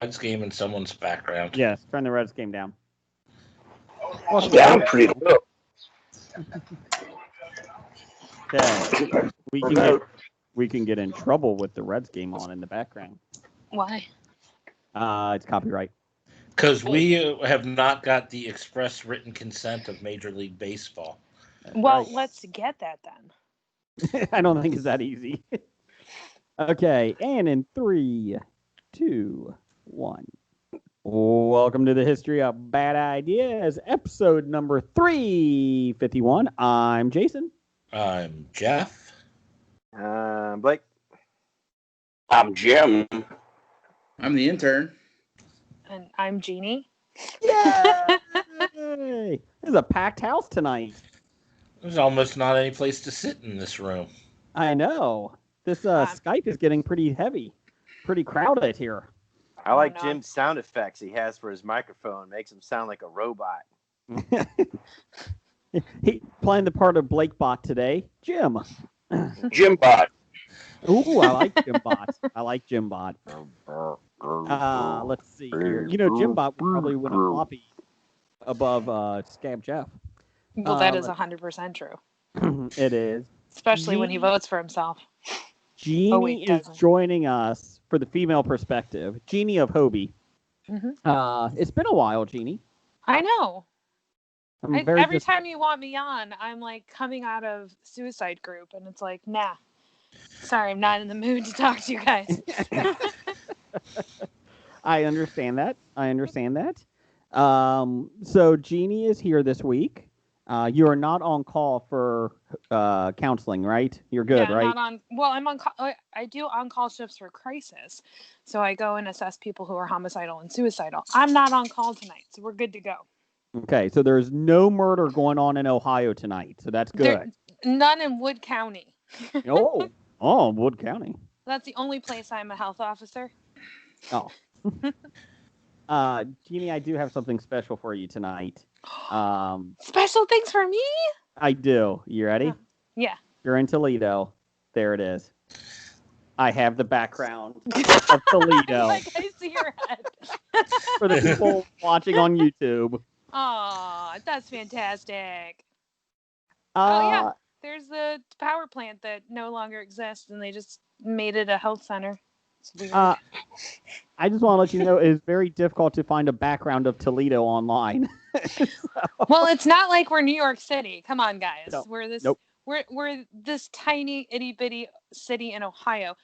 Reds game in someone's background. Yes, turn the Reds game down. It's down pretty low. Okay. We can get in trouble with the Reds game on in the background. Why? It's copyright. Because we have not got the express written consent of Major League Baseball. That's well, right. let's get that then. I don't think it's that easy. Okay, and in 3, 2, 1. Welcome to the History of Bad Ideas, episode number 351. I'm Jason. I'm Jeff. Blake. I'm Jim. I'm the intern. And I'm Jeannie. Yay! This is a packed house tonight. There's almost not any place to sit in this room. I know. This Skype is getting pretty heavy, pretty crowded here. I like Jim's sound effects he has for his microphone. Makes him sound like a robot. He playing the part of Blakebot today. Jim. Jimbot. Ooh, I like Jimbot. I like Jimbot. Let's see here. You know, Jimbot would probably win a floppy above Scab Jeff. Well, that is 100% true. It is. Especially when he votes for himself. Jeannie is joining us for the female perspective. Jeannie of HOBI. Mm-hmm. It's been a while, Jeannie. I know. Every time time you want me on, I'm like coming out of suicide group, and it's like, nah. Sorry, I'm not in the mood to talk to you guys. I understand that. So Jeannie is here this week. You are not on call for counseling, right? You're good, right? I'm on call. I do on-call shifts for crisis. So I go and assess people who are homicidal and suicidal. I'm not on call tonight, so we're good to go. Okay, so there's no murder going on in Ohio tonight, so that's good. None in Wood County. Wood County. That's the only place I'm a health officer. Oh. Jeannie, I do have something special for you tonight. Special things for me? I do. You ready? Yeah. You're in Toledo. There it is. I have the background of Toledo. Like I see your head. For the people watching on YouTube. Oh, that's fantastic. Yeah. There's the power plant that no longer exists, and they just made it a health center. It's weird. I just want to let you know it is very difficult to find a background of Toledo online. Well, it's not like we're New York City. Come on, guys. No. We're this. Nope. We're this tiny itty bitty city in Ohio,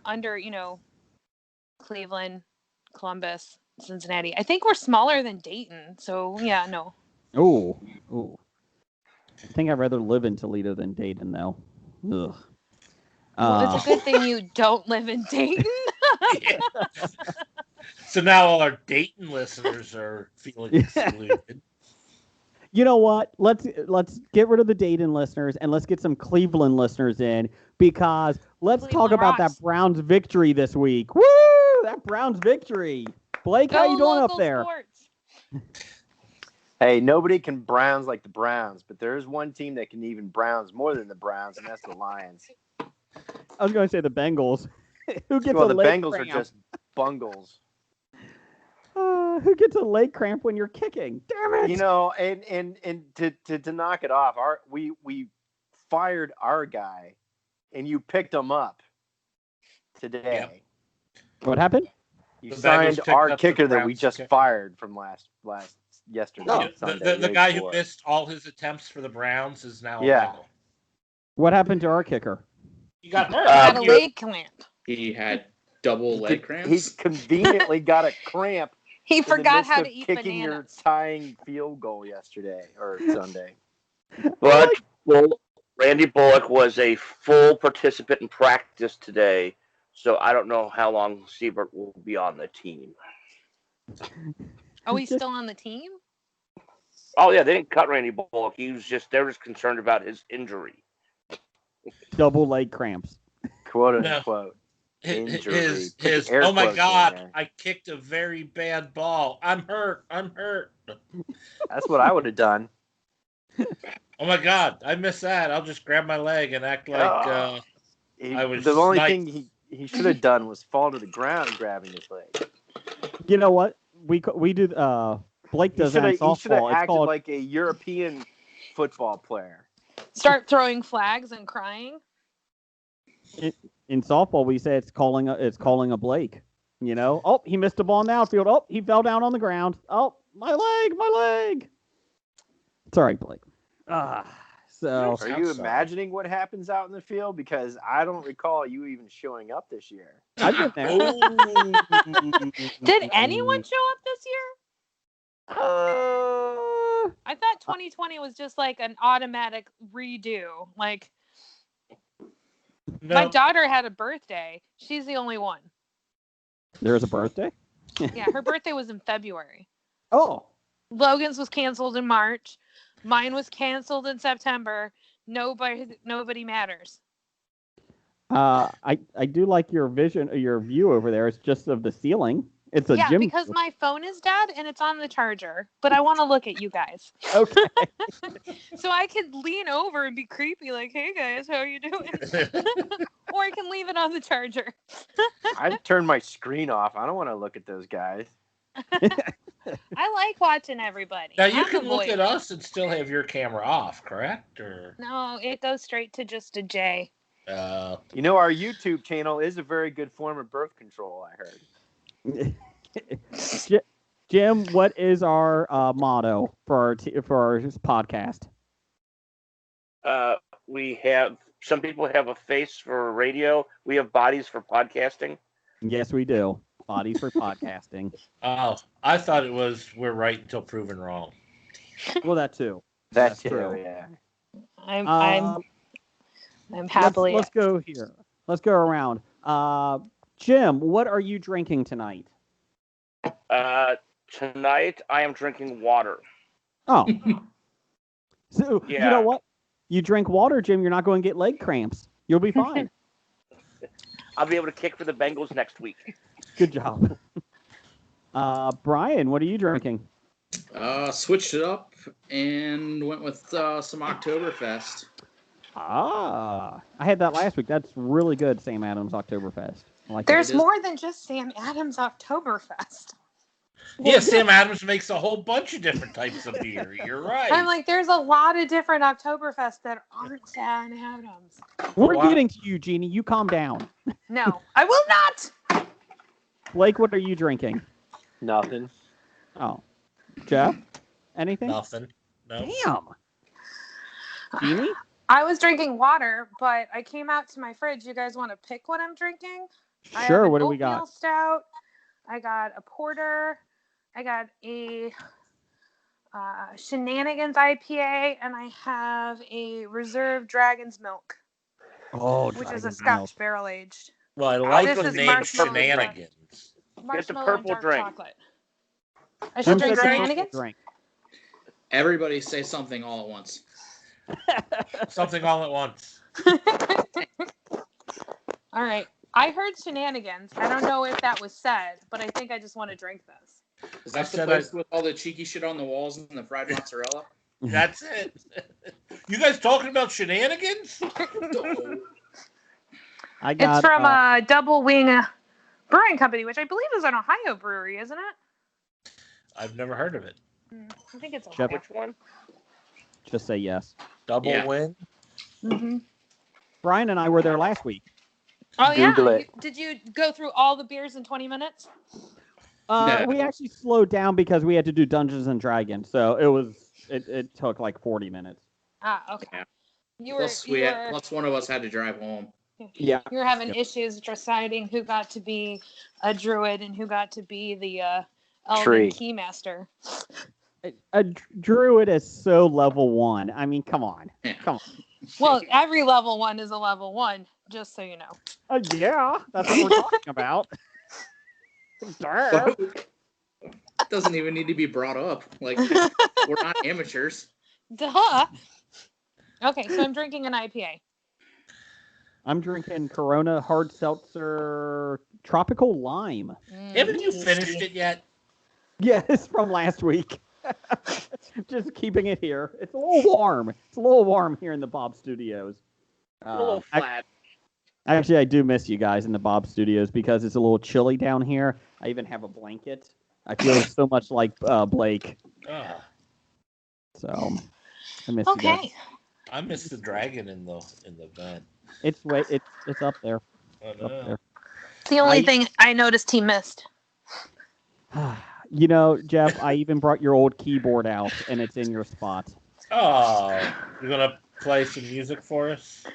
under Cleveland, Columbus, Cincinnati. I think we're smaller than Dayton. So yeah, no. Oh. I think I'd rather live in Toledo than Dayton, though. Ugh. Well, it's a good thing you don't live in Dayton. So now all our Dayton listeners are feeling excluded. You know what? Let's get rid of the Dayton listeners and let's get some Cleveland listeners in because let's talk about that Browns victory this week. Woo! That Browns victory. Blake, how you doing up there? Sports. Hey, nobody can Browns like the Browns, but there is one team that can even Browns more than the Browns, and that's the Lions. I was going to say the Bengals. Who gets well, a the leg Bengals cramp? are just bungles. Who gets a leg cramp when you're kicking? Damn it! You know, and to knock it off, we fired our guy, and you picked him up today. Yeah. What happened? You The Bengals signed picked our up the kicker that we Browns just kicker. fired from yesterday. Sunday, The guy who missed all his attempts for the Browns is now a Bengal. What happened to our kicker? He got hurt. Had a leg clamp. He had double leg cramps. He conveniently got a cramp. He in the forgot midst how of to eat kicking your bananas. tying field goal yesterday or Sunday. But Randy Bullock was a full participant in practice today, so I don't know how long Siebert will be on the team. Oh, he's still on the team? Oh yeah, they didn't cut Randy Bullock. They're just concerned about his injury. Double leg cramps. Quote No. unquote. Injury. His Put the air oh my quotes in God, there. I kicked a very bad ball. I'm hurt. That's what I would have done. Oh my God, I missed that. I'll just grab my leg and act like I was The only sniped. thing he should have done was fall to the ground grabbing his leg. You know what? We do. Blake does that in He should have softball. It's acted called like a European football player. Start throwing flags and crying. in softball. We say it's calling a Blake. You know, oh, he missed a ball in the outfield. Oh, he fell down on the ground. Oh, my leg. It's all right, Blake. So Are you imagining what happens out in the field? Because I don't recall you even showing up this year. I've been there. Did anyone show up this year? I thought 2020 was just like an automatic redo. Like, my daughter had a birthday. She's the only one. There's a birthday? Yeah, her birthday was in February. Oh. Logan's was canceled in March. Mine was canceled in September. Nobody matters. I do like your view over there. It's just of the ceiling. It's a gym. Because my phone is dead and it's on the charger. But I want to look at you guys. Okay. So I could lean over and be creepy, like, "Hey guys, how are you doing?" Or I can leave it on the charger. I'd turn my screen off. I don't want to look at those guys. I like watching everybody. Now you can look at us and still have your camera off, correct? Or no, it goes straight to just a J. You know, our YouTube channel is a very good form of birth control, I heard. Jim, what is our motto for our podcast? We have some people have a face for radio. We have bodies for podcasting. Yes, we do. Bodies for podcasting. Oh, I thought it was we're right until proven wrong. Well, that too. That's true. True, yeah. I'm happily. Let's go here. Let's go around. Jim, what are you drinking tonight? Tonight I am drinking water. Oh. So, Yeah. You know what? You drink water, Jim, you're not going to get leg cramps. You'll be fine. I'll be able to kick for the Bengals next week. Good job. Brian, what are you drinking? Switched it up and went with some Oktoberfest. I had that last week. That's really good, Sam Adams Oktoberfest. I like There's that. more than just Sam Adams Oktoberfest. Yeah, Sam Adams makes a whole bunch of different types of beer. You're right. I'm like, there's a lot of different Oktoberfest that aren't Sam Adams. We're getting to you, Jeannie. You calm down. No, I will not. Blake, what are you drinking? Nothing. Oh. Jeff? Anything? Nothing. No. Damn. Jeannie? I was drinking water, but I came out to my fridge. You guys want to pick what I'm drinking? Sure. What do we got? Oatmeal stout. I got a porter. I got a Shenanigans IPA, and I have a Reserve Dragon's Milk, which is a Scotch barrel aged. Well, I like This the is name marshmallow Shenanigans. Marshmallow purple and dark drink. chocolate. I should drink drink? Shenanigans. Drink. Everybody say something all at once. Something all at once. All right. I heard Shenanigans. I don't know if that was said, but I think I just want to drink this. Is that the place with all the cheeky shit on the walls and the fried mozzarella? That's it. You guys talking about Shenanigans? It's from Double Wing Brewing Company, which I believe is an Ohio brewery, isn't it? I've never heard of it. I think it's Ohio. Which one? Just say yes. Double Wing? Mm-hmm. Brian and I were there last week. Oh, yeah? Google it. Did you go through all the beers in 20 minutes? No. We actually slowed down because we had to do Dungeons and Dragons, so it took like 40 minutes. Ah, okay. Yeah. Plus one of us had to drive home. Yeah. You were having issues deciding who got to be a druid and who got to be the elven Tree. keymaster. A druid is so level 1. I mean, come on. Yeah. Come on. Well, every level 1 is a level 1, just so you know. Yeah, that's what we're talking about. That doesn't even need to be brought up. Like, we're not amateurs. Duh. Okay, so I'm drinking an IPA. I'm drinking Corona Hard Seltzer Tropical Lime. Haven't you finished it yet? Yeah, it's from last week. Just keeping it here. It's a little warm. It's a little warm here in the Bob Studios. A little flat. Actually, I do miss you guys in the Bob Studios because it's a little chilly down here. I even have a blanket. I feel so much like Blake. Ah, So I miss you guys. Okay. I missed the dragon in the vent. It's up there. Oh, It's up no. there. It's the only thing I noticed he missed. You know, Jeff, I even brought your old keyboard out, and it's in your spot. Oh, you're gonna play some music for us?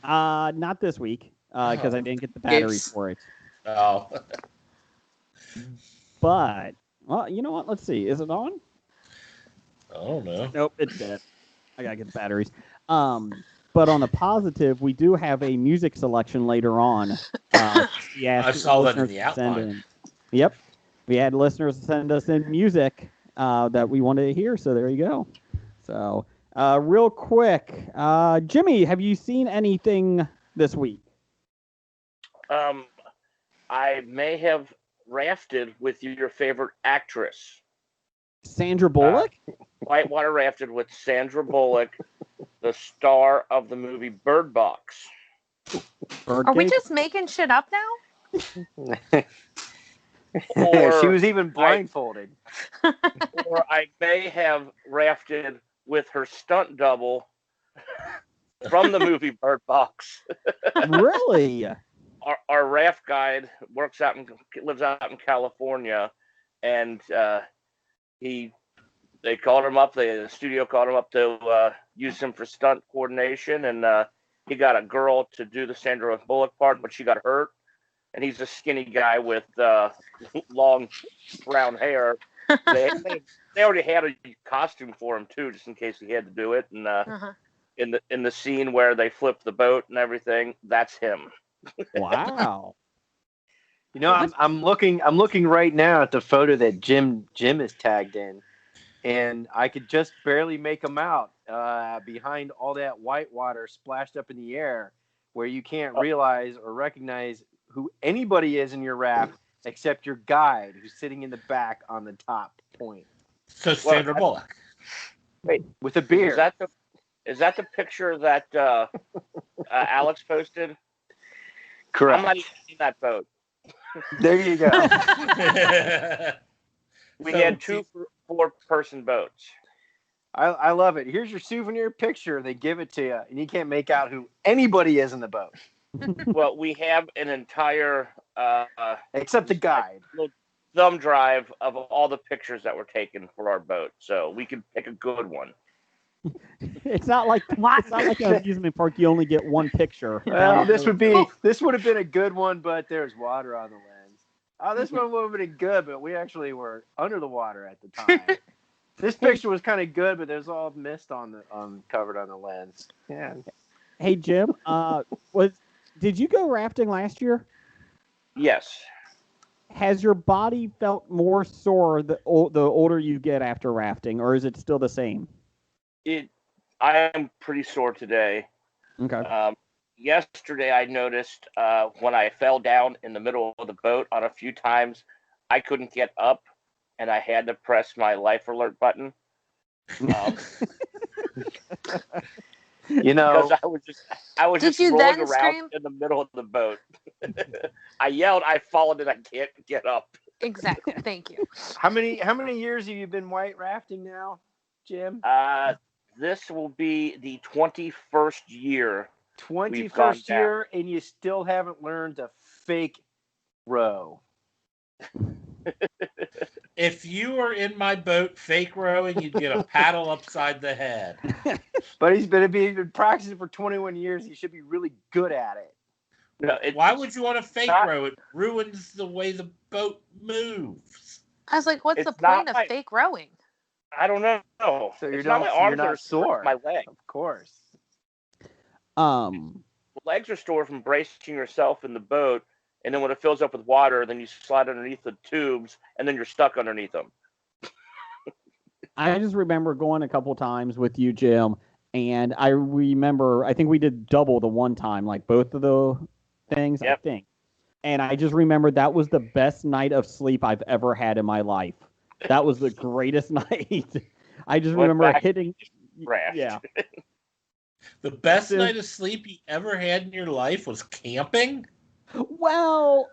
Not this week, because I didn't get the batteries for it. Oh, But, well, you know what? Let's see. Is it on? I don't know. Nope, it's dead. I gotta get the batteries. But on the positive, we do have a music selection later on. I saw that in the outline. Yep, we had listeners send us in music that we wanted to hear. So there you go. So real quick, Jimmy, have you seen anything this week? I may have rafted with your favorite actress. Sandra Bullock? Whitewater rafted with Sandra Bullock, the star of the movie Bird Box. Are we just making shit up now? Or she was even blindfolded. or I may have rafted with her stunt double from the movie Bird Box. Really? Our raft guide lives out in California, and they called him up. The studio called him up to use him for stunt coordination, and he got a girl to do the Sandra Bullock part, but she got hurt. And he's a skinny guy with long brown hair. They already had a costume for him too, just in case he had to do it. And in the scene where they flip the boat and everything, that's him. Wow. You know, I'm looking right now at the photo that Jim is tagged in, and I could just barely make him out behind all that white water splashed up in the air, where you can't realize or recognize who anybody is in your raft except your guide, who's sitting in the back on the top point. So Sandra Bullock. Wait, with a beard. Is that the picture that Alex posted? Correct. I'm not even in that boat. There you go. We had 2 4-person boats. I love it. Here's your souvenir picture. They give it to you, and you can't make out who anybody is in the boat. Well, we have an entire except the guide. Thumb drive of all the pictures that were taken for our boat, so we could pick a good one. It's not like an amusement park. You only get one picture. Well, this would have been a good one, but there's water on the lens. Oh, this one would have been good, but we actually were under the water at the time. This picture was kind of good, but there's all mist covered on the lens. Yeah. Hey Jim, did you go rafting last year? Yes. Has your body felt more sore the older you get after rafting, or is it still the same? I am pretty sore today. Okay. Yesterday, I noticed when I fell down in the middle of the boat on a few times, I couldn't get up, and I had to press my life alert button. You know, because I was just rolling around in the middle of the boat. I yelled, "I've fallen and I can't get up." Exactly. Thank you. How many years have you been white rafting now, Jim? This will be the 21st year. 21st year, and you still haven't learned to fake row. If you were in my boat fake rowing, you'd get a paddle upside the head. But he's been practicing for 21 years. He should be really good at it. No, why would you want to fake row? It ruins the way the boat moves. I was like, what's the point of fake rowing? I don't know. So you're not sore. My leg. Of course. The legs are sore from bracing yourself in the boat, and then when it fills up with water, then you slide underneath the tubes, and then you're stuck underneath them. I just remember going a couple times with you, Jim, and I think we did double the one time, like both of the things, yep. I think. And I just remember that was the best night of sleep I've ever had in my life. That was the greatest night. I just remember hitting. Yeah. The best night of sleep you ever had in your life was camping? Well,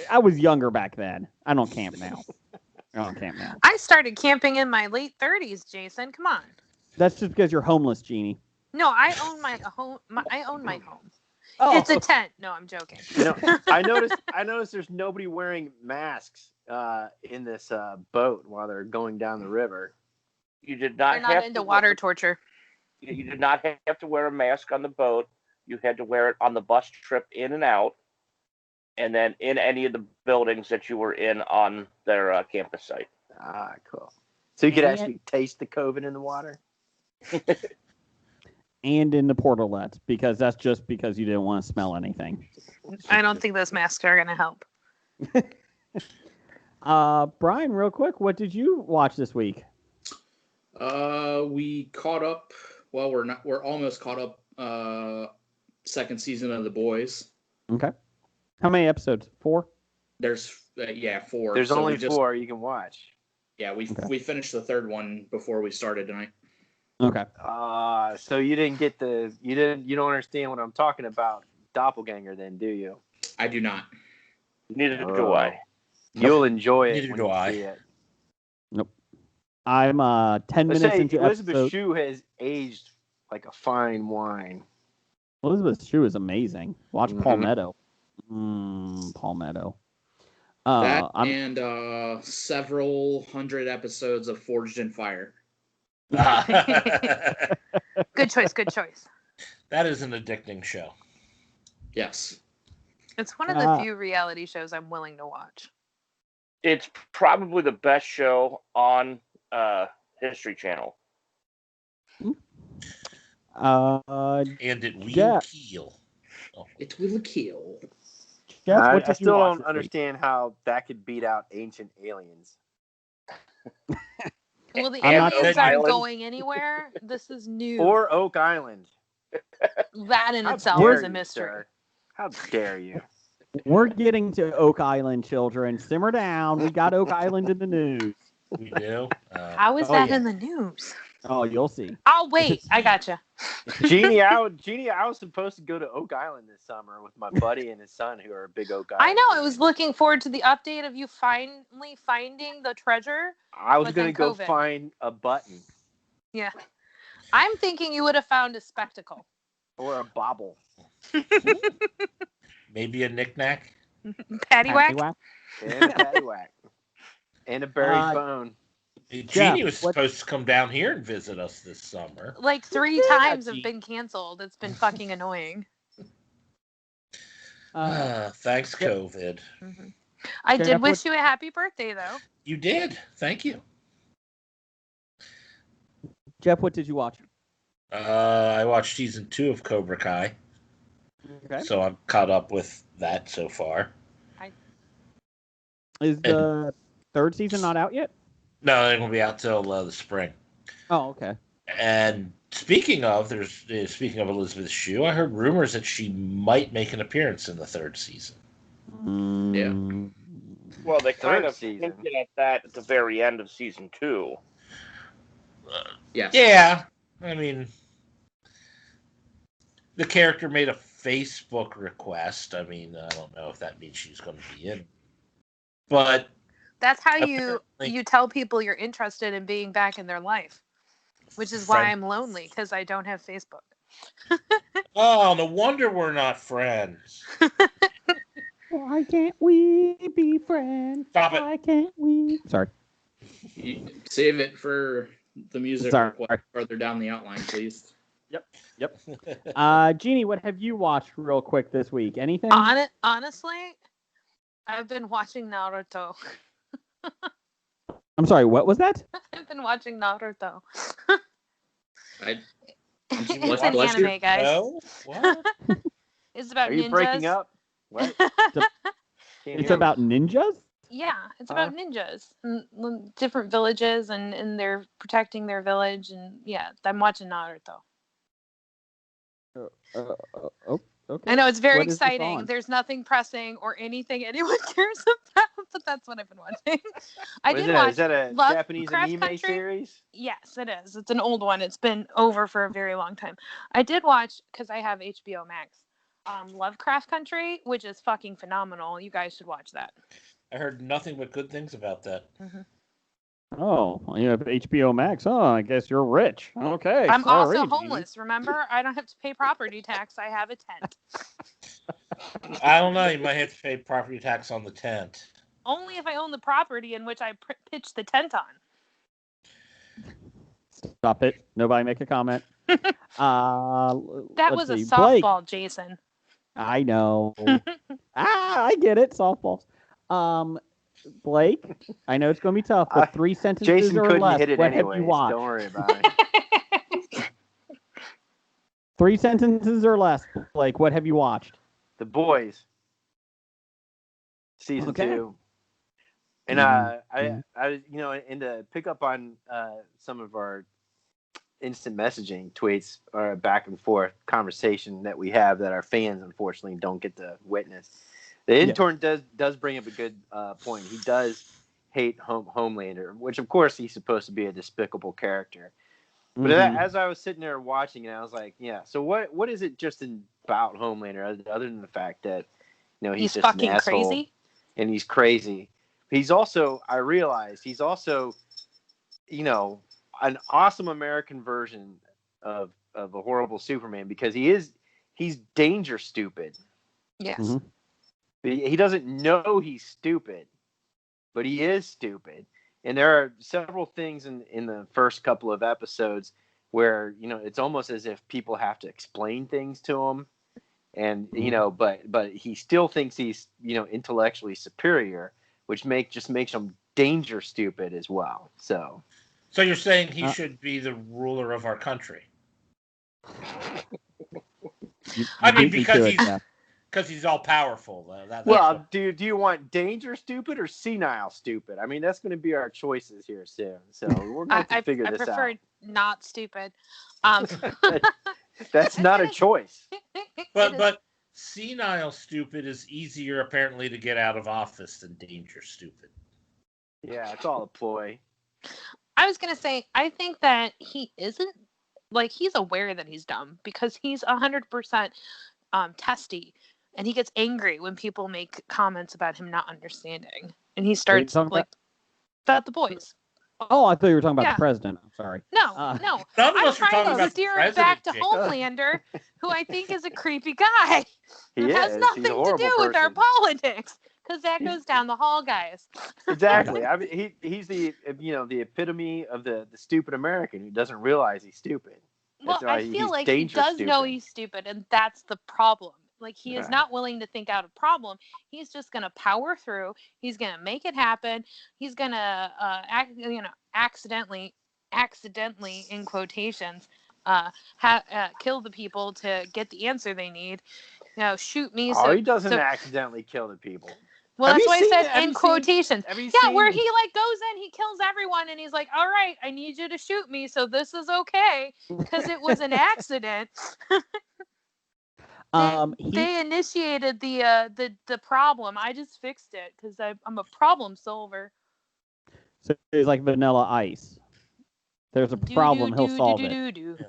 I was younger back then. I don't camp now. I started camping in my late 30s, Jason. Come on. That's just because you're homeless, Jeannie. No, I own my home. I own my home. Oh, It's a tent. No, I'm joking. I noticed there's nobody wearing masks in this boat while they're going down the river. You did not They're not have into to water torture. You did not have to wear a mask on the boat. You had to wear it on the bus trip in and out, and then in any of the buildings that you were in on their campus site. Ah, cool. So you could actually taste the COVID in the water? And in the portalets, because that's just because you didn't want to smell anything. I don't think those masks are going to help. Brian, real quick, what did you watch this week? We caught up. Well, we're almost caught up. Second season of The Boys. Okay. How many episodes? 4? There's 4. There's So only 4 you can watch. Yeah, we finished the third one before we started tonight. Okay. So you don't understand what I'm talking about, doppelganger, then, do you? I do not. Neither do I. You'll enjoy it. Neither when do you I. see it. Nope. I'm 10 Let's minutes say into Elizabeth episode. Shue has aged like a fine wine. Elizabeth Shue is amazing. Watch Paul Mhm. Meadow. Paul Meadow. That and several hundred episodes of Forged in Fire. Good choice. Good choice. That is an addicting show. Yes. It's one of the few reality shows I'm willing to watch. It's probably the best show on History Channel. And it will Jeff. kill. Oh. It will kill. Jeff, I what did you still watch don't this week? understand how that could beat out Ancient Aliens. Well, the I'm not aliens sure. aren't going anywhere. This is new. Or Oak Island. That in How itself dare is a you, mystery. sir? How dare you? We're getting to Oak Island, children. Simmer down. We got Oak Island in the news. We do. How is Oh, that yeah. in the news? Oh, you'll see. Oh, wait. I gotcha. Jeannie, I was supposed to go to Oak Island this summer with my buddy and his son, who are big Oak Island. I know. I fans. was looking forward to the update of you finally finding the treasure. I was but going then to go COVID. find a button Yeah. I'm thinking you would have found a spectacle. or a bauble. Maybe a knick-knack. Paddywhack? Paddywhack? And a paddywhack. And a buried phone. Jeannie was supposed to come down here and visit us this summer. Like 3 times have been canceled. It's been fucking annoying. Thanks, COVID. Mm-hmm. I did wish you a happy birthday, though. You did. Thank you. Jeff, what did you watch? I watched season 2 of Cobra Kai. Okay. So I'm caught up with that so far. Is the third season not out yet? No, it won't be out till the spring. Oh, okay. And speaking of Elizabeth Shue, I heard rumors that she might make an appearance in the 3rd season. Yeah. Well, they kind of season. hinted at that at the very end of season 2. Yes. Yeah. I mean, the character made a Facebook request. I mean, I don't know if that means she's going to be in. But That's how you apparently- tell people you're interested in being back in their life, which is why I'm lonely, because I don't have Facebook. Oh, no wonder we're not friends. Why can't we be friends? Stop it. Why can't we? Sorry. You save it for the music Sorry. further down the outline, please. Yep. Jeannie, what have you watched real quick this week? Anything? Honestly, I've been watching Naruto. I'm sorry, what was that? I've been watching Naruto. Bless It's an you. anime, guys. No? What? It's about Are you ninjas. breaking up? What? It's about ninjas? Yeah, it's about ninjas and different villages, and they're protecting their village. And yeah, I'm watching Naruto. Okay. I know it's very What is this exciting. on? There's nothing pressing or anything anyone cares about, but that's what I've been watching. I What is did that? watch. Is that a Love Japanese Craft anime Country? series? Yes, it is. It's an old one. It's been over for a very long time. I did watch, because I have HBO Max. Lovecraft Country, which is fucking phenomenal. You guys should watch that. I heard nothing but good things about that. Mm-hmm. Oh, you have HBO Max. Oh, I guess you're rich. Okay. I'm sorry, also Jeannie. homeless. Remember, I don't have to pay property tax. I have a tent. I don't know. You might have to pay property tax on the tent. Only if I own the property in which I pitched the tent on. Stop it. Nobody make a comment. That was a Blake. softball, Jason. I know. I get it. Softballs. Blake, I know it's going to be tough, but 3 sentences Jason or couldn't less. hit it What anyways. have you watched? Don't worry about it. 3 sentences or less, Blake. What have you watched? The Boys, season Okay. 2. And I and to pick up on some of our instant messaging tweets or back and forth conversation that we have that our fans unfortunately don't get to witness. The intern does bring up a good point. He does hate Homelander, which of course he's supposed to be a despicable character. But as I was sitting there watching it, I was like, yeah. So what is it just about Homelander other than the fact that he's just fucking an asshole crazy and he's crazy? He's also, I realized, he's also, an awesome American version of a horrible Superman because he's danger stupid. Yes. Mm-hmm. He doesn't know he's stupid, but he is stupid. And there are several things in the first couple of episodes where, it's almost as if people have to explain things to him. And, but he still thinks he's, intellectually superior, which makes him danger stupid as well. So you're saying he should be the ruler of our country? I mean, because he's all powerful. Do you want danger stupid or senile stupid? I mean, that's going to be our choices here soon. So we're going to figure this out. I prefer not stupid. That's not a choice. But senile stupid is easier apparently to get out of office than danger stupid. Yeah, it's all a ploy. I was going to say, I think that he isn't, he's aware that he's dumb because he's 100% testy. And he gets angry when people make comments about him not understanding. And he starts, about the boys. Oh, I thought you were talking about the president. I'm sorry. No. I'm trying to steer it back to Homelander, who I think is a creepy guy. It has nothing to do with our politics. Because that goes down the hall, guys. Exactly. I mean, he's the the epitome of the stupid American who doesn't realize he's stupid. Well, I feel like he does know he's stupid, and that's the problem. He is not willing to think out a problem. He's just going to power through. He's going to make it happen. He's going to accidentally in quotations, kill the people to get the answer they need. Shoot me. He doesn't accidentally kill the people. Well, that's why I said in quotations. Where he goes in, he kills everyone, and he's like, "All right, I need you to shoot me, so this is okay because it was an accident." They initiated the problem. I just fixed it because I'm a problem solver. So he's like Vanilla Ice. There's a problem, he'll solve it.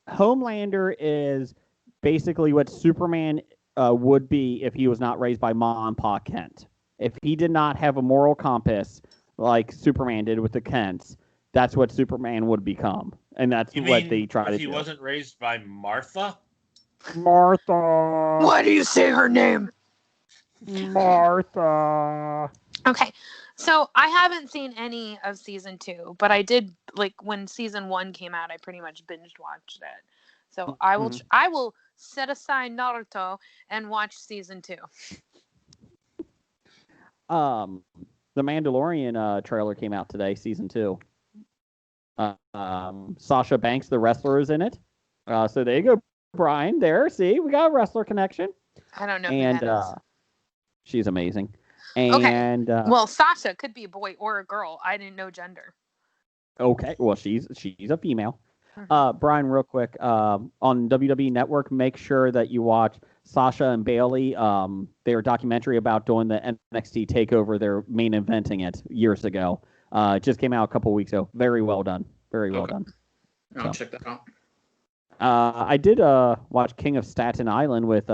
Homelander is basically what Superman would be if he was not raised by Ma and Pa Kent. If he did not have a moral compass like Superman did with the Kents, that's what Superman would become. And that's what they try to do. He wasn't raised by Martha? Martha! Why do you say her name? Martha! Okay, so I haven't seen any of season 2, but I did, when season 1 came out, I pretty much binge watched it. So I will set aside Naruto and watch season 2. The Mandalorian trailer came out today, season 2. Sasha Banks, the wrestler, is in it. So there you go, Brian. There, see, we got a wrestler connection. I don't know who that is. She's amazing. And well, Sasha could be a boy or a girl. I didn't know gender. Okay, well, she's a female. Brian, real quick, on WWE Network, make sure that you watch Sasha and Bailey. Their documentary about doing the NXT takeover. They're main eventing it years ago. It just came out a couple weeks ago. Very well done. Very well done. I'll check that out. I did watch King of Staten Island with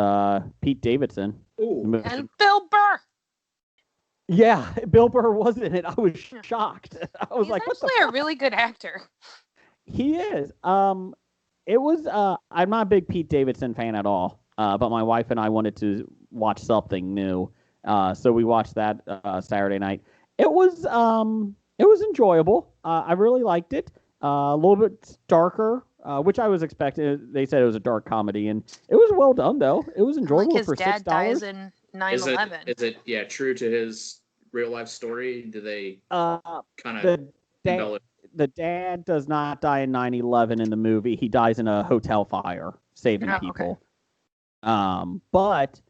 Pete Davidson. Ooh. And Bill Burr. Yeah, Bill Burr was in it. I was shocked. I was He's like, what the actually a fuck? really good actor. He is. It was. I'm not a big Pete Davidson fan at all. But my wife and I wanted to watch something new. So we watched that Saturday night. It was enjoyable. I really liked it. A little bit darker, which I was expecting. They said it was a dark comedy, and it was well done though. It was enjoyable Like his for dad $6. dies in 9/11. Is it true to his real life story? Do they Uh, kind of the dad, embellish? the dad does not die in 9/11 in the movie. He dies in a hotel fire saving Oh, okay. people. But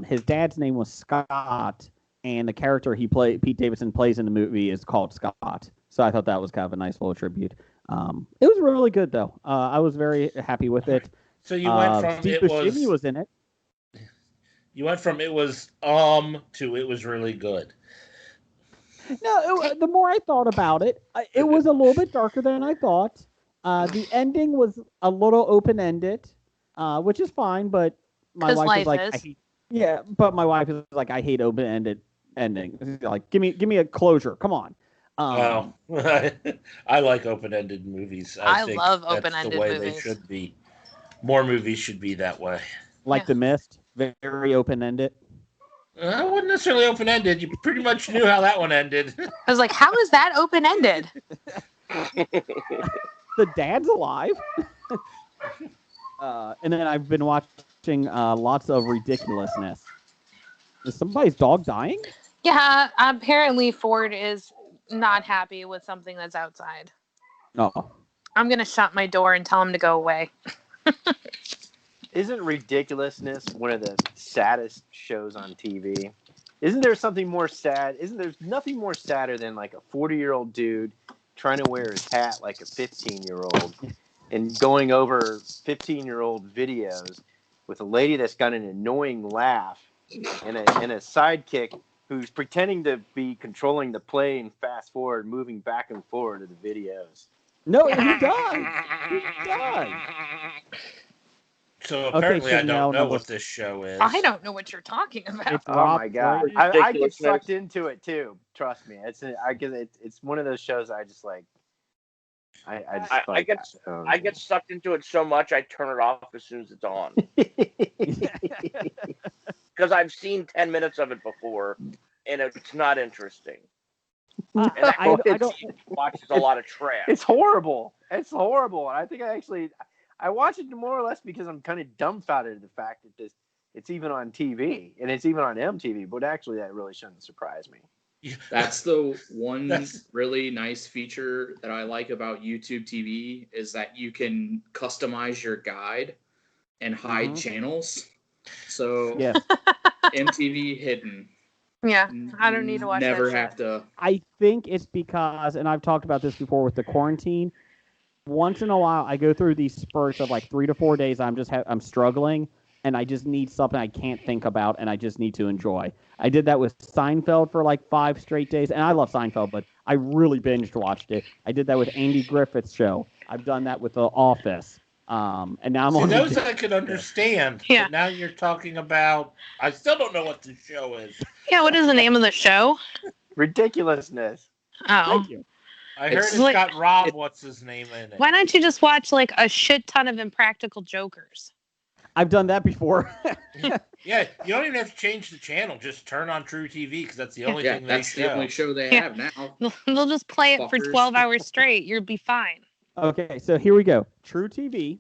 his dad's name was Scott, and the character Pete Davidson plays in the movie is called Scott. So I thought that was kind of a nice little tribute. It was really good though. I was very happy with it. So you went from Steve it Buscemi was was in it. you went from it was to it was really good. No, the more I thought about it, it was a little bit darker than I thought. The ending was a little open-ended, which is fine, but my 'Cause wife life is like, is. but my wife is like, I hate open-ended endings. Like, give me a closure. Come on. Oh, I like open-ended movies. I think love that's open-ended the way movies. they should be. More movies should be that way. Like Yeah. The Mist, very open-ended. I wasn't necessarily open-ended. You pretty much knew how that one ended. I was like, how is that open-ended? The dad's alive. And then I've been watching lots of ridiculousness. Is somebody's dog dying? Yeah, apparently Ford is not happy with something that's outside. Oh. I'm going to shut my door and tell him to go away. Isn't Ridiculousness one of the saddest shows on TV? Isn't there something more sad? There's nothing more sadder than like a 40-year-old dude trying to wear his hat like a 15-year-old and going over 15-year-old videos with a lady that's got an annoying laugh and a sidekick who's pretending to be controlling the play and fast forward, moving back and forward to the videos. No, he does. He does. So apparently I Chanel, don't know number- what this show is. I don't know what you're talking about. It's Oh Rob my god, Ford. I get Ridiculousness. sucked into it too. Trust me, it's one of those shows I just like. I get sucked into it so much I turn it off as soon as it's on because I've seen 10 minutes of it before and it's not interesting. And I don't. watches a lot of trash. It's horrible. It's horrible. And I think I watch it more or less because I'm kind of dumbfounded at the fact that it's even on TV and it's even on MTV. But actually, that really shouldn't surprise me. That's the one really nice feature that I like about YouTube TV is that you can customize your guide and hide channels. So Yes. MTV hidden. Yeah, I don't need to watch Never that have shit. to. I think it's because, and I've talked about this before with the quarantine. Once in a while, I go through these spurts of like 3 to 4 days. I'm struggling, and I just need something I can't think about, and I just need to enjoy. I did that with Seinfeld for like 5 straight days, and I love Seinfeld, but I really binge watched it. I did that with Andy Griffith's show. I've done that with The Office. And now I'm See, on those I could understand. Yeah. But now you're talking about. I still don't know what the show is. Yeah, what is the name of the show? Ridiculousness. Oh. Thank you. I heard it's like- got Rob. What's his name in it? Why don't you just watch like a shit ton of Impractical Jokers? I've done that before. Yeah, you don't even have to change the channel. Just turn on True TV because that's the only Yeah, thing they that's show. the only show they Yeah. have now. They'll just play it for Fuckers. 12 hours straight. You'll be fine. Okay, so here we go. True TV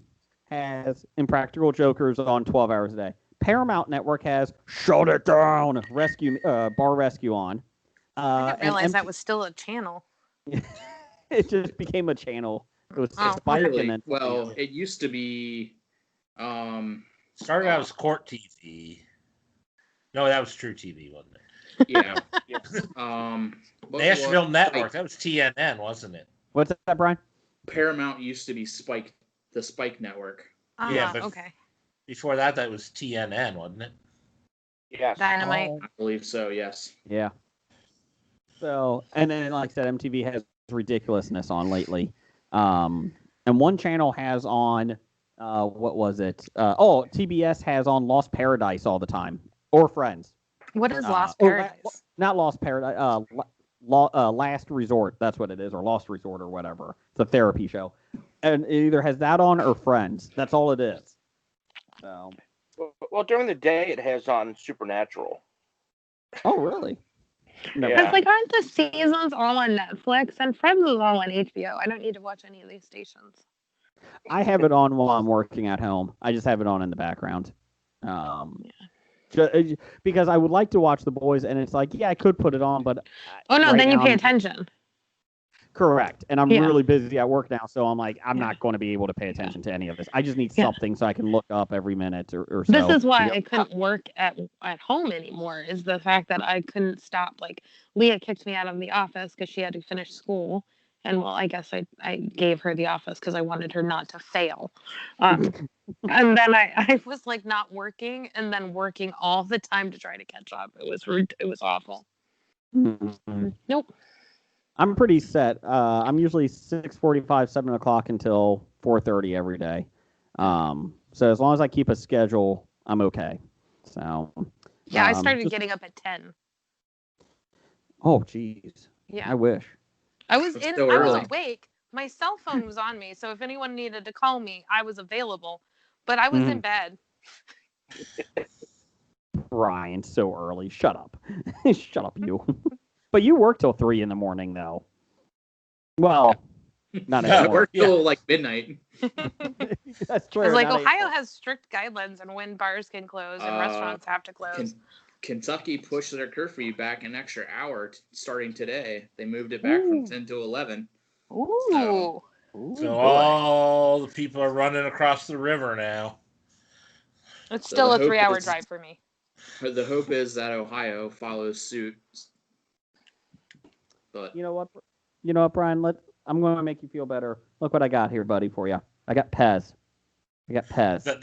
has Impractical Jokers on 12 hours a day. Paramount Network has Shut It Down, Bar Rescue on. I didn't And realize that was still a channel. it just became a channel. It was Oh. Spike Really? and then Well, it used to be. Started out as Court TV. No, that was True TV, wasn't it? Yeah. what Nashville was- Network. That was TNN, wasn't it? what's that, Brian? Paramount used to be the Spike Network. Yeah, but- Okay. Before that, that was TNN, wasn't it? Yes. Dynamite. I believe so. Yes. Yeah. So, and then like I said, MTV has Ridiculousness on lately. And one channel has on what was it? TBS has on Lost Paradise all the time, or Friends. What is Lost or Paradise? not Lost Paradise. Last Resort. That's what it is, or Lost Resort, or whatever. It's a therapy show, and it either has that on or Friends. That's all it is. So. Well, during the day it has on Supernatural. Oh, really? Yeah. Because like, aren't the seasons all on Netflix and Friends is all on HBO? I don't need to watch any of these stations. I have it on while I'm working at home. I just have it on in the background. Because I would like to watch The Boys, and it's like, yeah, I could put it on, but Oh no, right then you now pay I'm- attention. Correct, and I'm Yeah. really busy at work now, so I'm like, I'm Yeah. not going to be able to pay attention to any of this. I just need Yeah. something so I can look up every minute or so. This is why to I couldn't work at home anymore, is the fact that I couldn't stop. Like, Leah kicked me out of the office because she had to finish school. And, well, I guess I gave her the office because I wanted her not to fail. And then I was, like, not working and then working all the time to try to catch up. It was awful. Mhm. Nope. I'm pretty set. I'm usually 6:45, 7 o'clock until 4:30 every day. So as long as I keep a schedule, I'm okay. So. Yeah, I started getting up at 10. Oh, geez. Yeah. I wish. I was That's still early. awake. My cell phone was on me, so if anyone needed to call me, I was available. But I was in bed. Brian, so early. Shut up. Shut up, you. But you work till 3 in the morning, though. Well, not I anymore. work till like midnight. That's true. I was like, not Ohio anymore. has strict guidelines on when bars can close and restaurants have to close. Kentucky pushed their curfew back an extra hour starting today. They moved it back from 10 to 11. Ooh. So all the people are running across the river now. It's So still the a hope 3-hour is- drive for me. The hope is that Ohio follows suit. But You know what, Brian? I'm going to make you feel better. Look what I got here, buddy, for you. I got Pez. That's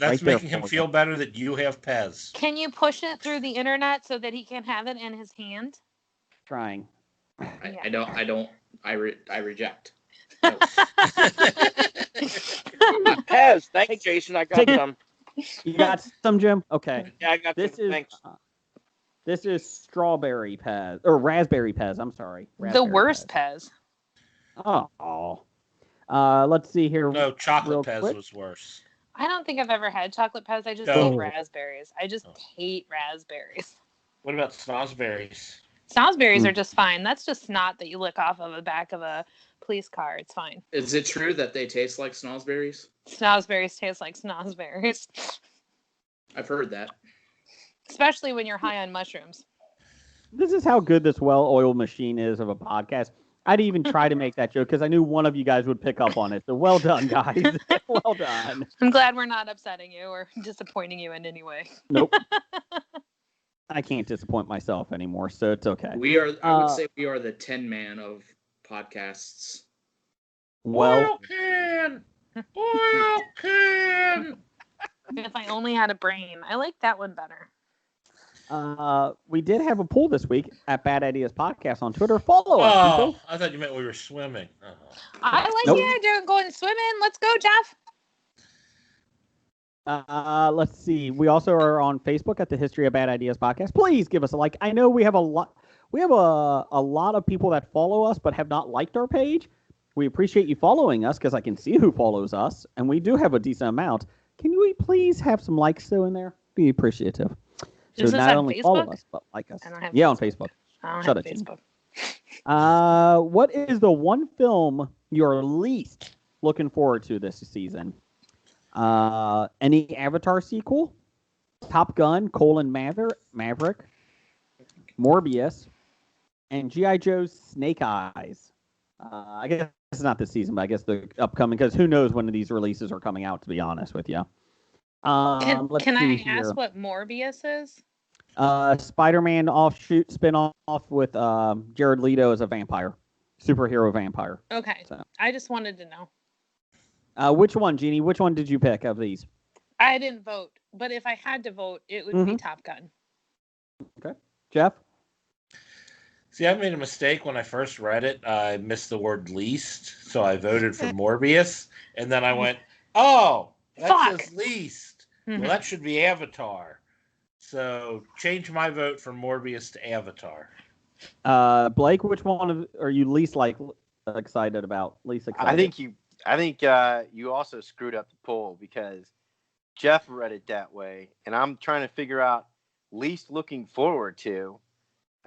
right there making him for feel you. better that you have Pez. Can you push it through the internet so that he can have it in his hand? Trying. I reject. Pez, thanks, Jason. I got Take it. some. You got some, Jim? Okay. Yeah, I got This some. is Thanks. this is strawberry Pez or raspberry Pez. I'm sorry. The Raspberry worst Pez. Pez. Oh. Let's see here. No, chocolate real Pez quick. was worse. I don't think I've ever had chocolate Pez. I just No. hate raspberries. I just hate raspberries. What about snozberries? Snozberries are just fine. That's just snot that you lick off of the back of a police car. It's fine. Is it true that they taste like snozberries? Snozberries taste like snozberries. I've heard that. Especially when you're high on mushrooms. This is how good this well-oiled machine is of a podcast. I'd even try to make that joke because I knew one of you guys would pick up on it. So well done, guys. Well done. I'm glad we're not upsetting you or disappointing you in any way. Nope. I can't disappoint myself anymore, so it's okay. We are. I would say we are the 10 man of podcasts. Well, can. If I only had a brain. I like that one better. we did have a poll this week at Bad Ideas Podcast on Twitter. Follow us, Oh, people. I thought you meant we were swimming. Oh. I like Nope. going swimming. Let's go, Jeff. Let's see. We also are on Facebook at the History of Bad Ideas Podcast. Please give us a like. I know we have a lot. We have a lot of people that follow us but have not liked our page. We appreciate you following us because I can see who follows us, and we do have a decent amount. Can we please have some likes though in there? Be appreciative. So Is this not on only Facebook? follow us but like us. I don't have Yeah, on Facebook. Facebook. I don't Shut have it, Jeannie. Facebook. What is the one film you're least looking forward to this season? Any Avatar sequel? Top Gun, Maverick, Morbius, and G.I. Joe's Snake Eyes. I guess it's not this season, but I guess the upcoming, because who knows when these releases are coming out, to be honest with you. Let's Can see I here. ask what Morbius is? Spider-Man offshoot spin-off with Jared Leto as a vampire, superhero vampire. Okay. So. I just wanted to know. Which one, Jeannie? Which one did you pick of these? I didn't vote, but if I had to vote, it would be Top Gun. Okay. Jeff? See, I made a mistake when I first read it. I missed the word least, so I voted for Morbius, and then I went, oh, That Fuck. says least. Mhm. Well, that should be Avatar. So change my vote from Morbius to Avatar. Blake, which one are you least excited about? Least excited? I think you also screwed up the poll because Jeff read it that way, and I'm trying to figure out least looking forward to.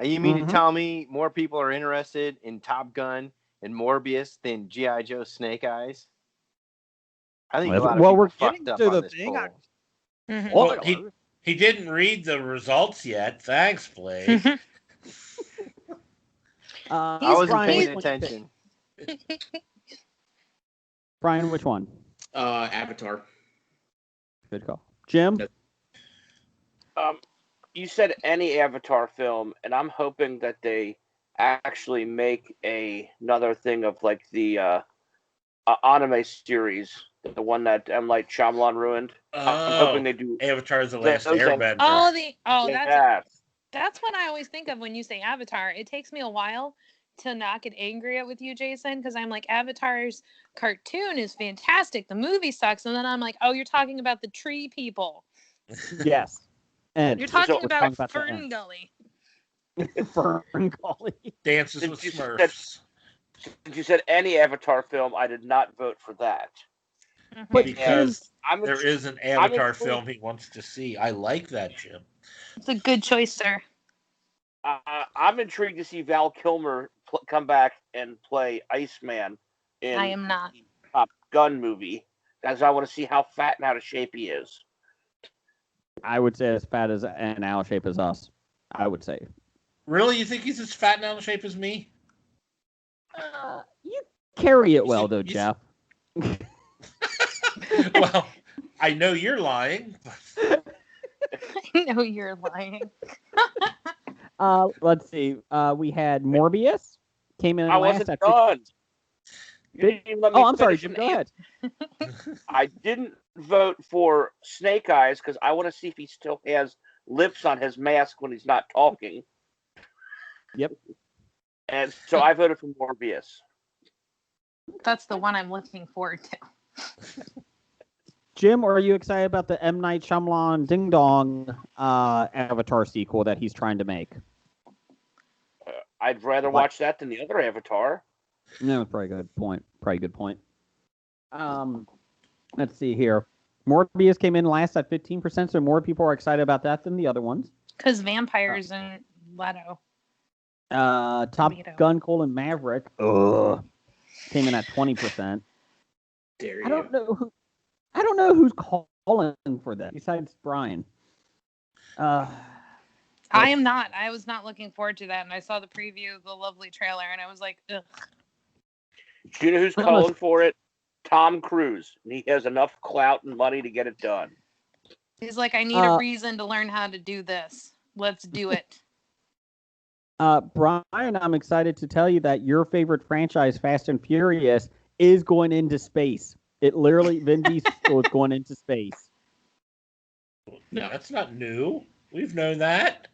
You mean to tell me more people are interested in Top Gun and Morbius than G.I. Joe Snake Eyes? I think a lot of people fucked up on this poll. Mhm. Well, he didn't read the results yet. Thanks, Blake. I wasn't paying attention. Brian, which one? Avatar. Good call. Jim? You said any Avatar film, and I'm hoping that they actually make another thing of like the anime series, the one that M. Night Shyamalan ruined. I'm hoping they do Avatar: The Last those Airbender. That's what I always think of when you say Avatar. It takes me a while to not get angry with you, Jason, because I'm like, Avatar's cartoon is fantastic. The movie sucks. And then I'm like, oh, you're talking about the tree people. Yes. And you're talking about Fern Gully. Fern Gully. Dances with Smurfs. Since you said any Avatar film, I did not vote for that. But because there is an Avatar film he wants to see. I like that, Jim. It's a good choice, sir. I'm intrigued to see Val Kilmer come back and play Iceman in I am not. the Top Gun movie, because I want to see how fat and out of shape he is. I would say as fat as and out of shape as us. I would say. Really? You think he's as fat and out of shape as me? You carry it well, though, Jeff. Well, I know you're lying. I know you're lying. Let's see. We had Morbius came in. I wasn't done. I'm sorry, Jim. Go ahead. I didn't vote for Snake Eyes because I want to see if he still has lips on his mask when he's not talking. Yep. And so I voted for Morbius. That's the one I'm looking forward to. Jim, are you excited about the M. Night Shyamalan Ding Dong Avatar sequel that he's trying to make? I'd rather watch that than the other Avatar. No, probably good point. Let's see here. Morbius came in last at 15%, so more people are excited about that than the other ones. Because vampires and Leto. Top Gun: Maverick came in at 20%. I don't know who's calling for that besides Brian. I am not. I was not looking forward to that, and I saw the preview of the lovely trailer, and I was like, ugh. Do you know who's calling for it? Tom Cruise. He has enough clout and money to get it done. He's like, I need a reason to learn how to do this. Let's do it. Brian, I'm excited to tell you that your favorite franchise, Fast and Furious, is going into space. It literally, Vin Diesel is going into space. No, that's not new. We've known that.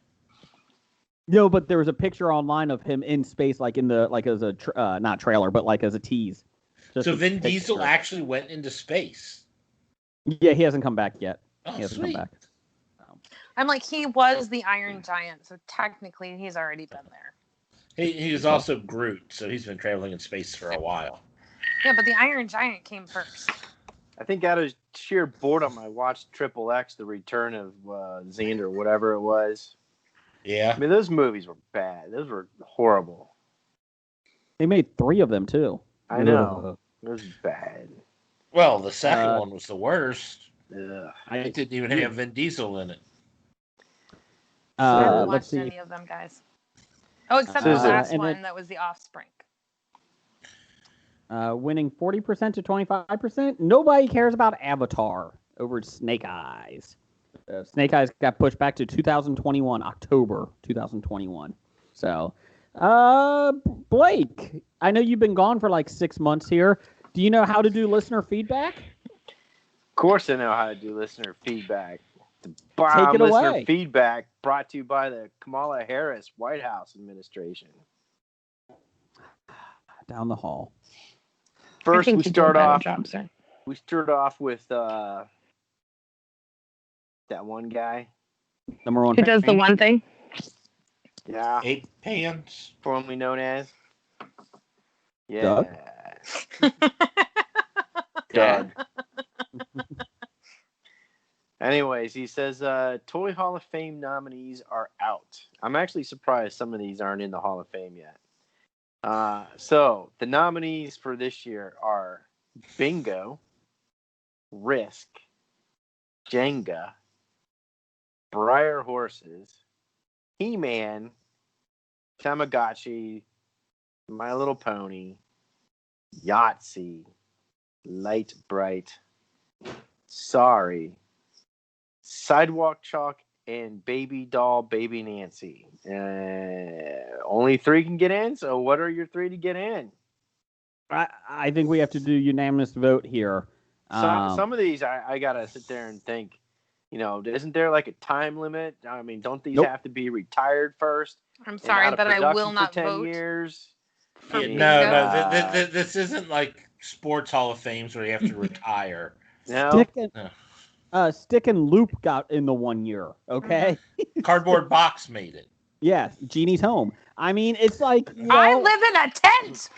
No, but there was a picture online of him in space, like as a not trailer, but like as a tease. So Vin Diesel actually went into space. Yeah, he hasn't come back yet. Oh, he hasn't sweet. come back. I'm like, he was the Iron Giant, so technically he's already been there. He was also Groot, so he's been traveling in space for a while. Yeah, but the Iron Giant came first. I think out of sheer boredom, I watched Triple X, The Return of Xander, whatever it was. Yeah. I mean, those movies were bad. Those were horrible. They made 3 of them, too. I know. It was bad. Well, the second one was the worst. Ugh. It didn't even have Vin Diesel in it. I haven't watched any of them, guys. Oh, except the last one that was The Offspring. Winning 40% to 25%. Nobody cares about Avatar over Snake Eyes. Snake Eyes got pushed back to 2021, October 2021. So, Blake, I know you've been gone for like 6 months here. Do you know how to do listener feedback? Of course I know how to do listener feedback. The bomb listener feedback brought to you by the Kamala Harris White House administration. Down the hall. First, we start off. We started off with that one guy. Number one. Who does the one thing? Yeah. Ape pants. Formerly known as. Yeah. Doug? Doug. Anyways, he says Toy Hall of Fame nominees are out. I'm actually surprised some of these aren't in the Hall of Fame yet. So the nominees for this year are Bingo, Risk, Jenga, Briar Horses, He-Man, Tamagotchi, My Little Pony, Yahtzee, Light Bright, Sorry, Sidewalk Chalk, and Baby Doll Baby Nancy. Only 3 can get in, so what are your 3 to get in? I think we have to do unanimous vote here. Some of these I gotta sit there and think, isn't there like a time limit? I mean, don't these have to be retired first? I'm sorry, but I will not for 10 vote. years? For No. This isn't like sports Hall of Fames where you have to retire. No. Stick and Loop got in the 1 year. Okay. Cardboard Box made it. Yes, Jeannie's home. I mean, it's like I live in a tent.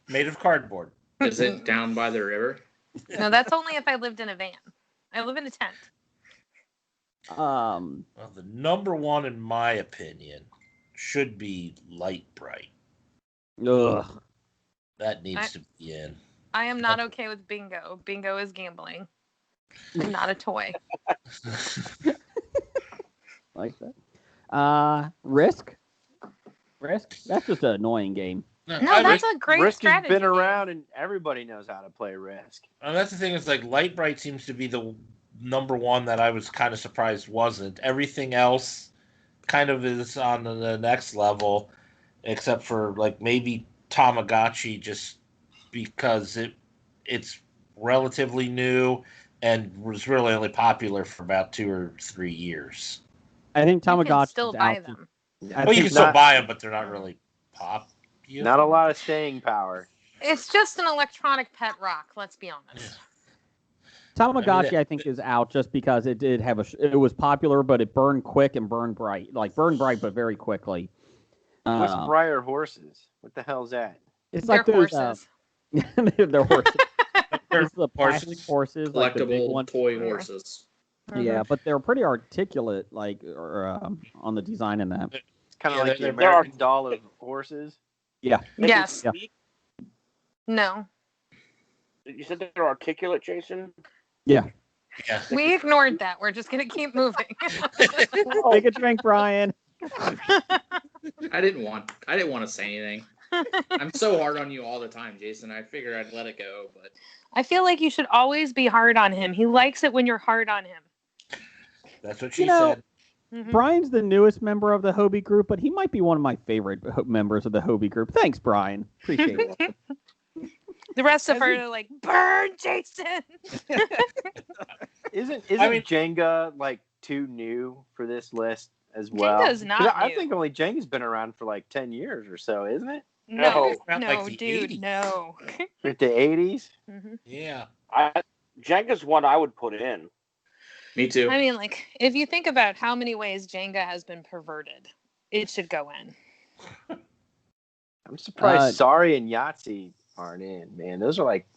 Made of cardboard. Is it down by the river? No, that's only if I lived in a van. I live in a tent. Well, the number one, in my opinion, should be Light Bright. Ugh. That needs to be in. I am not okay with bingo. Bingo is gambling. Not a toy. Like that. Risk. That's just an annoying game. No, that's a great Risk strategy. has been around, and everybody knows how to play Risk. And that's the thing, is like Light Bright seems to be the number one that I was kind of surprised wasn't. Everything else kind of is on the next level, except for like maybe Tamagotchi, just because it's relatively new and was really only popular for about 2 or 3 years. I think Tamagotchi You can still buy them. Well, you can still buy them, but they're not really popular. Not a lot of staying power. It's just an electronic pet rock. Let's be honest. Tamagotchi, I think, is out just because it did have it was popular, but it burned quick and burned bright. Like burned bright, but very quickly. What's Briar Horses? What the hell's that? It's They're like those horses. they're horses. It's the plastic horses, like the big Collectible ones. toy horses. Yeah, but they're pretty articulate, like on the design in that. It's kind of Yeah, like the they're American Doll of horses. Yeah. Yes. Yeah. No. You said they're articulate, Jason? Yeah. Yeah. We ignored that. We're just going to keep moving. Take a drink, Brian. I didn't want to say anything. I'm so hard on you all the time, Jason. I figured I'd let it go, but I feel like you should always be hard on him. He likes it when you're hard on him. That's what she know, said. Mhm. Brian's the newest member of the HOBI group, but he might be one of my favorite members of the HOBI group. Thanks, Brian. Appreciate it. The rest of her are like, burn, Jason. Isn't mean- Jenga like too new for this list as well? Jenga's not 'Cause I new. think only Jenga's been around for like 10 years or so, isn't it? No, Around no, like the dude, 80s. no. Like the 80s? Mhm. Yeah. Jenga's one I would put in. me too. I mean, like, if you think about how many ways Jenga has been perverted, it should go in. I'm surprised Sorry and Yahtzee aren't in, man. Those are like,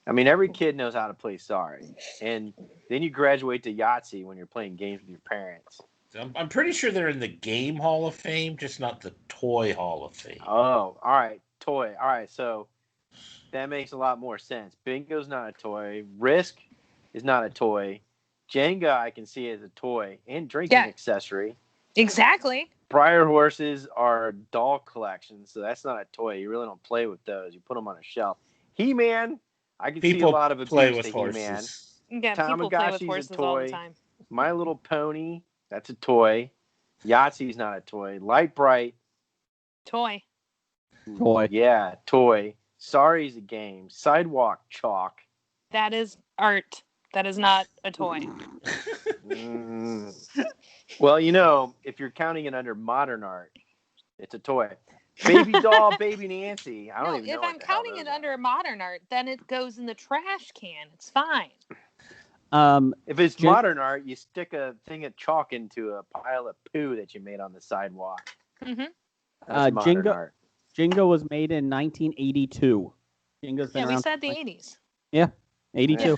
I mean, every kid knows how to play Sorry. And then you graduate to Yahtzee when you're playing games with your parents. I'm pretty sure they're in the Game Hall of Fame, just not the Toy Hall of Fame. Oh, all right. Toy. All right. So that makes a lot more sense. Bingo's not a toy. Risk is not a toy. Jenga, I can see as a toy and drinking accessory. Exactly. Briar horses are doll collections, so that's not a toy. You really don't play with those. You put them on a shelf. He-Man, I can see a lot of abuse play to with He-Man. horses. Yeah, people play with Tamagotchi's a horses all the toy. time. My Little Pony, that's a toy. Yahtzee's not a toy. Light Bright, Toy. Toy. yeah, toy. Sorry's a game. Sidewalk Chalk. That is art. That is not a toy. Well, if you're counting it under modern art, it's a toy. Baby doll, baby Nancy. I don't No, even know. if what I'm the hell counting those it are. under modern art, then it goes in the trash can. It's fine. If it's Jen- modern art, you stick a thing of chalk into a pile of poo that you made on the sidewalk. Mm-hmm. That's modern Jenga- art. Jenga was made in 1982. Jenga's been Yeah, we around. said the 80s. 82.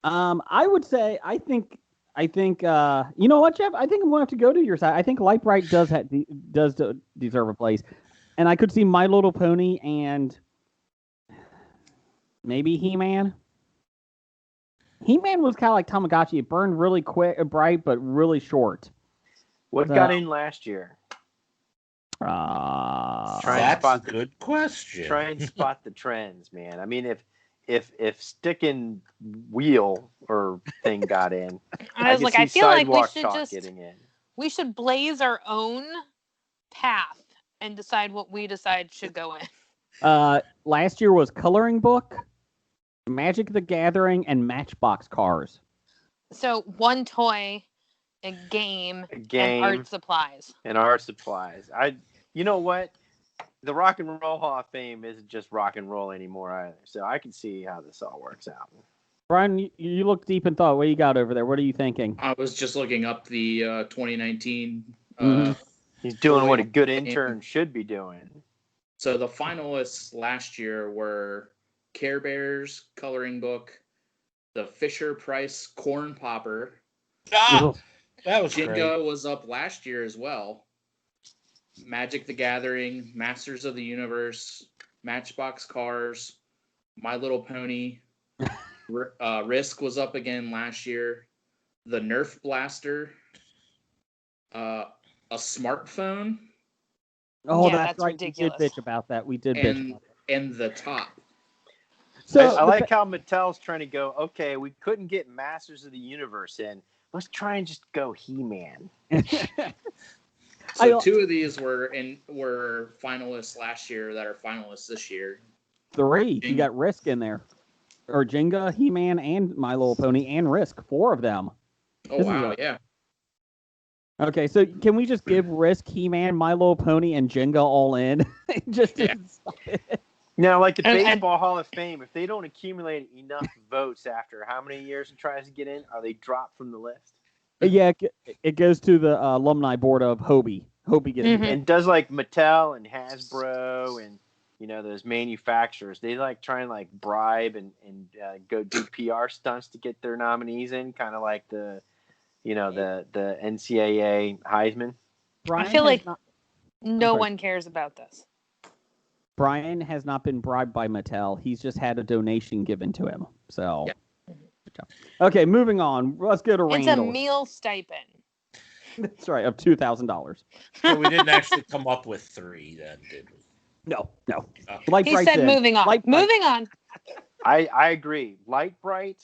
I would say, I think, you know what, Jeff? I think I'm going to have to go to your side. I think Light Bright does deserve a place. And I could see My Little Pony and maybe He-Man. He-Man was kind of like Tamagotchi. It burned really quick, bright, but really short. What got in last year? That's a good question. Try and spot the trends, man. I mean, if sticking wheel or thing got in, I was could like, see I feel like we sidewalk should chalk just getting in. we should blaze our own path and decide what we decide should go in. Last year was Coloring Book, Magic the Gathering, and Matchbox Cars. So one toy, a game, and art supplies. You know what? The Rock and Roll Hall of Fame isn't just rock and roll anymore either. So I can see how this all works out. Brian, you look deep in thought. What do you got over there? What are you thinking? I was just looking up the 2019. He's doing what a good intern should be doing. So the finalists last year were Care Bears Coloring Book, the Fisher-Price Corn Popper. That was Jenga great. was up last year as well. Magic the Gathering, Masters of the Universe, Matchbox Cars, My Little Pony. Risk was up again last year. The Nerf Blaster. A smartphone. Oh, Yeah, that's right. ridiculous. We did bitch about that. We did bitch about that. And the top. So I like how Mattel's trying to go, okay, we couldn't get Masters of the Universe in. Let's try and just go He-Man. So two of these were finalists last year that are finalists this year. 3. You got Risk in there. Or Jenga, He-Man, and My Little Pony, and Risk. 4 of them. Oh, wow, yeah. Okay, so can we just give Risk, He-Man, My Little Pony, and Jenga all in? Just to stop it. Now, like the Baseball Hall of Fame, if they don't accumulate enough votes after how many years it tries to get in, are they dropped from the list? Yeah, it goes to the alumni board of HOBI. HOBI gets And does like Mattel and Hasbro and those manufacturers, they like try and like bribe and go do PR stunts to get their nominees in, kind of like the NCAA Heisman. I feel like no one cares about this. Brian has not been bribed by Mattel. He's just had a donation given to him. So, okay, moving on. Let's go to Randall. It's a meal stipend. That's right, of $2,000. So we didn't actually come up with 3 then, did we? No. Okay. He said moving on. Moving on. I agree. Light Bright.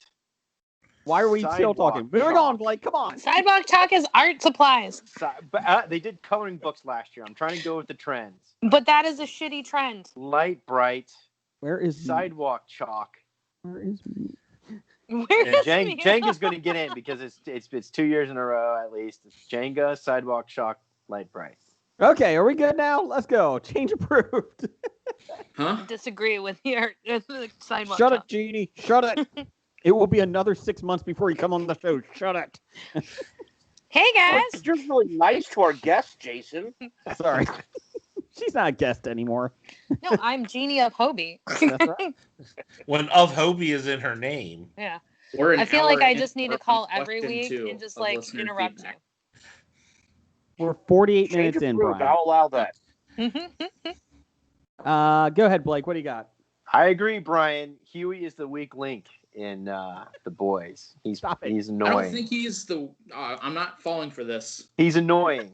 Why are we still talking? Moving on, Blake. Come on. Sidewalk chalk is art supplies. But they did coloring books last year. I'm trying to go with the trends. But that is a shitty trend. Light Bright. Where is sidewalk chalk? Where is me? Jenga's going to get in because it's 2 years in a row at least. It's Jenga, sidewalk chalk, Light Bright. Okay, are we good now? Let's go. Change approved. Huh? Disagree with your sidewalk. Shut chalk. it, Jeannie. Shut it. It will be another 6 months before you come on the show. Shut it. Hey guys. It's just really nice to our guest, Jason. Sorry. She's not a guest anymore. No, I'm Jeannie of HOBI. That's right. When of HOBI is in her name. Yeah. We're I feel like I just need to call every week and just like listener interrupt feedback. We're 48 Change minutes in, approved. Brian. I'll allow that. you. Go ahead, Blake. What do you got? I agree, Brian. Huey is the weak link in The Boys. He's annoying. I don't think he's the. I'm not falling for this. He's annoying.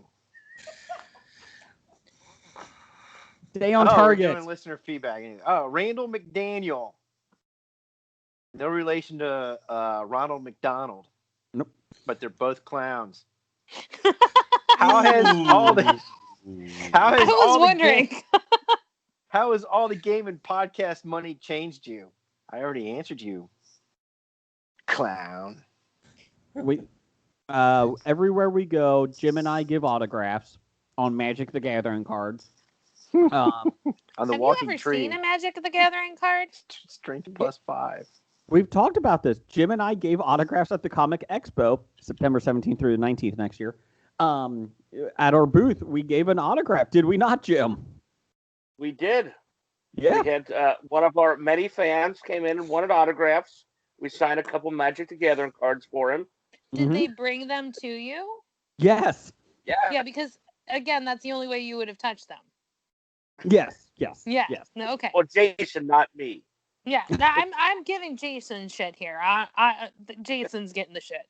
Stay on target. We're doing listener feedback. Randall McDaniel. No relation to Ronald McDonald. Nope. But they're both clowns. How has all the? How has I was wondering. How has all the game and podcast money changed you? I already answered you. Clown. Everywhere we go, Jim and I give autographs on Magic the Gathering cards. On the Have you walking ever tree. seen a Magic the Gathering card? Strength +5. We've talked about this. Jim and I gave autographs at the Comic Expo, September 17th through the 19th next year. At our booth, we gave an autograph. Did we not, Jim? We did. Yeah. We had one of our many fans came in and wanted autographs. We signed a couple Magic the Gathering cards for him. Did they bring them to you? Yes. Yeah. Yeah, because again, that's the only way you would have touched them. Yes. Yes. Yeah. Yes. No, okay. Well, Jason, not me. Yeah. Now, I'm giving Jason shit here. Jason's getting the shit.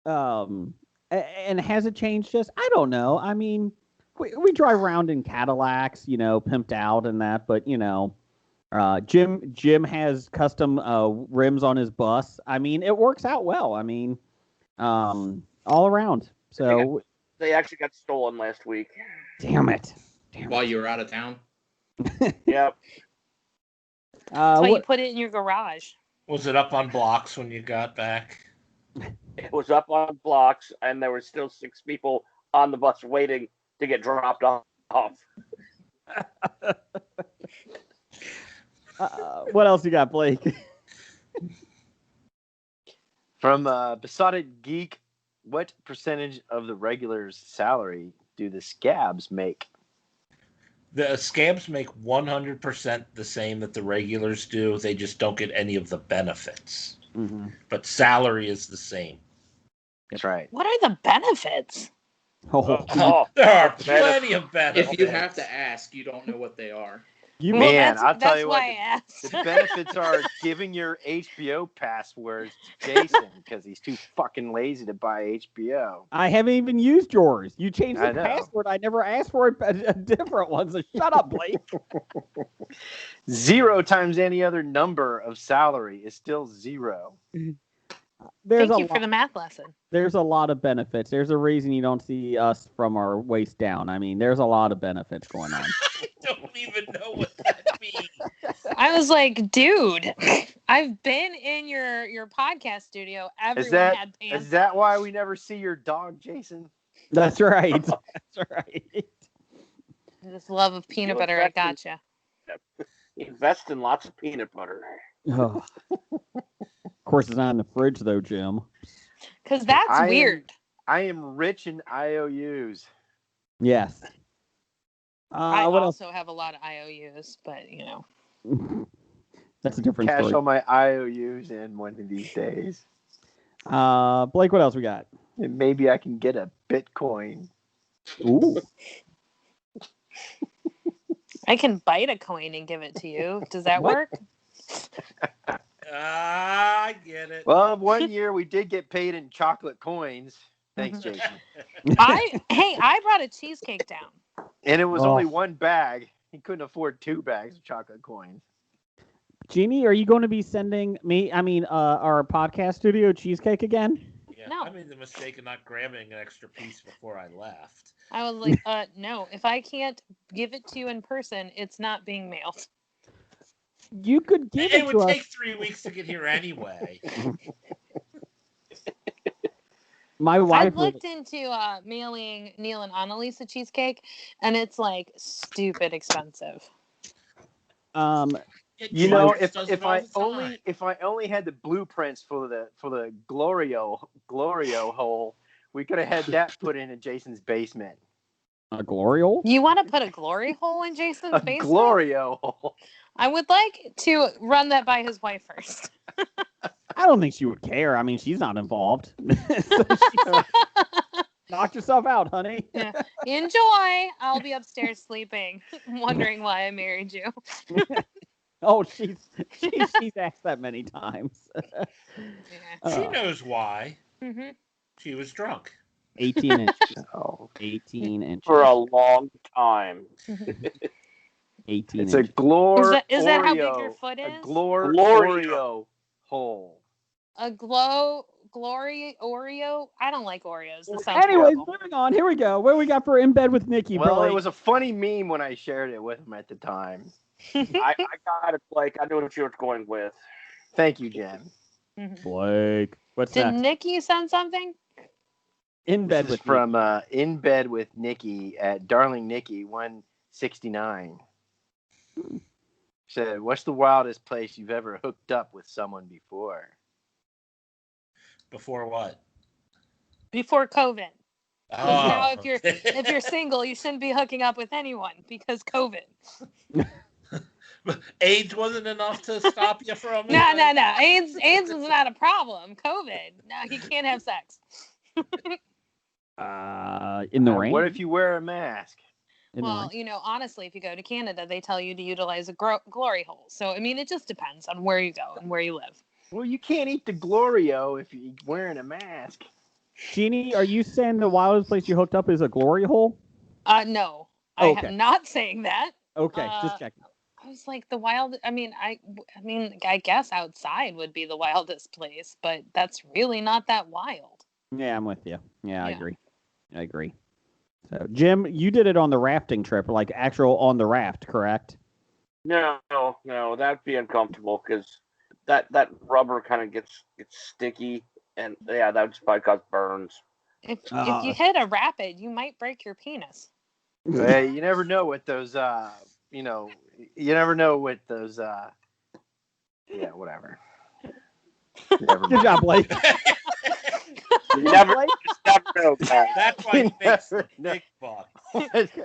And has it changed just? I don't know. I mean, we drive around in Cadillacs, pimped out and that, but Jim has custom rims on his bus. I mean, it works out well. I mean, all around. So they actually got stolen last week. Damn it. While you were out of town. Yep. That's why you put it in your garage. Was it up on blocks when you got back? It was up on blocks, and there were still 6 people on the bus waiting to get dropped off. What else you got, Blake? From Besotted Geek, what percentage of the regulars' salary do the scabs make? The scabs make 100% the same that the regulars do. They just don't get any of the benefits. Mm-hmm. But salary is the same. That's right. What are the benefits? There are plenty of benefits. If you have to ask, you don't know what they are. I'll tell you what. Why I asked. The benefits are giving your HBO passwords to Jason because he's too fucking lazy to buy HBO. I haven't even used yours. You changed the I know. password. I never asked for a different one, so shut up, Blake. 0 times any other number of salary is still 0. Thank you for the math lesson. There's a lot of benefits. There's a reason you don't see us from our waist down. I mean, there's a lot of benefits going on. I don't even know what that means. I was like, dude, I've been in your podcast studio. Everyone had pants. Is that why we never see your dog, Jason? That's right. That's right. This love of peanut butter, I gotcha. Invest in lots of peanut butter. Oh. Of course, it's not in the fridge, though, Jim. Because that's weird. I am rich in IOUs. Yes. I what also have a lot of IOUs, but, That's a different Cash story. all my IOUs in one of these days. Blake, what else we got? And maybe I can get a Bitcoin. Ooh. I can bite a coin and give it to you. Does that work? I get it. Well, one year we did get paid in chocolate coins. Thanks, Jason. I brought a cheesecake down. And it was only one bag. He couldn't afford 2 bags of chocolate coins. Jeannie, are you going to be sending our podcast studio cheesecake again? Yeah, No. I made the mistake of not grabbing an extra piece before I left. I was like, no, if I can't give it to you in person, it's not being mailed. You could give it It to would us. take 3 weeks to get here anyway. My I wife looked into mailing Neil and Annalise a cheesecake, and it's like stupid expensive. You know, Cheers does it if all I the time. only had the blueprints for the Glorio hole, we could have had that put in Jason's basement. a Gloriole? You want to put a glory hole in Jason's A basement? Glorio hole. I would like to run that by his wife first. I don't think she would care. I mean, she's not involved. Knock yourself out, honey. Yeah. Enjoy. I'll be upstairs sleeping, wondering why I married you. Oh, she's asked that many times. Yeah. She knows why. Mm-hmm. She was drunk. 18 inches. Oh. 18 inches. For a long time. 18 It's a inches. Glor. Is that how big Oreo. your foot A is? Glor Glorio. Oreo hole. A glory Oreo? I don't like Oreos. That sounds Anyways, horrible. moving on. Here we go. What do we got for In Bed with Nikki? Well, Blake? it was a funny meme when I shared it with him at the time. I got it, Blake. I knew what you were going with. Thank you, Jen. Blake. What's Did next? Nikki send something? In bed This is with from In Bed with Nikki at Darling Nikki 169. Said, "What's the wildest place you've ever hooked up with someone before?" Before what? Before COVID. Now, Oh. if you're single, you shouldn't be hooking up with anyone because COVID. Age wasn't enough to stop you from it? No. AIDS was not a problem. COVID. No, you can't have sex. In the rain. What if you wear a mask? Well, honestly, if you go to Canada, they tell you to utilize a glory hole. So, I mean, it just depends on where you go and where you live. Well, you can't eat the Glorio if you're wearing a mask. Jeannie, are you saying the wildest place you hooked up is a glory hole? No, Okay. I am not saying that. Okay, just checking. I was like the wild. I mean, I guess outside would be the wildest place, but that's really not that wild. Yeah, I'm with you. Yeah, I agree. So, Jim, you did it on the rafting trip, like actual on the raft, correct? No, that'd be uncomfortable because that rubber kind of gets sticky, and that would just probably cause burns. If you hit a rapid, you might break your penis. Hey, you never know what those you never know what those whatever. Good job, Blake. You never know, guys. That's why he makes the big bucks.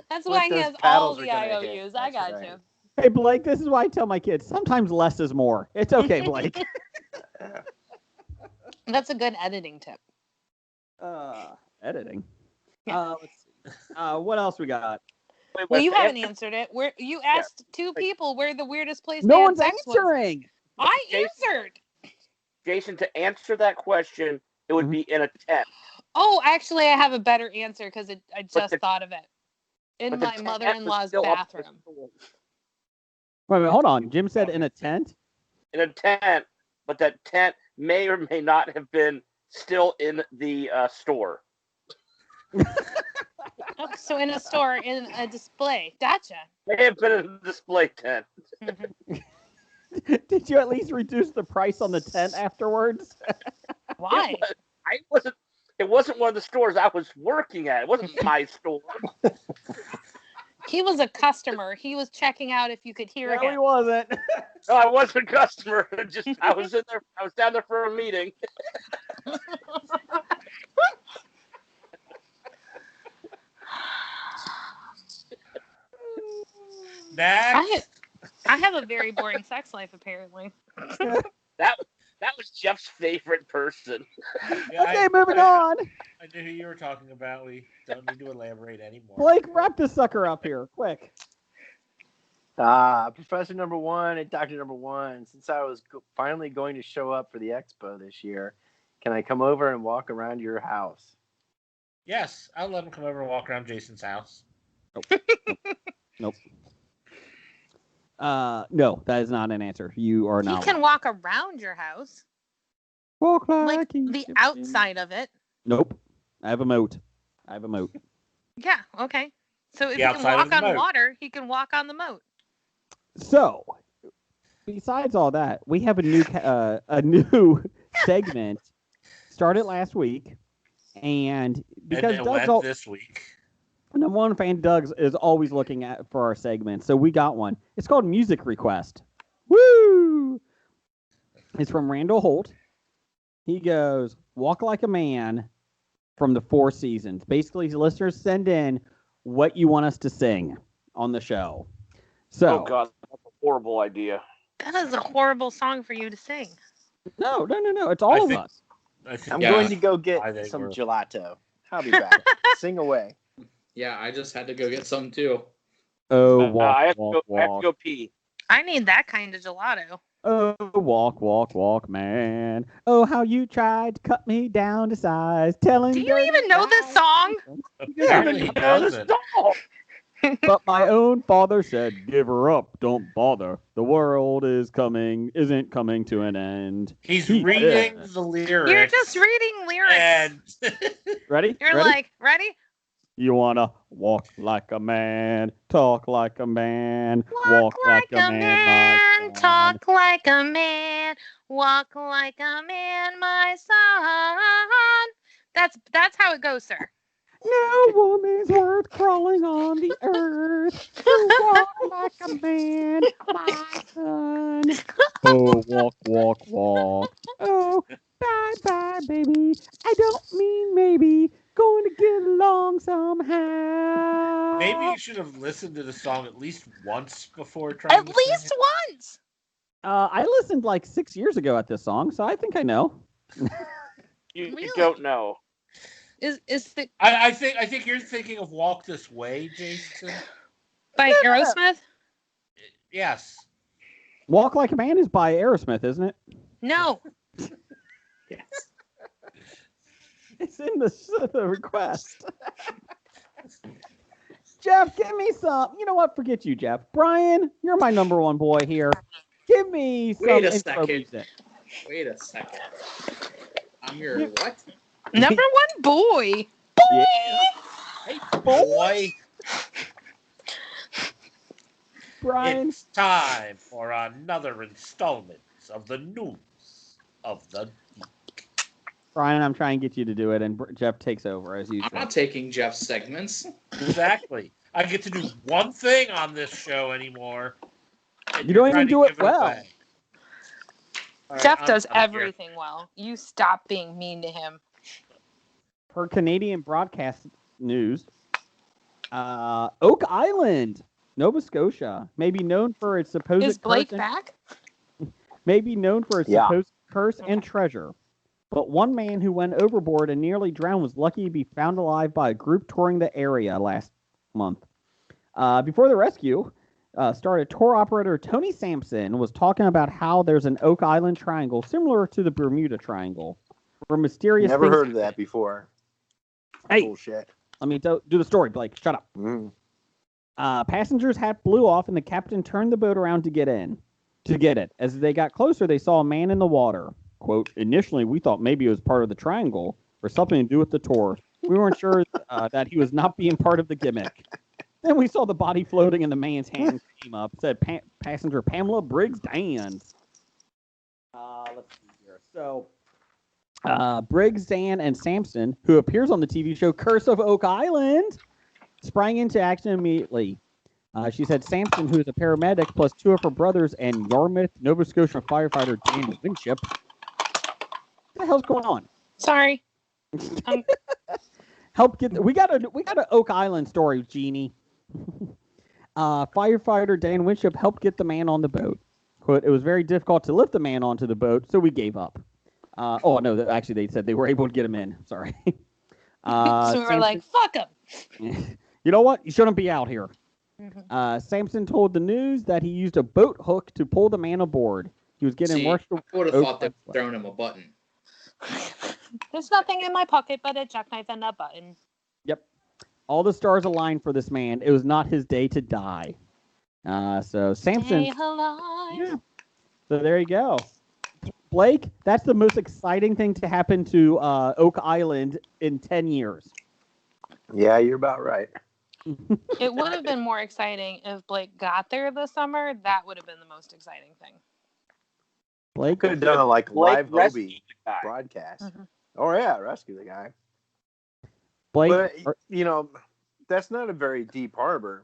That's why he has all the IOUs. I got you. Hey, Blake, this is why I tell my kids, sometimes less is more. It's okay, Blake. That's a good editing tip. Editing? Yeah. Let's see. What else we got? Well, you haven't answered it. You asked two people where the weirdest place no they had one's sex answering. Was. I answered. Jason, to answer that question, it would be in a tent. Oh, actually, I have a better answer because I just thought of it. In my mother-in-law's bathroom. Wait a minute, hold on. Jim said in a tent? In a tent, but that tent may or may not have been still in the store. Oh, so in a store, in a display. Gotcha. May have been in a display tent. Did you at least reduce the price on the tent afterwards? Why? It wasn't one of the stores I was working at. It wasn't my store. He was a customer. He was checking out if you could hear him. No, he wasn't. No, I wasn't a customer. I was in there. I was down there for a meeting. Next. I have a very boring sex life, apparently. That was Jeff's favorite person. Yeah, Okay, moving on. I knew who you were talking about. We don't need to elaborate anymore. Blake, wrap this sucker up here, quick. Professor number one and Doctor number one, since I was finally going to show up for the expo this year, can I come over and walk around your house? Yes, I'll let him come over and walk around Jason's house. Nope. No, that is not an answer. You are not. He can walk around your house. Walk like the outside of it. Nope. I have a moat. Yeah, okay. So if he can walk on water, he can walk on the moat. So, besides all that, we have a new segment started last week, and because Doug's this week. Number one fan Doug is always looking for our segment, so we got one. It's called Music Request. Woo! It's from Randall Holt. He goes, "Walk Like a Man" from the Four Seasons. Basically, listeners send in what you want us to sing on the show. So, oh God, that's a horrible idea. That is a horrible song for you to sing. No. It's all of us. I'm going to go get some gelato. I'll be back. Sing away. Yeah, I just had to go get some too. Oh, I have to go pee. I need that kind of gelato. Oh, walk, man. Oh, how you tried to cut me down to size. Do you even know this song? Apparently he doesn't. But my own father said, "Give her up, don't bother. The world isn't coming to an end." He's reading the lyrics. You're just reading lyrics. And ready? You're like, ready? You wanna walk like a man, talk like a man, walk like a man, talk like a man, walk like a man, my son. That's how it goes, sir. No woman's worth crawling on the earth to walk like a man, my son. Oh, walk, walk, walk. Oh, bye, bye, baby. I don't mean maybe. Going to get along somehow. Maybe you should have listened to the song at least once before trying At to sing least it. once. I listened like 6 years ago at this song, so I think I know. You Really? don't know. Is the I think you're thinking of Walk This Way, Jason. by Aerosmith? Yes. Walk Like a Man is by Aerosmith, isn't it? No. Yes. It's in the request. Jeff, give me some. You know what? Forget you, Jeff. Brian, you're my number one boy here. Give me some Wait a intro second. music. Wait a second. I'm your what? Number one boy. Yeah. Hey, boy. Brian, It's time for another installment of the news of the Brian, I'm trying to get you to do it, and Jeff takes over as I'm usual. not taking Jeff's segments. Exactly. I get to do one thing on this show anymore. and You you're don't trying even to do it give well. away. All right, Jeff I'm does done here. everything well. You stop being mean to him. Per Canadian broadcast news, Oak Island, Nova Scotia, may be known for its supposed Is Blake curse back? may be known for its Yeah. supposed curse and treasure. But one man who went overboard and nearly drowned was lucky to be found alive by a group touring the area last month. Before the rescue started, tour operator Tony Sampson was talking about how there's an Oak Island triangle similar to the Bermuda Triangle, where mysterious Never things heard of that happen. before. Hey, Bullshit. let me do the story, Blake. Shut up. Mm. Passengers' hat blew off, and the captain turned the boat around to get it. As they got closer, they saw a man in the water. Quote, initially, we thought maybe it was part of the triangle or something to do with the tour. We weren't sure that he was not being part of the gimmick. Then we saw the body floating and the man's hand came up. Said passenger Pamela Briggs Dans. Let's see here. So, Briggs, Dan, and Sampson, who appears on the TV show Curse of Oak Island, sprang into action immediately. She said Sampson, who is a paramedic, plus two of her brothers, and Yarmouth, Nova Scotia firefighter Dan Winship. What the hell's going on? Sorry. Help get we got an Oak Island story, Jeannie. Firefighter Dan Winship helped get the man on the boat. Quote, it was very difficult to lift the man onto the boat, so we gave up. Actually, they said they were able to get him in. Sorry. So we were like, fuck him. You know what? You shouldn't be out here. Mhm. Sampson told the news that he used a boat hook to pull the man aboard. He was getting See, rushed. I would have thought they'd thrown him a button. There's nothing in my pocket but a jackknife and a button. Yep. All the stars aligned for this man. It was not his day to die. So Sampson. Stay alive. Yeah. So there you go. Blake, that's the most exciting thing to happen to Oak Island in 10 years. Yeah, you're about right. It would have been more exciting if Blake got there this summer. That would have been the most exciting thing. Blake, Could have done a live rescued HOBI the guy. broadcast. Mhm. Oh yeah, rescue the guy. Blake, But that's not a very deep harbor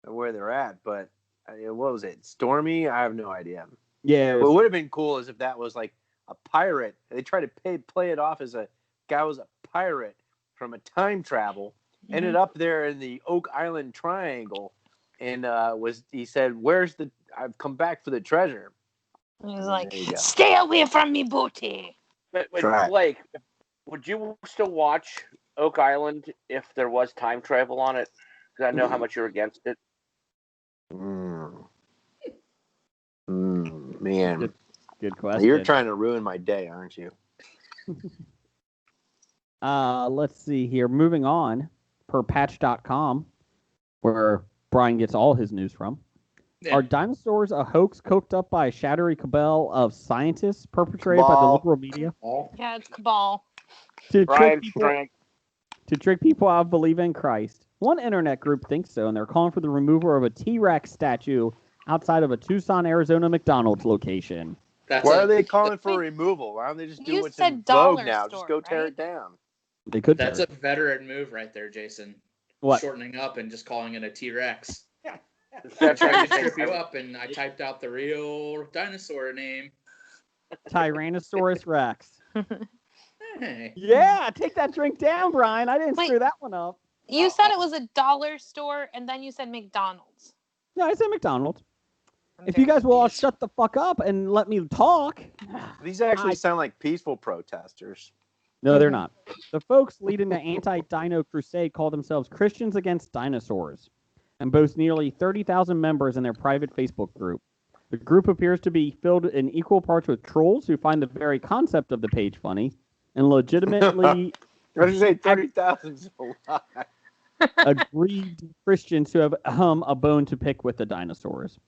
where they're at. But what was it? Stormy? I have no idea. yeah, What would have been cool is if that was like a pirate. They tried to play it off as a guy was a pirate from a time travel. Ended up there in the Oak Island Triangle, and he said, "Where's the? I've come back for the treasure." He was There like, you go. stay away from me, booty. But Try it. Blake, would you still watch Oak Island if there was time travel on it? Because I know how much you're against it. Man, good question. you're trying to ruin my day, aren't you? Let's see here. Moving on, per patch.com, where Brian gets all his news from. Yeah. Are dinosaurs a hoax cooked up by a shadowy cabal of scientists perpetrated by the Cabal. liberal media Yeah, it's Cabal. to Brian trick people out of believing in Christ? One internet group thinks so, and they're calling for the removal of a T-Rex statue outside of a Tucson, Arizona McDonald's location. Why are they calling for removal? Why don't they just do You what's said in vogue dollar now? store, Just go tear right? it down. They could. That's perish. a veteran move right there, Jason. What? Shortening up and just calling it a T-Rex. I That's tried to trip you up, and I typed out the real dinosaur name. Tyrannosaurus Rex. Hey. Yeah, take that drink down, Brian. I didn't Wait. screw that one up. You said it was a dollar store, and then you said McDonald's. No, I said McDonald's. I'm If you very guys will all confused. shut the fuck up and let me talk. These actually I- sound like peaceful protesters. No, they're not. The folks leading the anti-dino crusade call themselves Christians Against Dinosaurs and boast nearly 30,000 members in their private Facebook group. The group appears to be filled in equal parts with trolls who find the very concept of the page funny and legitimately What did you say? 30,000 is a lot. aggrieved Christians who have a bone to pick with the dinosaurs.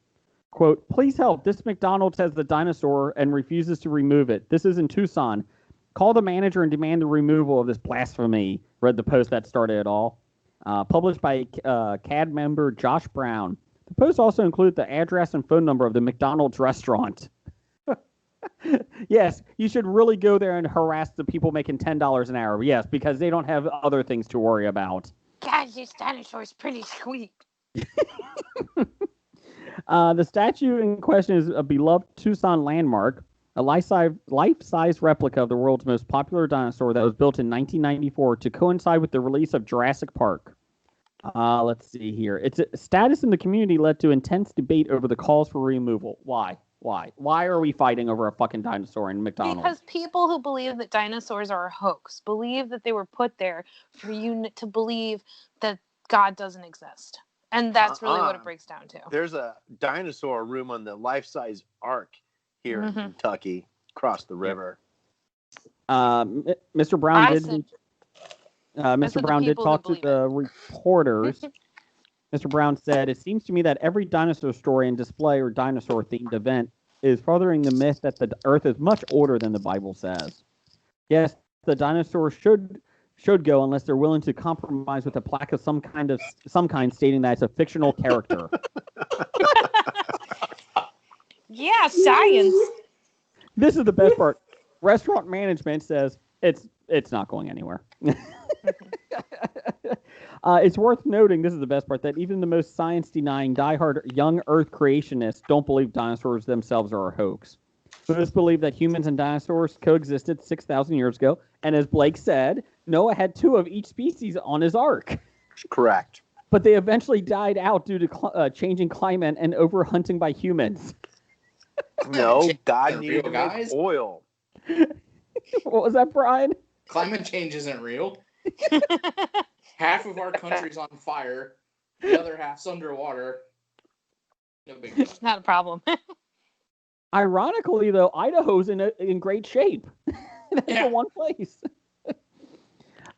Quote, please help. This McDonald's has the dinosaur and refuses to remove it. This is in Tucson. Call the manager and demand the removal of this blasphemy, read the post that started it all. Published by CAD member Josh Brown. The post also included the address and phone number of the McDonald's restaurant. Yes, you should really go there and harass the people making $10 an hour. Yes, because they don't have other things to worry about. God, this dinosaur is pretty sweet. The statue in question is a beloved Tucson landmark, a life-size replica of the world's most popular dinosaur that was built in 1994 to coincide with the release of Jurassic Park. Let's see here. Its status in the community led to intense debate over the calls for removal. Why? Why are we fighting over a fucking dinosaur in McDonald's? Because people who believe that dinosaurs are a hoax believe that they were put there for you to believe that God doesn't exist. And that's really what it breaks down to. There's a dinosaur room on the life-size Ark here in Kentucky, across the river. Mr. Brown Mr. Brown did talk to the reporters. Mr. Brown said, it seems to me that every dinosaur story and display or dinosaur-themed event is furthering the myth that the Earth is much older than the Bible says. Yes, the dinosaurs should go unless they're willing to compromise with a plaque of some kind stating that it's a fictional character. Yeah, science. This is the best part. Restaurant management says it's not going anywhere. It's worth noting, this is the best part, that even the most science-denying, diehard young Earth creationists don't believe dinosaurs themselves are a hoax. Most believe that humans and dinosaurs coexisted 6,000 years ago, and as Blake said, Noah had 2 of each species on his ark. Correct. But they eventually died out due to changing climate and overhunting by humans. No, God Real needed to make guys? oil. What was that, Brian? Climate change isn't real. Half of our country's on fire. The other half's underwater. No big deal. Not a problem. Ironically, though, Idaho's in great shape. That's Yeah. the one place.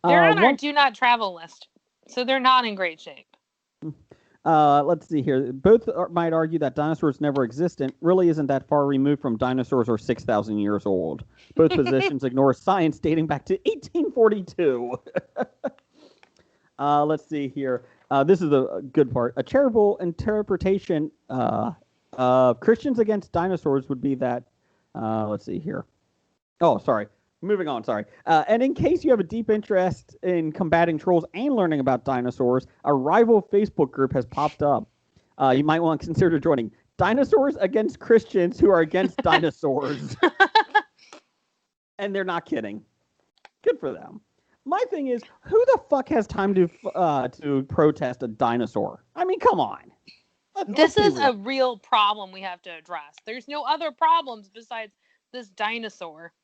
They're on our do not travel list, so they're not in great shape. Let's see here. Both might argue that dinosaurs never existed. Really isn't that far removed from dinosaurs are 6,000 years old. Both positions ignore science dating back to 1842. Let's see here. This is a good part. A charitable interpretation of Christians Against Dinosaurs would be that, let's see here. Oh, sorry. Moving on, sorry. And in case you have a deep interest in combating trolls and learning about dinosaurs, a rival Facebook group has popped up. You might want to consider joining Dinosaurs Against Christians who are against dinosaurs. And they're not kidding. Good for them. My thing is, who the fuck has time to protest a dinosaur? I mean, come on. This is a real problem we have to address. There's no other problems besides this dinosaur.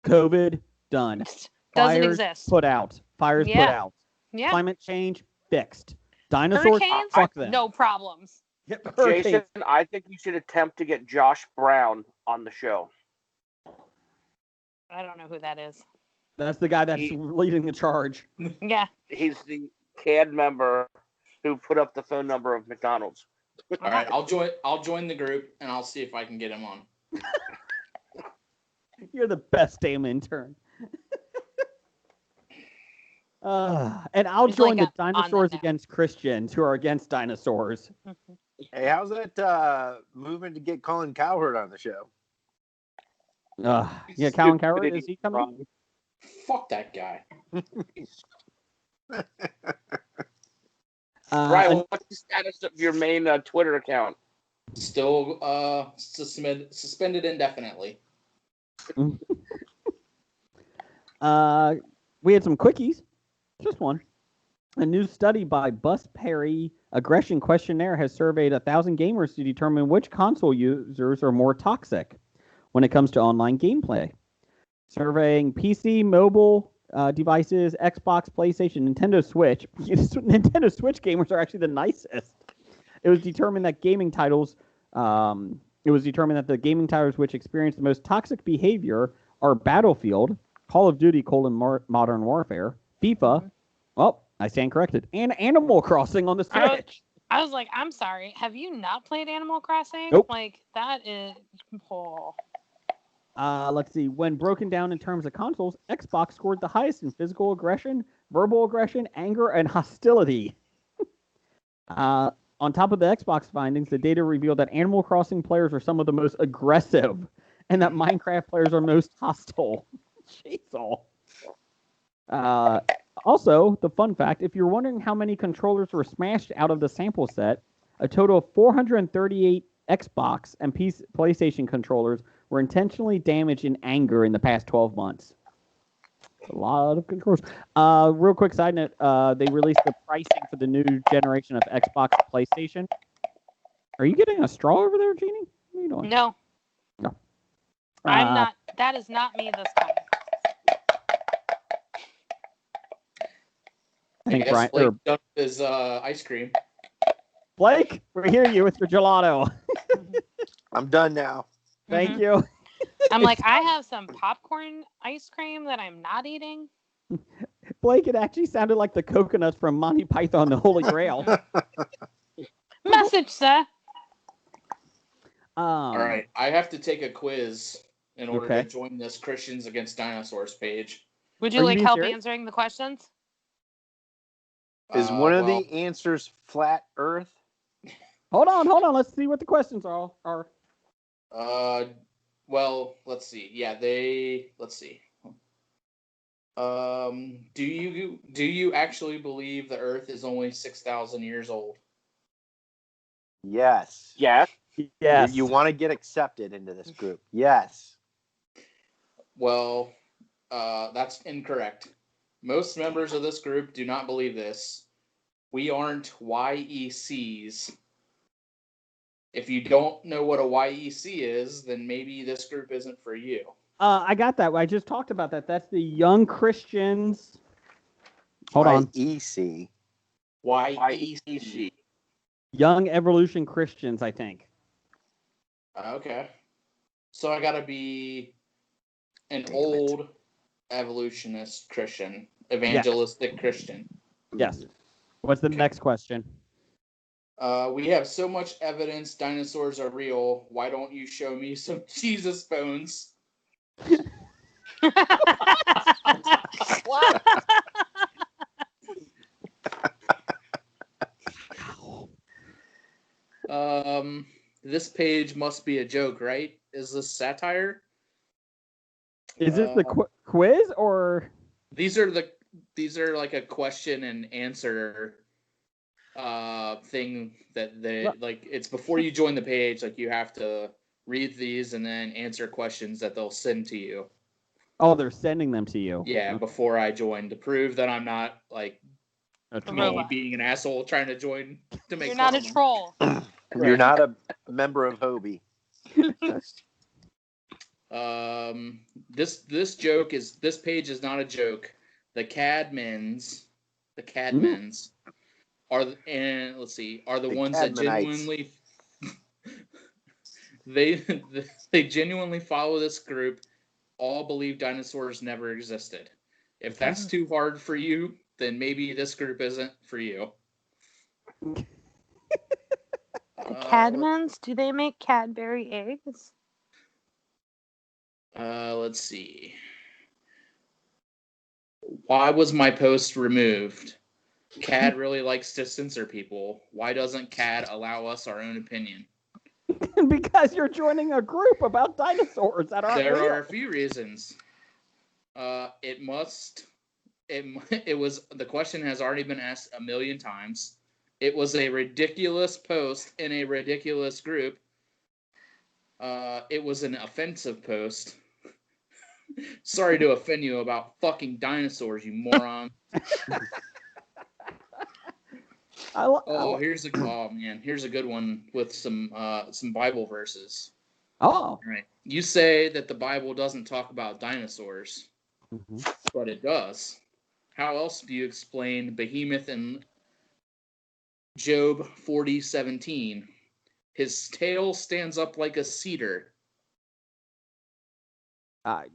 COVID, done. Doesn't Fires exist. put out. Fires put Yeah. out. Yeah. Climate change, fixed. Dinosaurs, Hurricanes, fuck them. no problems. Yep, Jason, hurricanes. I think you should attempt to get Josh Brown on the show. I don't know who that is. That's the guy that's leading the charge. Yeah. He's the CAD member who put up the phone number of McDonald's. All right, I'll join the group and I'll see if I can get him on. You're the best damn intern. And I'll He's join like the on that Dinosaurs now. Against Christians who are against dinosaurs. Hey, how's that movement to get Colin Cowherd on the show? Yeah, Colin Cowherd, is he coming? Fuck that guy. Right, what's the status of your main Twitter account? Still suspended indefinitely. We had some quickies. Just one. A new study by Bus Perry Aggression Questionnaire has surveyed 1,000 gamers to determine which console users are more toxic when it comes to online gameplay. Surveying PC, mobile devices, Xbox, PlayStation, Nintendo Switch. Nintendo Switch gamers are actually the nicest. It was determined that the gaming titles which experience the most toxic behavior are Battlefield, Call of Duty: Modern Warfare, FIFA. Well, I stand corrected, and Animal Crossing on the Switch. I was like, I'm sorry. Have you not played Animal Crossing? Nope. Like that is. Oh. Let's see. When broken down in terms of consoles, Xbox scored the highest in physical aggression, verbal aggression, anger, and hostility. On top of the Xbox findings, the data revealed that Animal Crossing players are some of the most aggressive, and that Minecraft players are most hostile. Jeez. Also, the fun fact, if you're wondering how many controllers were smashed out of the sample set, a total of 438 Xbox and PlayStation controllers were intentionally damaged in anger in the past 12 months. A lot of controllers. Real quick side note, they released the pricing for the new generation of Xbox and PlayStation. Are you getting a straw over there, Jeannie? What are you doing? No. No. I'm not. That is not me this time. I think guess Brian, Blake dumped his ice cream. Blake, we hear you with your gelato. I'm done now. Thank you. I'm like, I have some popcorn ice cream that I'm not eating. Blake, it actually sounded like the coconuts from Monty Python and the Holy Grail. Message, sir. All right, I have to take a quiz in order Okay. to join this Christians Against Dinosaurs page. Would Are you you like being help serious? answering the questions? Is one of the answers flat Earth? Hold on. Let's see what the questions are. Well, let's see. Yeah, let's see. Do you actually believe the Earth is only 6,000 years old? Yes. Yes. Yes. You want to get accepted into this group? Yes. Well, that's incorrect. Most members of this group do not believe this. We aren't YECs. If you don't know what a YEC is, then maybe this group isn't for you. I got that. I just talked about that. That's the Young Christians. Hold on. YEC. YEC. Young Evolution Christians, I think. Okay. So I gotta be an old evolutionist Christian, evangelistic Christian. Yes. What's the next question? We have so much evidence dinosaurs are real. Why don't you show me some Jesus bones? What? This page must be a joke, right? Is this satire? Is it the quiz or? These are like a question and answer thing that they like. It's before you join the page. Like you have to read these and then answer questions that they'll send to you. Oh, they're sending them to you. Yeah, before I join to prove that I'm not like me being an asshole trying to join to make. You're not a troll. You're not a member of HOBI. This page is not a joke. The Cadmans are the ones that genuinely they genuinely follow this group. All believe dinosaurs never existed. If that's too hard for you, then maybe this group isn't for you. The Cadmans? Do they make Cadbury eggs? Let's see. Why was my post removed? CAD really likes to censor people. Why doesn't CAD allow us our own opinion? Because you're joining a group about dinosaurs that aren't There real. are a few reasons. It must. It was. The question has already been asked a million times. It was a ridiculous post in a ridiculous group. It was an offensive post. Sorry to offend you about fucking dinosaurs, you moron. Here's a good one with some Bible verses. Oh. All right. You say that the Bible doesn't talk about dinosaurs, but it does. How else do you explain Behemoth in Job 40:17? His tail stands up like a cedar. I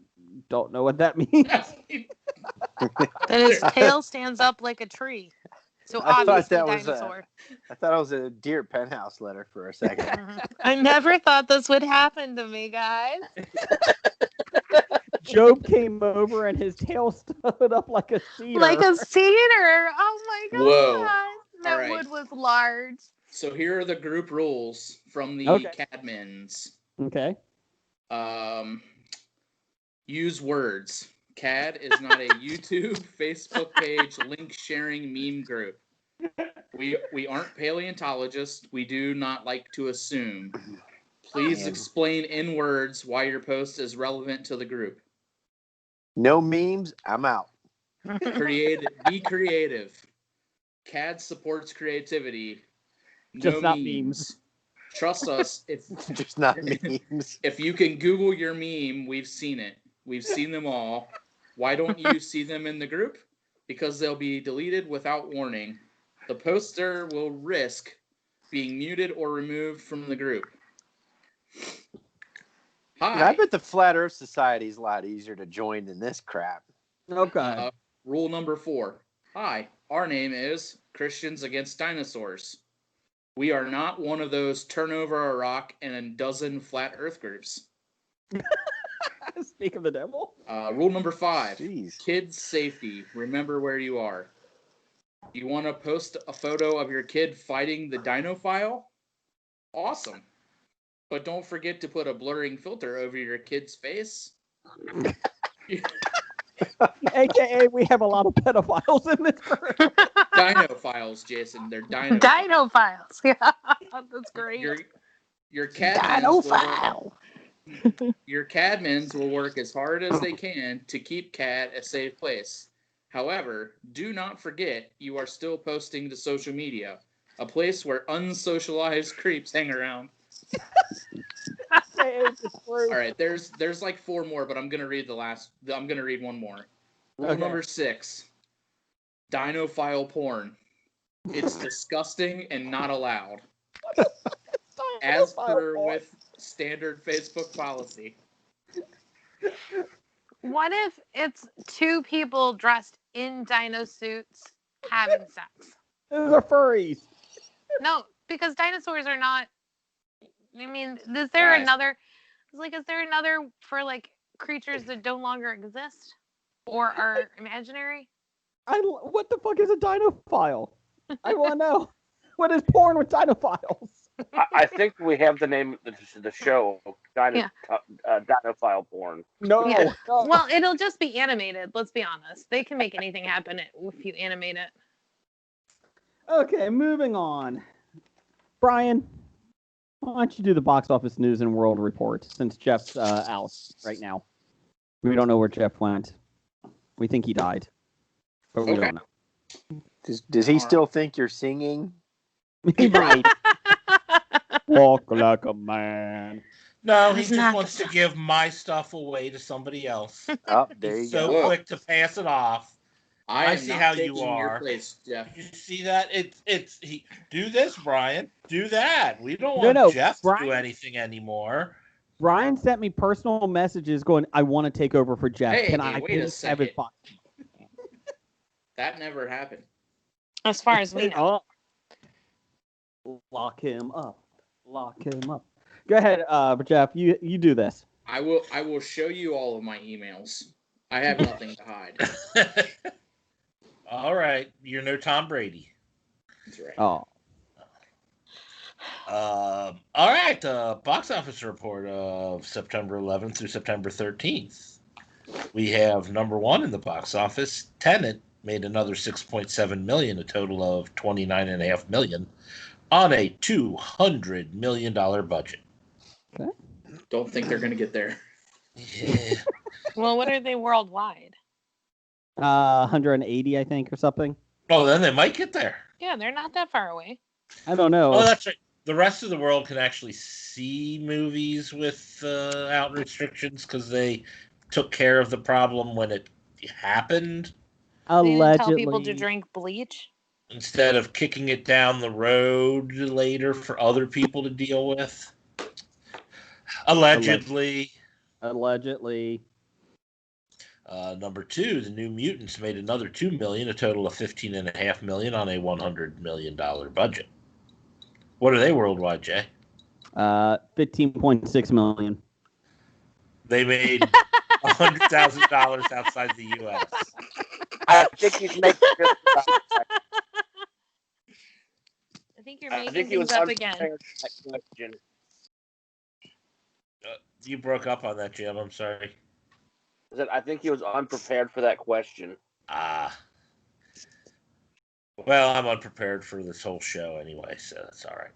don't know what that means. That his tail stands up like a tree. So I thought obviously that was dinosaur. I thought it was a Dear Penthouse letter for a second. I never thought this would happen to me, guys. Job came over and his tail stood up like a cedar. Like a cedar. Oh my god. Whoa. That All right. wood was large. So here are the group rules from the Cadmins. Okay. Use words. CAD is not a YouTube, Facebook page, link sharing meme group. We aren't paleontologists. We do not like to assume. Please explain in words why your post is relevant to the group. No memes, I'm out. Be creative. CAD supports creativity. Just not memes. Trust us. Just not memes. If you can Google your meme, we've seen it. We've seen them all. Why don't you see them in the group? Because they'll be deleted without warning. The poster will risk being muted or removed from the group. Hi. I bet the Flat Earth Society is a lot easier to join than this crap. Okay. Rule number 4. Hi, our name is Christians Against Dinosaurs. We are not one of those turn over a rock and a dozen flat earth groups. Speak of the devil. Rule number 5. Jeez. Kids safety. Remember where you are. You want to post a photo of your kid fighting the dinophile? Awesome. But don't forget to put a blurring filter over your kid's face. AKA, we have a lot of pedophiles in this group. Dinophiles, Jason. They're dinophiles. Dinophiles. Yeah, that's great. Your Cadmins your Cadmins will work as hard as they can to keep CAD a safe place. However, do not forget you are still posting to social media, a place where unsocialized creeps hang around. All right, there's like 4 more, but I'm gonna read one more. Rule number 6: dinophile porn. It's disgusting and not allowed. As per with standard Facebook policy. What if it's 2 people dressed in dino suits having sex? Those are furries. No, because dinosaurs are not. I mean, is there another for like creatures that no longer exist or are imaginary? What the fuck is a dinophile? I want to know. What is porn with dinophiles? I think we have the name of the show, Dinophile Porn. No, Yeah. no. Well, it'll just be animated. Let's be honest. They can make anything happen if you animate it. Okay, moving on. Brian, why don't you do the box office news and world report since Jeff's out right now? We don't know where Jeff went. We think he died, but we don't know. Does he still think you're singing? He might. Walk like a man. No, he just wants to give my stuff away to somebody else. Oh, there you He's go. so quick to pass it off. I am see not how you taking your are. place, Jeff. You see that? Do this, Brian. Do that. We don't want Jeff to do anything anymore. Brian sent me personal messages going, I want to take over for Jeff. Hey, Can I wait a please have his second. box? That never happened. As far as we know. Lock him up. Lock him up. Go ahead, Jeff. You do this. I will show you all of my emails. I have nothing to hide. All right. You're no Tom Brady. That's right. Oh. All right. Box office report of September 11th through September 13th. We have number one in the box office. Tenet made another $6.7 million, a total of $29.5 million on a $200 million budget. Okay. Don't think they're going to get there. Yeah. Well, what are they worldwide? 180, I think, or something. Oh, then they might get there. Yeah, they're not that far away. I don't know. Oh, that's right. The rest of the world can actually see movies without restrictions because they took care of the problem when it happened. They didn't tell Allegedly. people to drink bleach. Instead of kicking it down the road later for other people to deal with. Allegedly. Allegedly. Number two, the New Mutants made another $2 million, a total of $15.5 million on a $100 million budget. What are they worldwide, Jay? $15.6 million. They made $100,000 outside the U.S. I think he's making this. I think you're I making think he was things up again. unprepared for that question. You broke up on that, Jim. I'm sorry. I think he was unprepared for that question. Well, I'm unprepared for this whole show anyway, so that's all right.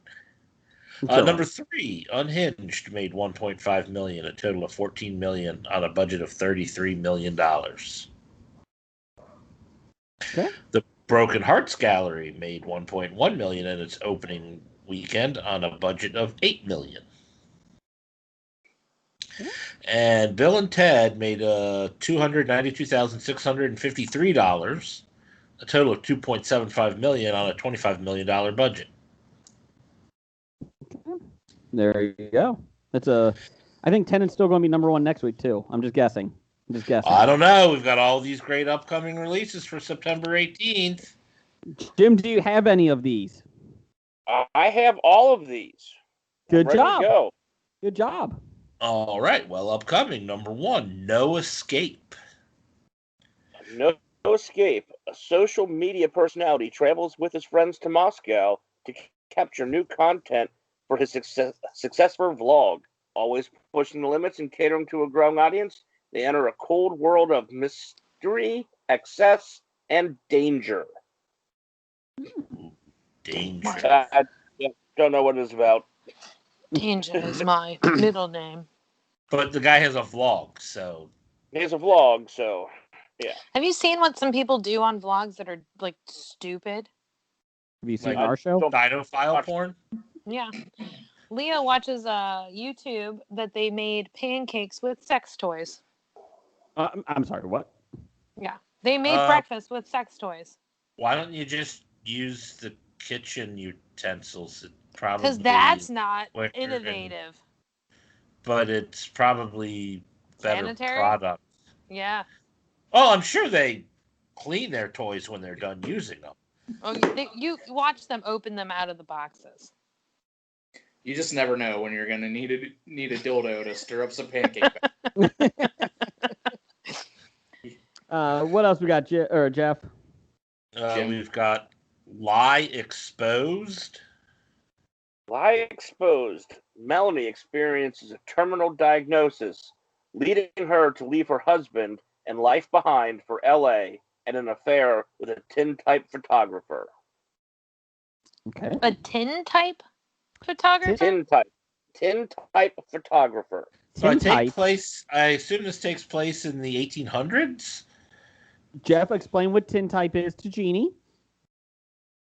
Number three, Unhinged made $1.5 million, a total of $14 million on a budget of $33 million. Okay. The Broken Hearts Gallery made $1.1 million in its opening weekend on a budget of $8 million. And Bill and Ted made $292,653, a total of $2.75 million on a $25 million budget. There you go. I think Tenet's still going to be number one next week too. I'm just guessing. I don't know. We've got all these great upcoming releases for September 18th. Jim, do you have any of these? I have all of these. Good Ready job. to go. Good job. All right. Well, upcoming number one, No Escape. No Escape. A social media personality travels with his friends to Moscow to capture new content for his successful vlog. Always pushing the limits and catering to a growing audience, they enter a cold world of mystery, excess, and danger. Danger. I don't know what it's about. Danger is my middle name. But the guy has a vlog, so. He has a vlog, so yeah. Have you seen what some people do on vlogs that are like stupid? Have you seen Like our show? Dinophile porn? Yeah. Leah watches YouTube that they made pancakes with sex toys. I'm sorry, what? Yeah. They made breakfast with sex toys. Why don't you just use the kitchen utensils? Because that's not innovative. But it's probably better Sanitary? product. Yeah. Oh, I'm sure they clean their toys when they're done using them. Oh, you watch them open them out of the boxes. You just never know when you're going to need a dildo to stir up some pancake. What else we got, Jeff? We've got Lie Exposed. Lie Exposed. Melanie experiences a terminal diagnosis, leading her to leave her husband and life behind for L.A. and an affair with a tin-type photographer. Okay. A tin-type photographer? Tin-type photographer. So I assume this takes place in the 1800s? Jeff, explain what tin type is to Jeannie.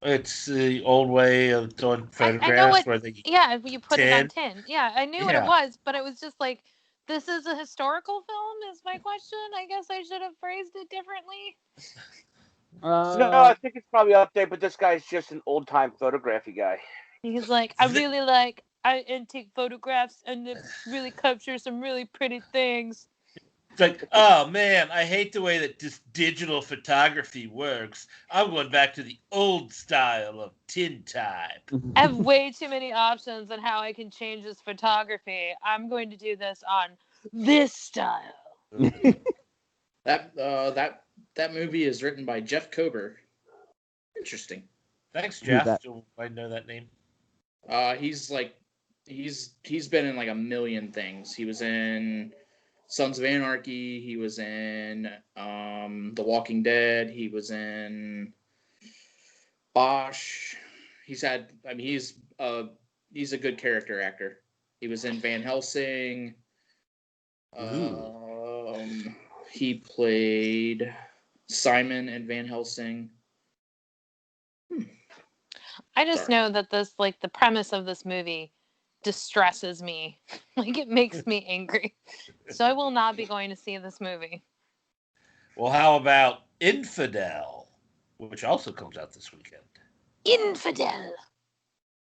It's the old way of doing photographs Yeah, you put it on tin. Yeah, I knew what it Yeah. was, but it was just like, this is a historical film, is my question. I guess I should have phrased it differently. No, I think it's probably up there, but this guy's just an old-time photography guy. He's like, I take photographs and it really captures some really pretty things. It's like, oh man, I hate the way that this digital photography works. I'm going back to the old style of tin type. I have way too many options on how I can change this photography. I'm going to do this on this style. That movie is written by Jeff Kober. Interesting. Thanks, Jeff. Do I know that name? He's been in like a million things. He was in Sons of Anarchy. He was in The Walking Dead. He was in Bosch. He's a good character actor. He was in Van Helsing. He played Simon in Van Helsing. I just know that this, like, the premise of this movie distresses me. Like, it makes me angry. So I will not be going to see this movie. Well, how about Infidel, which also comes out this weekend? Infidel.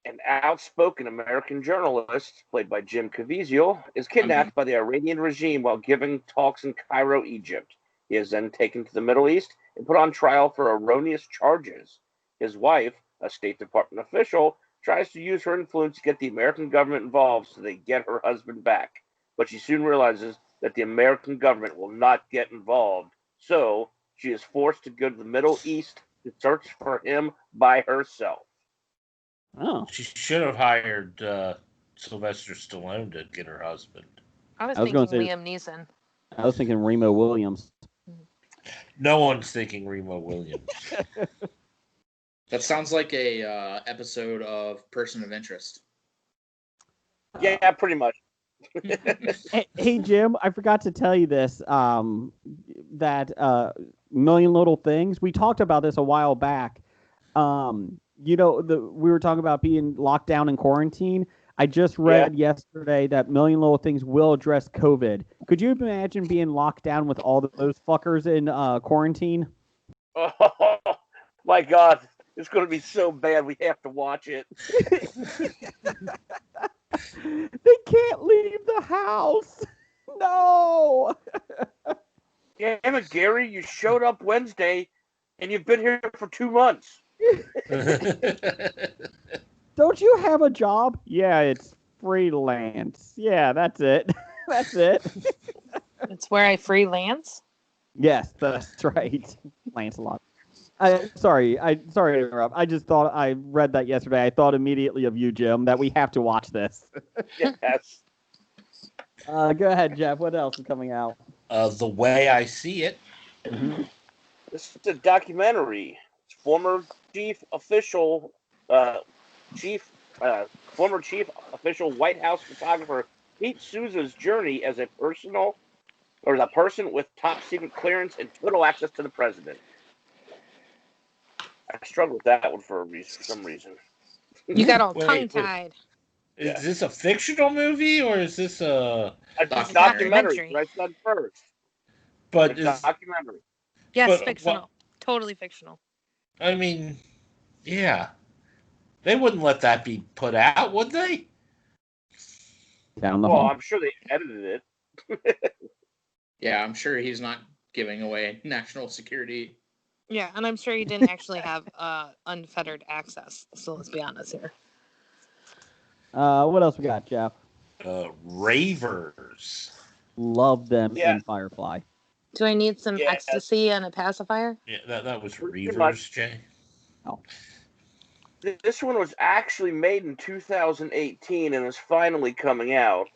An outspoken American journalist, played by Jim Caviezel, is kidnapped by the Iranian regime while giving talks in Cairo, Egypt. He is then taken to the Middle East and put on trial for erroneous charges. His wife, a State Department official, tries to use her influence to get the American government involved so they get her husband back. But she soon realizes that the American government will not get involved. So she is forced to go to the Middle East to search for him by herself. Oh. She should have hired Sylvester Stallone to get her husband. I was gonna thinking say- Liam Neeson. I was thinking Remo Williams. No one's thinking Remo Williams. That sounds like a episode of Person of Interest. Yeah, pretty much. Hey, Jim, I forgot to tell you this. That Million Little Things. We talked about this a while back. We were talking about being locked down in quarantine. I just read yesterday that Million Little Things will address COVID. Could you imagine being locked down with all those fuckers in quarantine? Oh, my God. It's going to be so bad we have to watch it. They can't leave the house. No. Damn it, Gary, you showed up Wednesday and you've been here for 2 months. Don't you have a job? Yeah, it's freelance. Yeah, that's it. That's it. It's where I freelance. Yes, that's right. Lancelot. Sorry to interrupt. I just thought I read that yesterday. I thought immediately of you, Jim, that we have to watch this. Yes. Go ahead, Jeff. What else is coming out? The Way I See It. Mm-hmm. This is a documentary. Former chief official White House photographer Pete Souza's journey as a person with top secret clearance and total access to the president. I struggled with that one for some reason. You got all Wait. tongue-tied. Is this a fictional movie or is this a documentary? I said first. But It's a documentary. Yes, But fictional. Totally fictional. I mean, yeah. They wouldn't let that be put out, would they? Down the Well, hall. I'm sure they edited it. Yeah, I'm sure he's not giving away national security. Yeah, and I'm sure he didn't actually have unfettered access. So let's be honest here. What else we got, Jeff? Ravers. Love them Yeah. in Firefly. Do I need some Yeah. ecstasy and a pacifier? Yeah, that was Pretty Reavers, much. Jay. Oh. This one was actually made in 2018 and is finally coming out.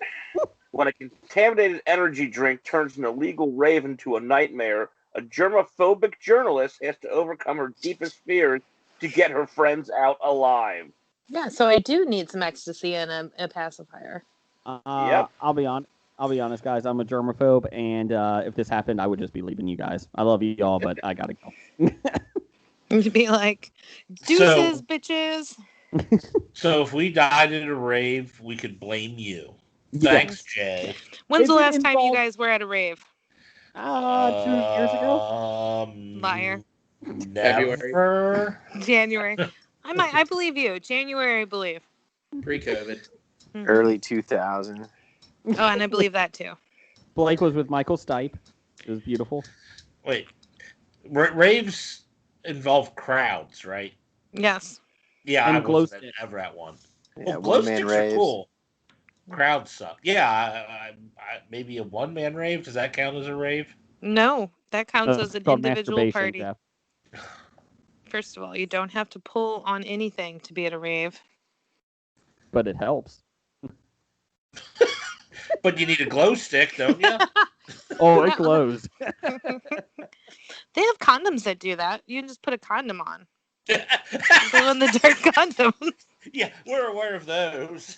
When a contaminated energy drink turns an illegal rave into a nightmare, a germophobic journalist has to overcome her deepest fears to get her friends out alive. Yeah, so I do need some ecstasy and a pacifier. Yep. I'll be honest, guys. I'm a germaphobe, and if this happened, I would just be leaving you guys. I love you all, but I gotta go. You'd be like, deuces, bitches. So if we died at a rave, we could blame you. Yes. Thanks, Jay. When's Is the it last time you involved- guys were at a rave? 2 years ago. Liar. Never. January. I believe you. January, I believe. Pre-COVID. Early 2000. Oh, and I believe that too. Blake was with Michael Stipe. It was beautiful. Wait. Raves involve crowds, right? Yes. Yeah, And I glow wasn't sticks. ever at one. Yeah, Well, glow one-man sticks are raves. cool. Crowds suck. Yeah, maybe a one-man rave. Does that count as a rave? No, that counts as an Called individual masturbation, party. Jeff. First of all, you don't have to pull on anything to be at a rave. But it helps. But you need a glow stick, don't you? Oh, it glows. They have condoms that do that. You can just put a condom on. Glow in the dark condom. Yeah, we're aware of those.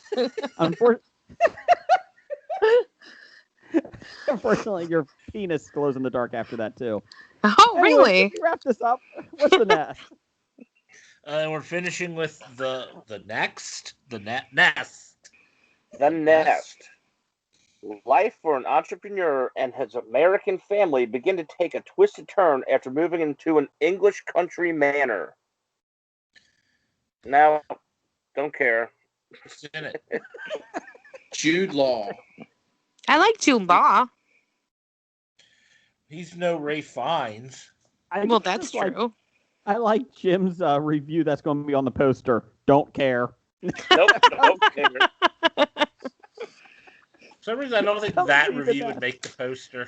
Unfortunately, your penis glows in the dark after that too. Oh, Anyway, really? can we wrap this up? What's the next? We're finishing with the nest. The Nest. Life for an entrepreneur and his American family begin to take a twisted turn after moving into an English country manor. Now, don't care. What's in it? Jude Law. I like Jude Law. He's no Ray Fiennes. Well, that's true. I like Jim's review that's going to be on the poster. Don't care. Nope, don't care. For some reason, I don't think that review would make the poster.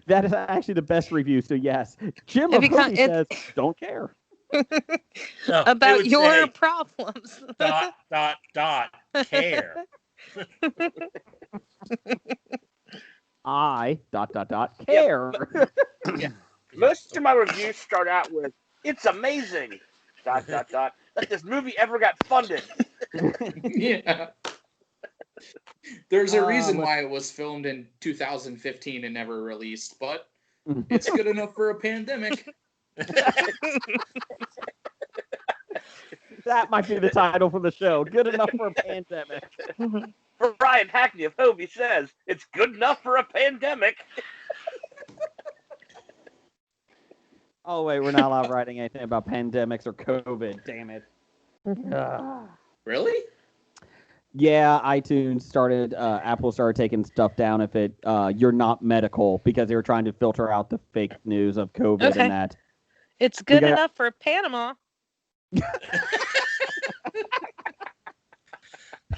That is actually the best review, so yes. Jim says, don't care. No, about your problems. ... care. I ... care. Yeah. Most of my reviews start out with, it's amazing, ... that this movie ever got funded. Yeah. There's a reason why it was filmed in 2015 and never released, but it's good enough for a pandemic. That might be the title for the show. Good enough for a pandemic. Brian Hackney of HOBI says, it's good enough for a pandemic. Oh, wait, we're not allowed writing anything about pandemics or COVID. Damn it. Really? Yeah, iTunes started, Apple started taking stuff down if you're not medical, because they were trying to filter out the fake news of COVID and that. It's good enough for Panama.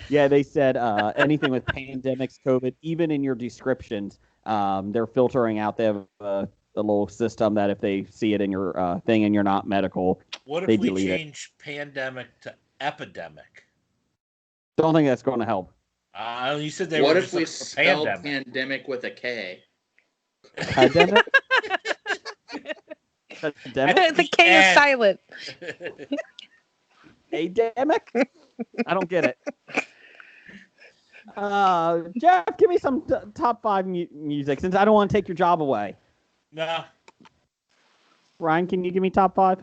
Yeah, they said anything with pandemics, COVID, even in your descriptions, they're filtering out. They have a little system that if they see it in your thing and you're not medical, what they if we delete change pandemic to epidemic? Don't think that's going to help. You said they what were if we spelled pandemic with a K? Pandemic? Pandemic? The K is silent. Pandemic? I don't get it. Jeff, give me some top 5 music, since I don't want to take your job away. No. Ryan, can you give me top 5?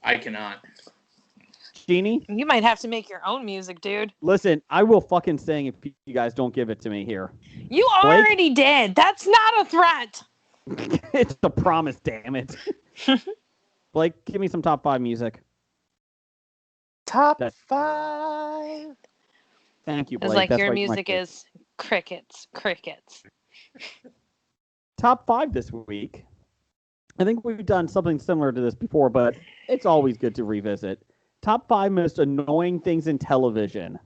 I cannot. Jeannie? You might have to make your own music, dude. Listen, I will fucking sing if you guys don't give it to me here. You already did. That's not a threat. It's a promise, damn it. Blake, give me some top 5 music. Top 5. Thank you, Blake. It's like That's your my music favorite. is crickets. Top 5 this week. I think we've done something similar to this before, but it's always good to revisit. Top 5 most annoying things in television.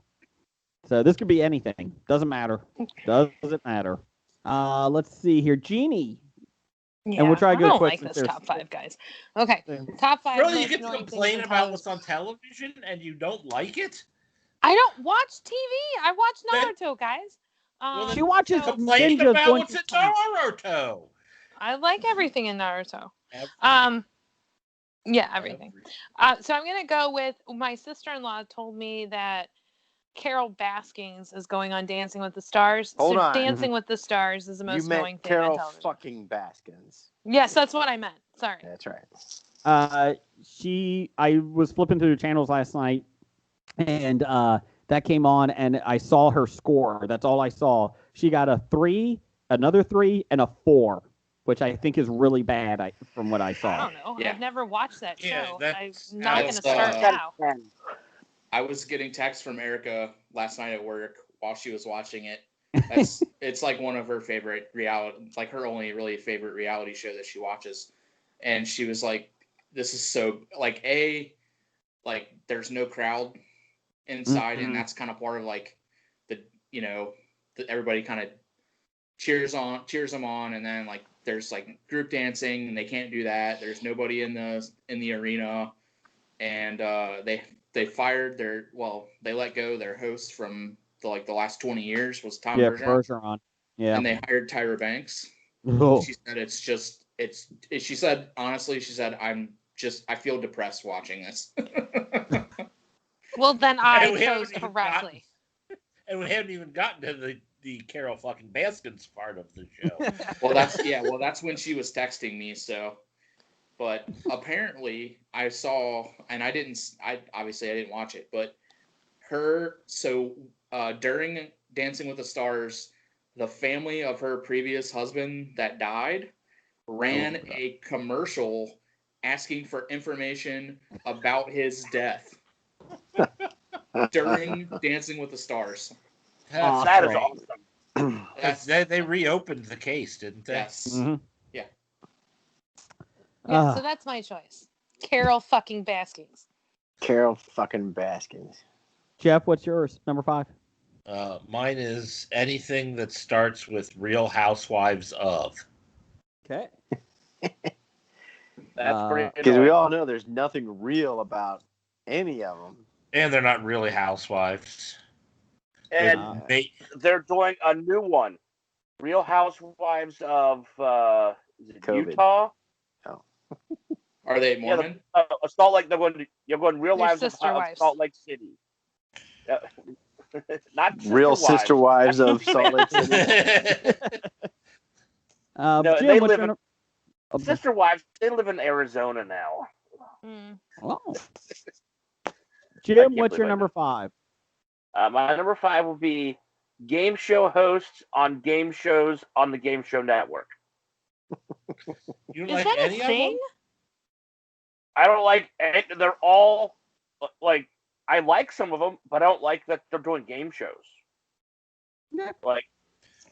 So this could be anything. Doesn't matter. Doesn't matter. Let's see here. Jeannie. Yeah, and we'll try to go I don't quick. like this top 5, guys. Okay, top 5. Really, you get to complain about what's on television and you don't like it? I don't watch TV. I watch Naruto, guys. She watches complain about what's in Naruto. I like everything in Naruto. Yeah, everything. So I'm gonna go with, my sister-in-law told me that Carol Baskins is going on Dancing with the Stars. Hold on. Dancing with the Stars is the most annoying thing Carol on television. fucking Baskins. Yes, that's what I meant. Sorry. That's right. I was flipping through the channels last night, and that came on, and I saw her score. That's all I saw. She got a 3, another 3, and a 4, which I think is really bad from what I saw. I don't know. Yeah. I've never watched that show. I'm not going to start now. I was getting texts from Erica last night at work while she was watching it. It's like one of her favorite reality, it's like her only really favorite reality show that she watches. And she was like, this is so, like, there's no crowd inside, and that's kind of part of, like, everybody kind of cheers them on, and then, like, there's, like, group dancing, and they can't do that. There's nobody in the arena, and they fired they let go their host from the last 20 years was Tom Yeah, Bergeron. Bergeron. Yeah. And they hired Tyra Banks. Oh. She said she said honestly, I feel depressed watching this. Well, then And I we chose haven't even correctly. And we haven't even gotten to the Carol fucking Baskins part of the show. Well, that's when she was texting me. So, but apparently I saw, and I didn't watch it, but during Dancing with the Stars, the family of her previous husband that died ran a commercial asking for information about his death during Dancing with the Stars. That is awesome. They reopened the case, didn't they? Yes. Mm-hmm. Yeah. Yeah, so that's my choice. Carol fucking Baskins. Carol fucking Baskins. Jeff, what's yours? Number 5. Mine is anything that starts with Real Housewives of. Okay. That's pretty Because we annoying. all know there's nothing real about any of them. And they're not really housewives. And They're they're doing a new one. Real Housewives of is it COVID. Utah? Are they Mormon? Salt Lake. You're going Real They're Lives of sister wives. Salt Lake City. Not Real sister wives. wives of Salt Lake City. No, Jim, they what's live your in sister wives. They live in Arizona now. Oh. I Jim, can't what's your believe I number 5? My number 5 will be game show hosts on game shows on the Game Show Network. You Is like that a any of thing? them? I don't like. They're all like. I like some of them, but I don't like that they're doing game shows. Yeah. Like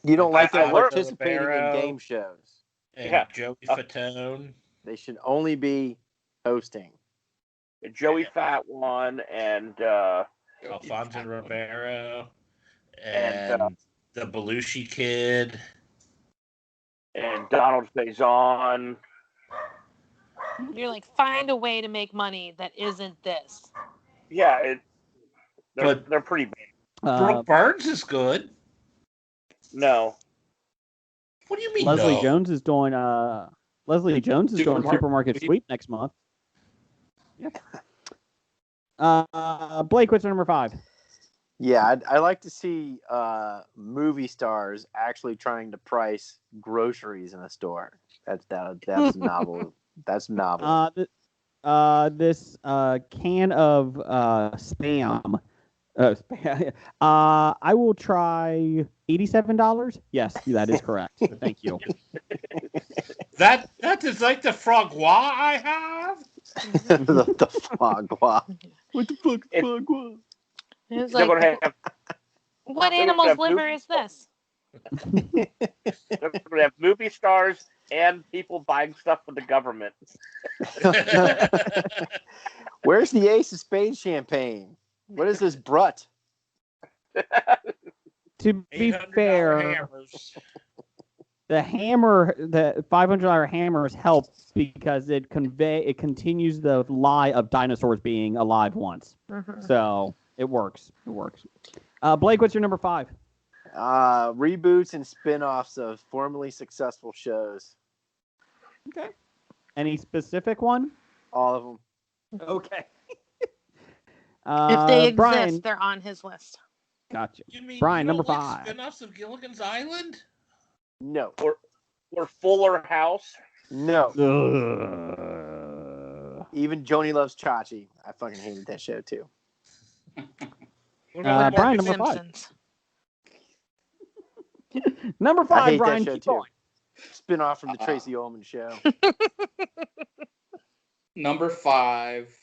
You don't like I them learned- participating in Ribeiro. game shows. And Yeah. Joey Fatone. They should only be hosting. Joey Fat One and Alfonso Ribeiro. And, And the Belushi Kid. Donald Faison. You're like, find a way to make money that isn't this. Yeah, But- they're pretty big. Brooke Burns is good. No, What do you mean? Leslie no? Jones is doing Supermarket Sweep next month. Yeah. Blake, what's your number 5? Yeah, I'd like to see movie stars actually trying to price groceries in a store. That's novel. That's novel. This can of spam. I will try $87. Yes, that is correct. Thank you. That is like the frogwa I have. the fogwa. What the fuck is It- fogwa? It's they're like, gonna have what they're gonna animal's have liver movie is this? they're gonna have movie stars and people buying stuff for the government. Where's the Ace of Spades champagne? What is this brut? To be $800 fair, hammers. the $500 hammers help because it continues the lie of dinosaurs being alive once. So it works. Blake, what's your number 5? Reboots and spin-offs of formerly successful shows. Okay. Any specific one? All of them. Okay. If they exist, Brian, they're on his list. gotcha. You mean Brian, you number don't like 5. spin-offs of Gilligan's Island? No. Or Fuller House. No. Ugh. Even Joni Loves Chachi. I fucking hated that show too. What about Brian, Marcus number 5. Simpsons. Number I 5, hate Brian. that show Keep too. going. Spin off from the Tracy Ullman show. Number 5,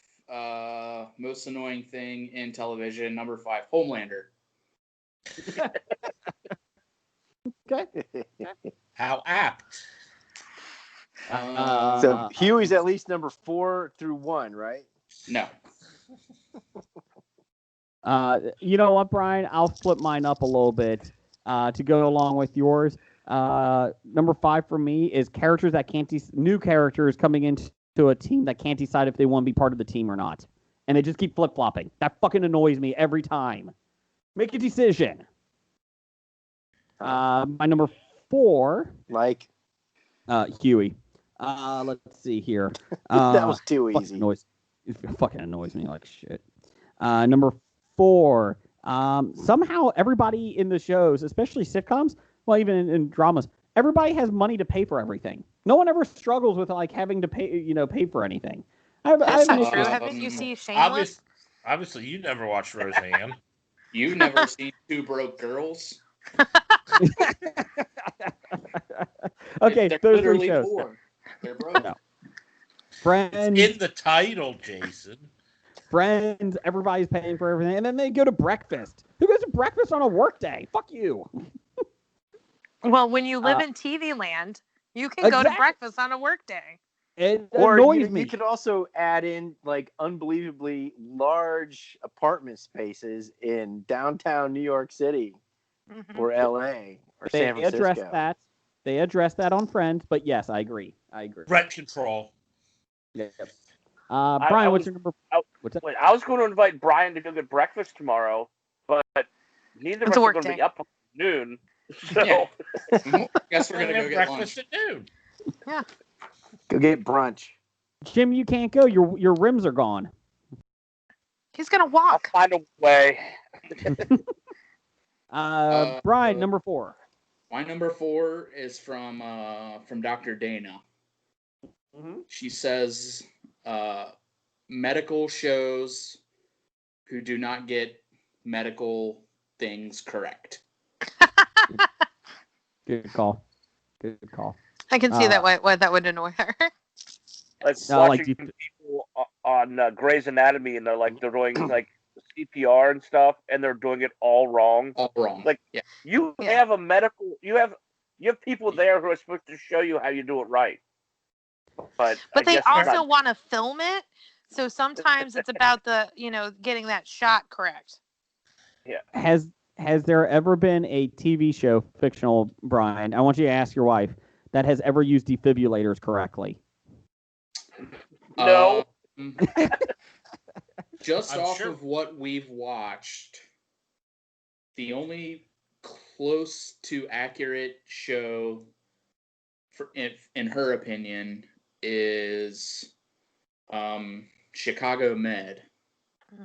most annoying thing in television. Number 5, Homelander. Okay. How apt. So Huey's at least number 4 through 1, right? No. You know what, Brian? I'll flip mine up a little bit to go along with yours. Number 5 for me is characters that can't new characters coming into a team that can't decide if they want to be part of the team or not, and they just keep flip flopping. That fucking annoys me every time. Make a decision. My number 4, Like Huey. Let's see here. that was too fucking easy. It fucking annoys me like shit. Number 4. Somehow everybody in the shows, especially sitcoms, well, even in dramas, everybody has money to pay for everything. No one ever struggles with like having to pay for anything. That's I not true. Um, Haven't you seen Shameless? Obviously, you never watched Roseanne. You've never seen Two Broke Girls? Okay, They're those 3 literally shows. poor. They're broke. No. Friends, In the title, Jason. Friends, everybody's paying for everything, and then they go to breakfast. Who goes to breakfast on a work day? Fuck you. Well, when you live in TV land, you can go to Exactly. breakfast on a work day. It Or annoys me. you could also add in like unbelievably large apartment spaces in downtown New York City Mhm. or LA or They San Francisco. address that. They address that on Friends, but yes, I agree. Rent control. Yep. I Brian, what's was- your number? I- What's that? Wait, I was going to invite Brian to go get breakfast tomorrow, but neither of It's us a are work going to day. be up at noon. So Yeah. Guess we're gonna Have go get breakfast lunch. at noon. Go get brunch. Jim, you can't go. Your rims are gone. He's gonna I'll walk. find a way. Brian, number 4. My number 4 is from Dr. Dana. Mm-hmm. She says medical shows who do not get medical things correct. Good call. I can see that why that would annoy her. Like No, like watching people on Grey's Anatomy, and they're doing like CPR and stuff, and they're doing it all wrong. All wrong. Like, yeah. You Yeah. have you have people there who are supposed to show you how you do it right. But But they guess it's also not- want to film it, so sometimes it's about the getting that shot correct. Has there ever been a TV show, fictional, Brian? I want you to ask your wife that has ever used defibrillators correctly. No. Just I'm off sure. of what we've watched, the only close to accurate show, in her opinion, is Chicago Med.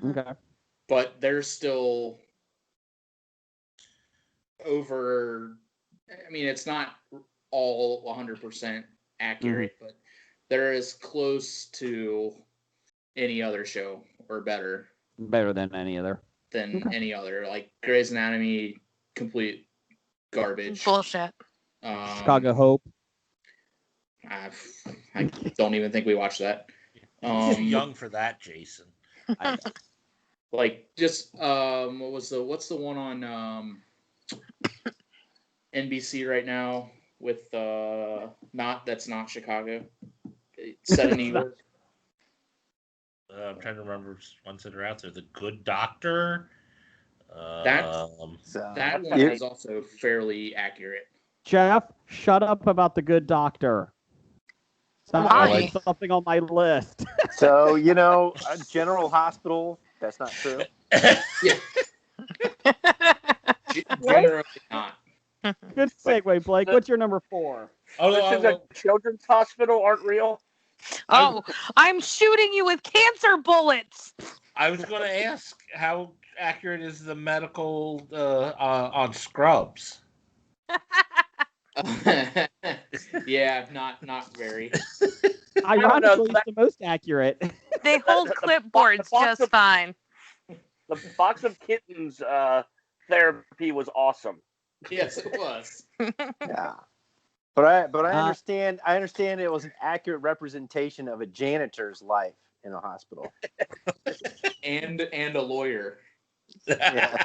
Okay. But they're still over. I mean, it's not all 100% accurate, but they're as close to any other show or better Better than any other. than any other. Like Grey's Anatomy, complete garbage. Bullshit. Chicago Hope. I don't even think we watched that. You're too young for that, Jason. Like just what's the one on NBC right now with that's not Chicago. It's set in New York. I'm trying to remember ones that are out there. The Good Doctor. That one is also fairly accurate. Jeff, shut up about the Good Doctor. Why? Something on my list. So, a General Hospital, that's not true. Generally not. Good segue, Blake. What's your number 4? Witches at Children's Hospital aren't real. Oh, I'm shooting you with cancer bullets. I was going to ask how accurate is the medical on Scrubs? Yeah, not very. Ironically, it's the most accurate. They hold clipboards just fine. The box of kittens therapy was awesome. Yes, it was. Yeah. But I understand. I understand it was an accurate representation of a janitor's life in a hospital. And a lawyer. Yeah.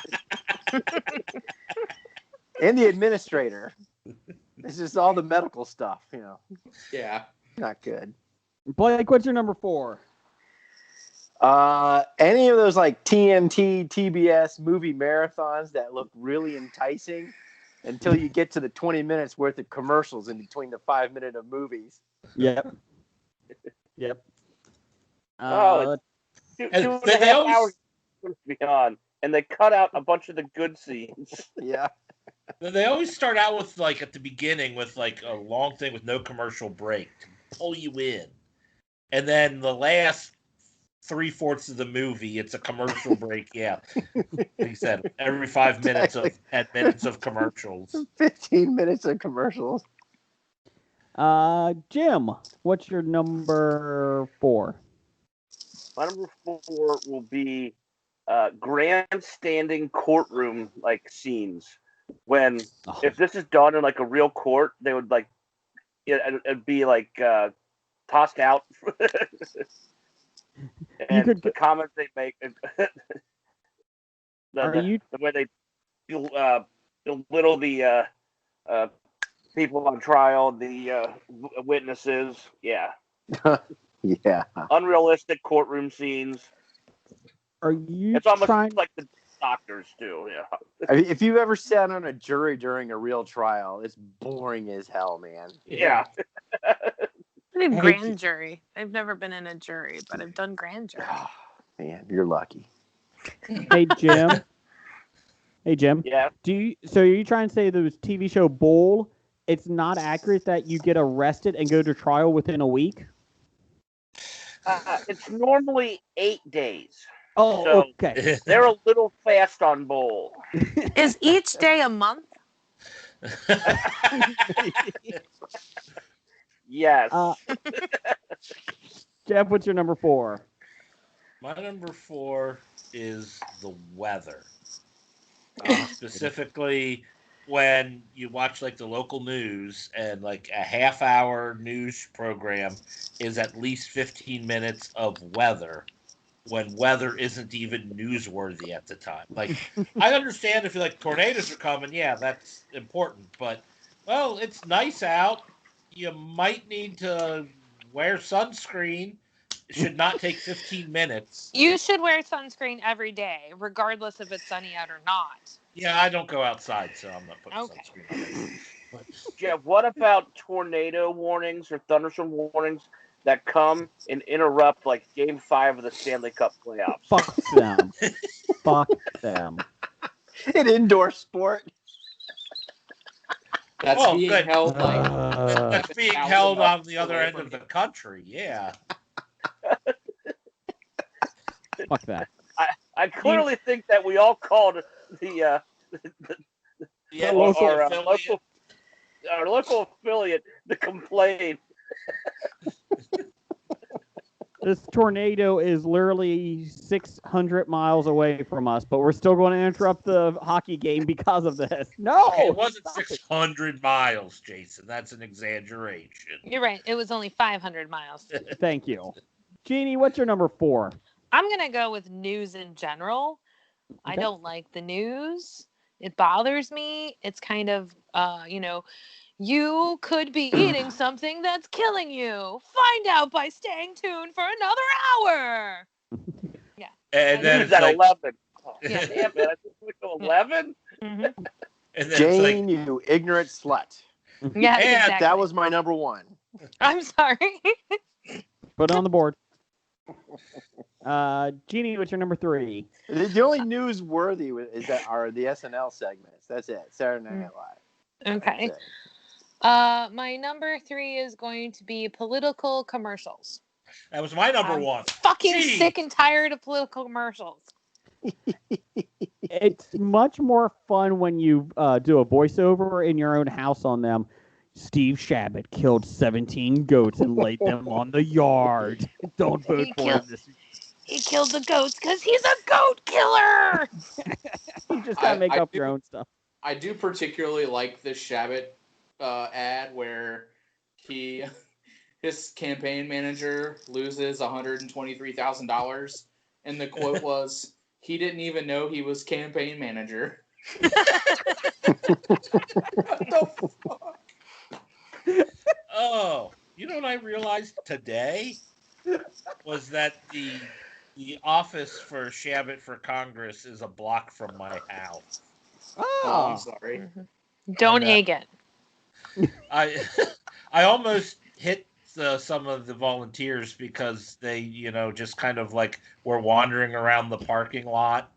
And the administrator. This is all the medical stuff, Yeah. Not good. Blake, what's your number 4? Any of those like TNT, TBS movie marathons that look really enticing until you get to the 20 minutes worth of commercials in between the 5 minutes of movies. Yep. Two and a half hours to be on, and they cut out a bunch of the good scenes. Yeah. They always start out with like at the beginning with like a long thing with no commercial break to pull you in, and then the last 3/4 of the movie, it's a commercial break. Yeah, like you said, every 5 minutes of 10 minutes of commercials. 15 minutes of commercials. Jim, what's your number 4? My number 4 will be grandstanding courtroom like scenes. When if this is done in like a real court, they would like it'd be like tossed out. And the comments they make, the way they belittle the people on trial, the witnesses, yeah. Yeah. Unrealistic courtroom scenes. Are you It's almost trying... like the doctors do, yeah. I mean, if you've ever sat on a jury during a real trial, it's boring as hell, man. Yeah. I did grand jury. I've never been in a jury, but I've done grand jury. Oh, man, you're lucky. Hey, Jim. Hey, Jim. Yeah. So are you trying to say those TV show Bull, it's not accurate that you get arrested and go to trial within a week? It's normally 8 days. Oh, so okay. They're a little fast on Bull. Is each day a month? Yes. Jeff, what's your number 4? My number 4 is the weather. Specifically, when you watch like the local news and like a half-hour news program is at least 15 minutes of weather, when weather isn't even newsworthy at the time. Like, I understand if you're like tornadoes are coming, yeah, that's important. But well, it's nice out. You might need to wear sunscreen. It should not take 15 minutes. You should wear sunscreen every day, regardless if it's sunny out or not. Yeah, I don't go outside, so I'm not putting sunscreen on. But... Jeff, what about tornado warnings or thunderstorm warnings that come and interrupt like Game 5 of the Stanley Cup playoffs? Fuck them. Fuck them. An indoor sport. That's being held like that's being held on the other end of the country. Yeah. Fuck that. I clearly think that we all called the our local affiliate to complain. This tornado is literally 600 miles away from us, but we're still going to interrupt the hockey game because of this. No! Okay, it wasn't 600 miles, Jason. That's an exaggeration. You're right. It was only 500 miles. Thank you. Jeannie, what's your number 4? I'm going to go with news in general. Okay. I don't like the news. It bothers me. It's kind of, you could be eating something that's killing you. Find out by staying tuned for another hour. Yeah. And then it's at 11. Oh, yeah. Damn it. I think we go 11? Mm-hmm. And then Jane, you ignorant slut. Yeah, and exactly. That was my number 1. I'm sorry. Put it on the board. Jeannie, what's your number 3? The only newsworthy are the SNL segments. That's it. Saturday Night Live. Okay. My number 3 is going to be political commercials. That was my number 1. Fucking sick and tired of political commercials. It's much more fun when you do a voiceover in your own house on them. Steve Shabbat killed 17 goats and laid them on the yard. Don't vote for him. He killed the goats because he's a goat killer. You just gotta make up your own stuff. I do particularly like this Shabbat ad where his campaign manager loses $123,000, and the quote was, "He didn't even know he was campaign manager." What the fuck? Oh, you know what I realized today was that the office for Shabbat for Congress is a block from my house. Oh, I'm sorry. Mm-hmm. Don't egg it. I almost hit some of the volunteers because they, just kind of like were wandering around the parking lot.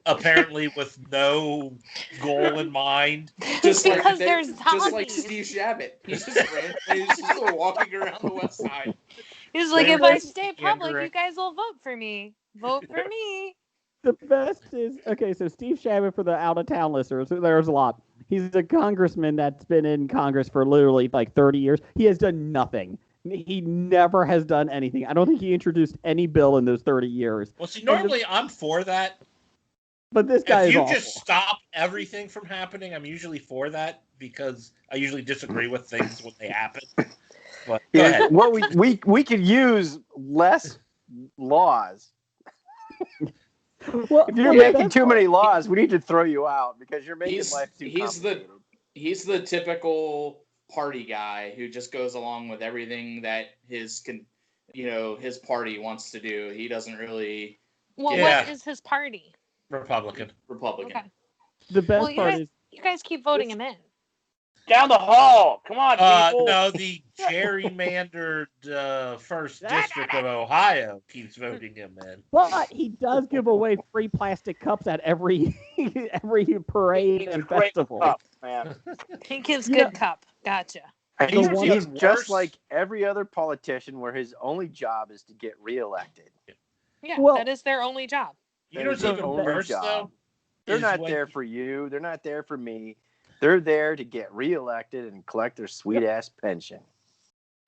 apparently with no goal in mind. Just Because like there's just like zombies. Steve Shabbat. He's just randomly just walking around the West Side. He's like, They if I were stay public, pandering. you guys will vote for me. Vote for me. The best is okay. So Steve Shabbat, for the out of town listeners, there's a lot. He's a congressman that's been in Congress for literally like 30 years. He has done nothing. He never has done anything. I don't think he introduced any bill in those 30 years. Well, see, normally I'm for that. But this guy If is you awful. just stop everything from happening, I'm usually for that because I usually disagree with things when they happen. But go ahead. Well, we could use less laws. Well, If you're yeah, making that's too fine. many laws, we need to throw you out because you're making life too He's complicated. the typical party guy who just goes along with everything that his party wants to do. He doesn't really Well, Yeah. what is his party? Republican. Republican. Okay. The best Well, part is you guys keep voting him in. Down the hall. Come on, people. No, the gerrymandered first district of Ohio keeps voting him in. but he does give away free plastic cups at every parade He's a and great festival. cup, man. He gives Yeah. good cup. Gotcha. And He's he's even just worse. like every other politician where his only job is to get reelected. Yeah, Well- that is their only job. You know what's Their even only worse, job. though? They're is not when- there for you. They're not there for me. They're there to get reelected and collect their sweet ass pension.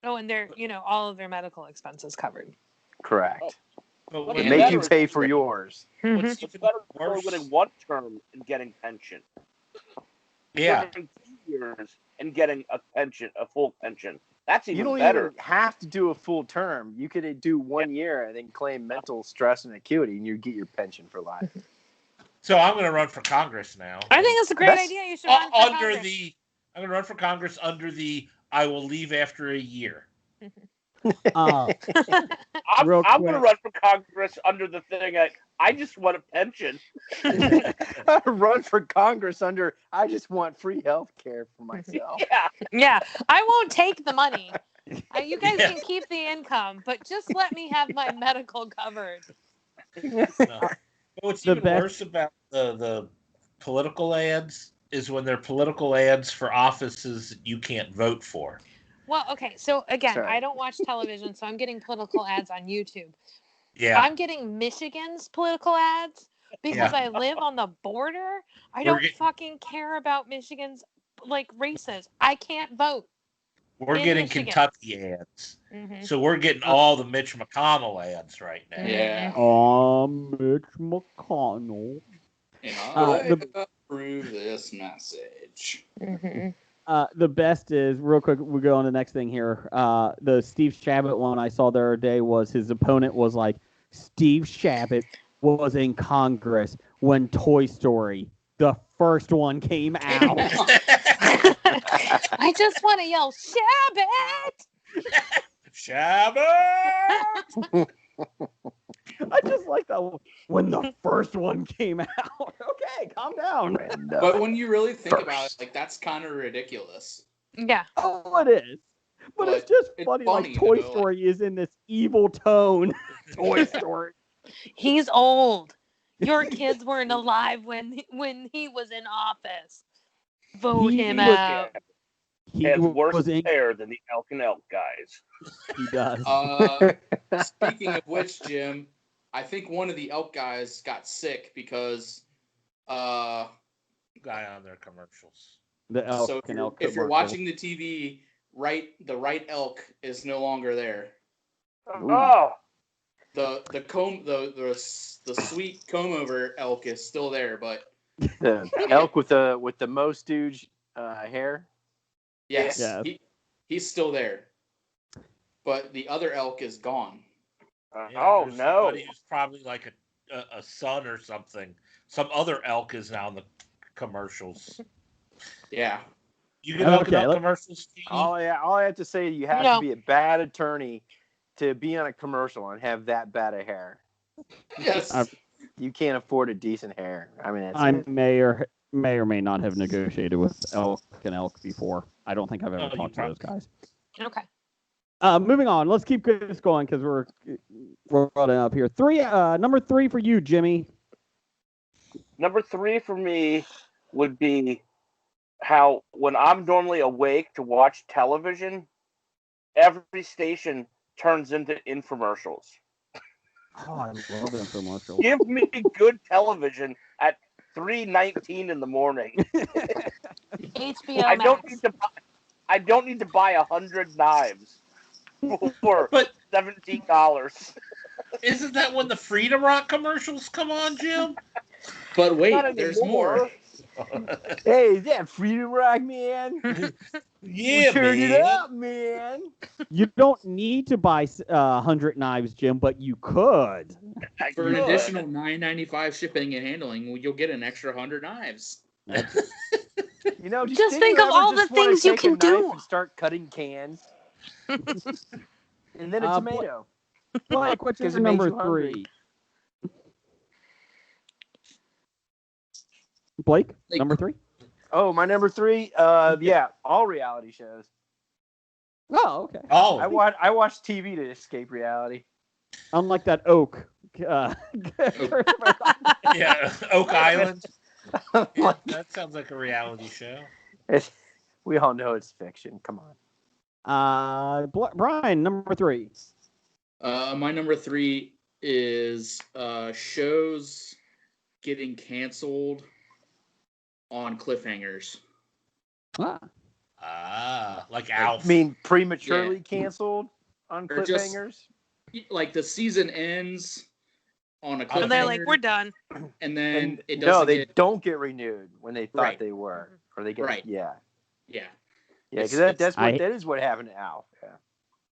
Oh, and they're, all of their medical expenses covered. Correct. But What They is when- make better you is- pay for yours. Mm-hmm. what's It's even better than worse? winning one term and getting pension. Yeah. Winning 2 years and getting a full pension. That's You even don't better. even have to do a full term. You could do 1 year and then claim mental stress and acuity, and you get your pension for life. So I'm going to run for Congress now. I think that's a great That's- idea. You should run for I'm Congress. going to run for Congress under the I will leave after a year. Uh, I'm Real going to quick. run for Congress under the thing I just want a pension. Run for Congress under, I just want free health care for myself. Yeah. Yeah, I won't take the money. You guys Yeah. can keep the income, but just let me have my medical covered. No. But what's The even best- worse about the political ads is when they're political ads for offices that you can't vote for. Well, okay, so again, Sorry. I don't watch television, so I'm getting political ads on YouTube. Yeah. I'm getting Michigan's political ads because Yeah. I live on the border. I We're don't get- fucking care about Michigan's races. I can't vote. We're in getting Michigan. Kentucky ads. Mm-hmm. So we're getting all the Mitch McConnell ads right now. Yeah. Mitch McConnell. And Uh, I the- approve this message. Mm-hmm. The best is, real quick, we go on to the next thing here. The Steve Shabbat one I saw the other day was his opponent was like, Steve Shabbat was in Congress when Toy Story, the first one, came out. I just want to yell, Shabbat! Shabbat! I just like that one. When the first one came out. Okay, calm down. But when you really think about it, First. that's kind of ridiculous. Yeah. Oh, it is. But it's just it's funny, funny, like Toy though, like- Story is in this evil tone. Toy Story. He's old. Your kids weren't alive when he was in office. Vote He him was- out. He Has was worse in. hair than the Elk and Elk guys. He does. Speaking of which, Jim, I think one of the elk guys got sick because Guy on their commercials. The elk so and elk if you're commercial. watching the TV, the right elk is no longer there. Ooh. Oh, The sweet comb over elk is still there, but The elk with the Mo Stooge hair. yes, Yeah. he's still there. But the other elk is gone. oh there's no. somebody who's probably like a son or something. Some other elk is now in the commercials. Yeah. You can look Okay, up let- commercials. Jeannie? All I have to say, you have No. to be a bad attorney to be on a commercial and have that bad a hair. Yes. You can't afford a decent hair. I mean, that's I it. may or may not have negotiated with elk and elk before. I don't think I've ever Oh, you talked to those probably- guys. Okay. Moving on. Let's keep this going because we're running up here. Number 3 for you, Jimmy. Number 3 for me would be how when I'm normally awake to watch television, every station turns into infomercials. Oh, I love infomercials. Give me good television at 3:19 in the morning. HBO I don't Max. need to buy. I don't need to buy 100 knives for But $17. isn't that when the Freedom Rock commercials come on, Jim? But wait, Not there's more. anymore. Hey, is that Freedom Rock, man? Yeah, Turn man. it up, man. You don't need to buy 100 knives, Jim, but you could. For an additional $9.95 shipping and handling, you'll get an extra 100 knives. You know, Just didn't think you of ever all just the wanna things you take a can knife do. and start cutting cans, and then a Uh, tomato. Blake, what's your 'Cause it makes number you hungry. 3? Blake, Like- number 3? Oh, my number 3. Yeah, all reality shows. Oh, okay. Oh, I watch TV to escape reality. Unlike that Oak. yeah, Oak Island. Yeah, Like, that sounds like a reality show. we all know it's fiction. Come on. Brian, number 3. My number 3 is shows getting canceled on cliffhangers. Like Alf. I mean, prematurely canceled on Or just- cliffhangers. Like the season ends on a cliffhanger, So they're like, we're done. and then it No, doesn't they get don't get renewed when they thought Right. they were, or they get Right. Yeah, yeah. because It's- that is what happened to Al.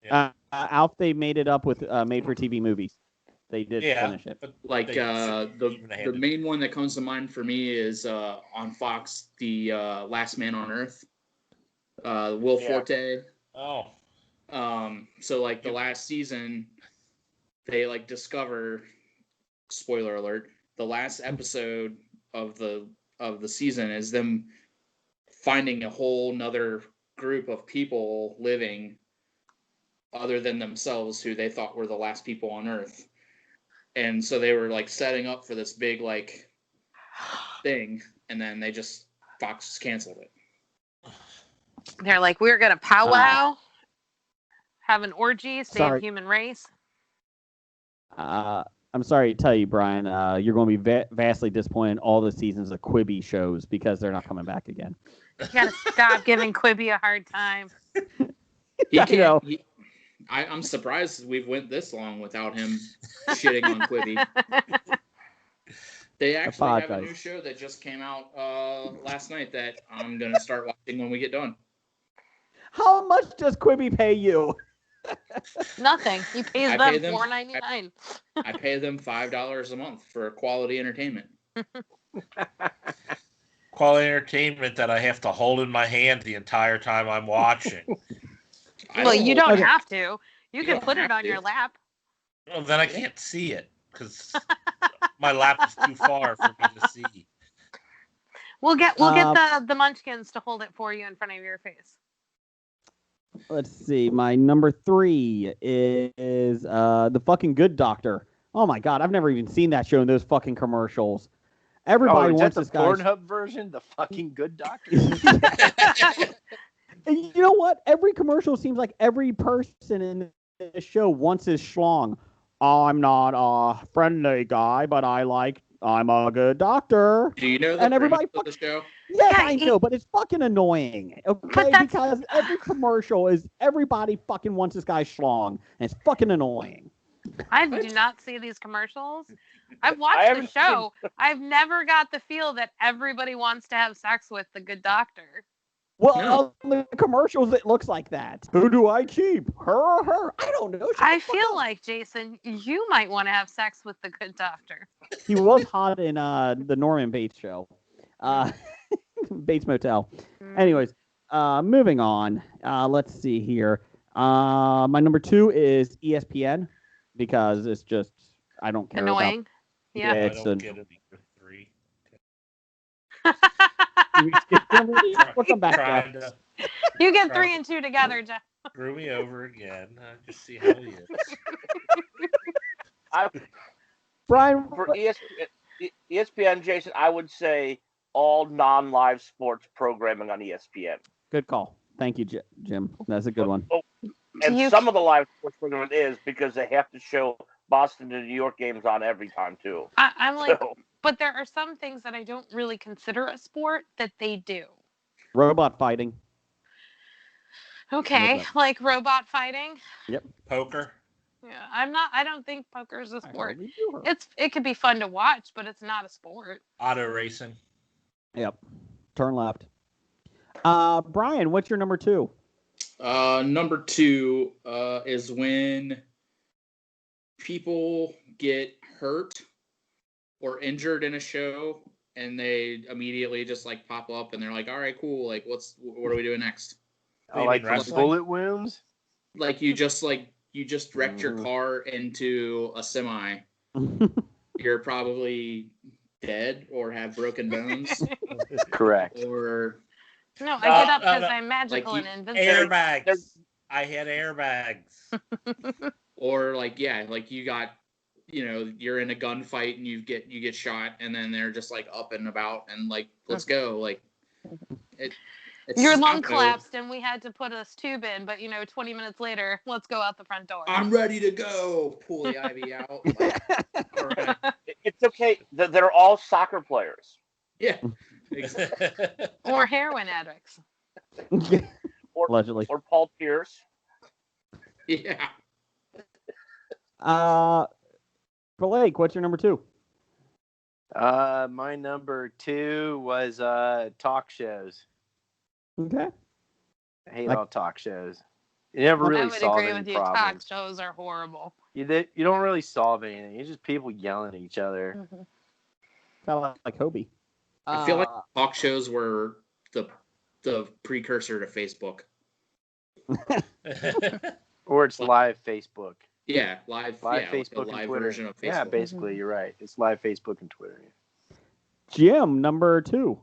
Yeah. Alf, they made it up with made-for-TV movies. They did finish it. But Like they shouldn't even have the it. main one that comes to mind for me is on Fox, the Last Man on Earth, Will Yeah. Forte. Oh, So like the last season, they like discover, spoiler alert, the last episode of the season is them finding a whole nother group of people living other than themselves who they thought were the last people on Earth. And so they were like setting up for this big like thing, and then Fox just canceled it. They're like, we're gonna powwow, have an orgy, save Sorry. human race. I'm sorry to tell you, Brian, you're going to be vastly disappointed in all the seasons of Quibi shows because they're not coming back again. You gotta stop giving Quibi a hard time. He I can't. know. I'm surprised we've went this long without him shitting on Quibi. They actually have a Apologize. new show that just came out last night that I'm gonna start watching when we get done. How much does Quibi pay you? Nothing. He pays I them pay them- $4.99. I pay them $5 a month for quality entertainment. quality entertainment that I have to hold in my hand the entire time I'm watching. Well, you don't Okay. have to. You can don't put it have on to. your lap. Well, then I can't see it because my lap is too far for me to see. We'll get the munchkins to hold it for you in front of your face. Let's see. My number 3 is The Fucking Good Doctor. Oh my God, I've never even seen that show in those fucking commercials. Everybody Is that wants the this guy. Pornhub version? The fucking good doctor? And you know what? Every commercial seems like every person in the show wants his schlong. I'm not a friendly guy, but I'm a good doctor. Do you know the And everybody premise of the show? Yes, Yeah, I know, but it's fucking annoying. Okay, that's- because every commercial is everybody fucking wants this guy's schlong, and it's fucking annoying. I do not see these commercials. I've I watched the haven't show. I've never got the feel that everybody wants to have sex with the good doctor. Well, No. on the commercials, it looks like that. Who do I keep? Her or her? I don't know. Shut I the fuck feel up. like, Jason, you might want to have sex with the good doctor. He was hot in the Norman Bates show. Bates Motel. Anyways, moving on. Let's see here. My number 2 is ESPN because it's just I don't care Annoying. Yeah. I It's don't get it either. 3. We'll come back. Trying Jeff. to You get 3 and 2 together, Jeff. screw me over again. Just see how he is. I, Brian, for ESPN, ESPN, Jason, I would say all non-live sports programming on ESPN. Good call. Thank you, Jim. That's a good one. And some of the live sports programming is because they have to show Boston and New York games on every time, too. I'm like, but there are some things that I don't really consider a sport that they do. Robot fighting. Okay, like robot fighting. Yep. Poker. Yeah, I don't think poker is a sport. It could be fun to watch, but it's not a sport. Auto racing. Yep. Turn left. Brian, what's your number 2? Number 2 is when people get hurt or injured in a show and they immediately just like pop up and they're like, all right, cool. Like, what are we doing next? Like bullet wounds? Like you just wrecked your car into a semi. You're probably dead or have broken bones. Correct. Or no, I get up because I'm magical and invincible. Airbags. I had airbags. Or like you got, you're in a gunfight and you get shot and then they're just like up and about and like let's go, like your lung collapsed and we had to put a tube in, but 20 minutes later, let's go out the front door. I'm ready to go. Pull the IV out. All right. It's okay. They're all soccer players. Yeah. Exactly. Or heroin addicts. Allegedly. Or Paul Pierce. Yeah. Blake, what's your number 2? My number 2 was talk shows. Okay. I hate all talk shows. You never really solve any problems. I would agree with you. Talk shows are horrible. You don't really solve anything. It's just people yelling at each other. Mm-hmm. Kind of like HOBI. I feel like talk shows were the precursor to Facebook. Or it's live Facebook. Yeah, live Facebook, like a live and Twitter. version of Facebook. Yeah, basically, you're right. It's live Facebook and Twitter. Jim, number 2.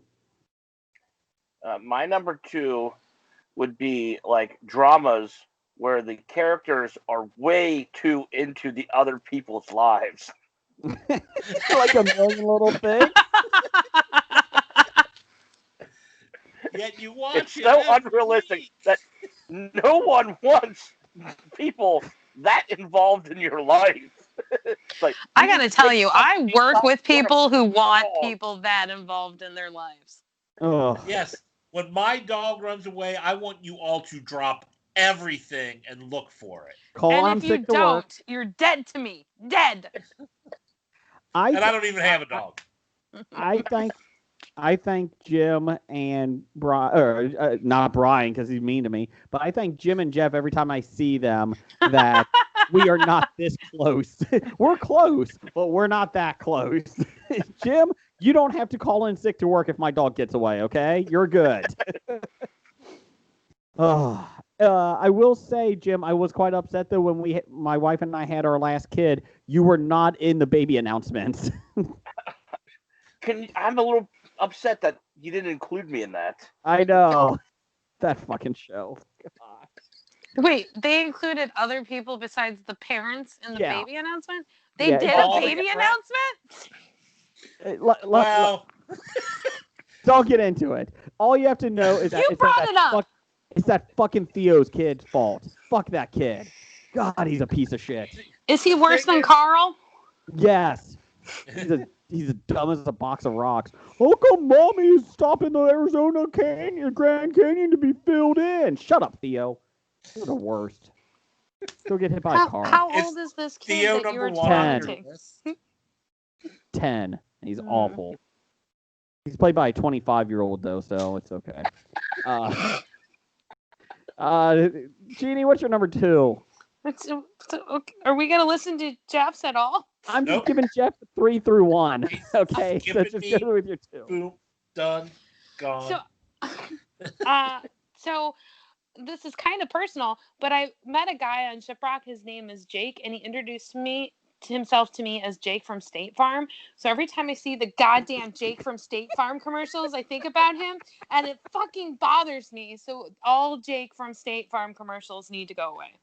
My number 2 would be like dramas where the characters are way too into the other people's lives. Like a million little things. Yet you watch it's so unrealistic that no one wants people that involved in your life. Like, I gotta tell you, I work with people who want people that involved in their lives. Oh. Yes. When my dog runs away, I want you all to drop everything and look for it. And if you don't, you're dead to me. Dead. I don't even have a dog. I thank Jim and Brian, or not Brian because he's mean to me, but I thank Jim and Jeff every time I see them that we are not this close. We're close, but we're not that close. Jim, you don't have to call in sick to work if my dog gets away, okay? You're good. I will say, Jim, I was quite upset, though, when my wife and I had our last kid. You were not in the baby announcements. I'm a little upset that you didn't include me in that. I know. That fucking show. God. Wait, they included other people besides the parents in the baby announcement? They did a baby announcement? Well, don't get into it. All you have to know is that it's that fucking Theo's kid's fault. Fuck that kid. God, he's a piece of shit. Is he worse than Carl? Yes. He's as dumb as a box of rocks. How come mommy is stopping the Arizona Grand Canyon to be filled in? Shut up, Theo. You're the worst. Go get hit by a car. How old is this kid Theo that you were talking? 10. He's awful. He's played by a 25-year-old, though, so it's okay. Jeannie, what's your number 2? Are we going to listen to Jeff's at all? I'm just giving Jeff 3 through 1. Okay, so just go with your 2. Boom, done, gone. So this is kind of personal, but I met a guy on Shiprock. His name is Jake, and he introduced himself to me as Jake from State Farm. So every time I see the goddamn Jake from State Farm commercials, I think about him, and it fucking bothers me. So all Jake from State Farm commercials need to go away.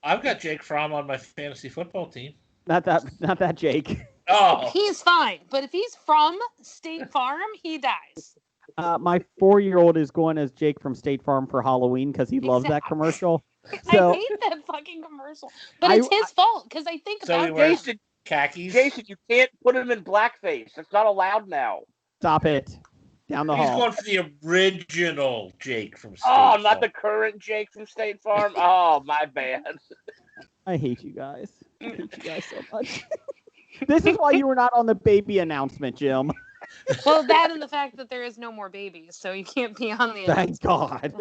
I've got Jake Fromm on my fantasy football team. Not that Jake. Oh, he's fine. But if he's from State Farm, he dies. My 4-year-old is going as Jake from State Farm for Halloween because he loves that Exactly. commercial. I So hate that fucking commercial. But it's his fault because I think so he about wears Jason, khakis. Jason, you can't put him in blackface. That's not allowed now. stop it. Down the He's hall. going for the original Jake from State Oh, Farm. not the current Jake from State Farm. Oh, my bad. I hate you guys. I hate you guys so much. This is why you were not on the baby announcement, Jim. Well, that and the fact that there is no more babies, so you can't be on the. Thank God.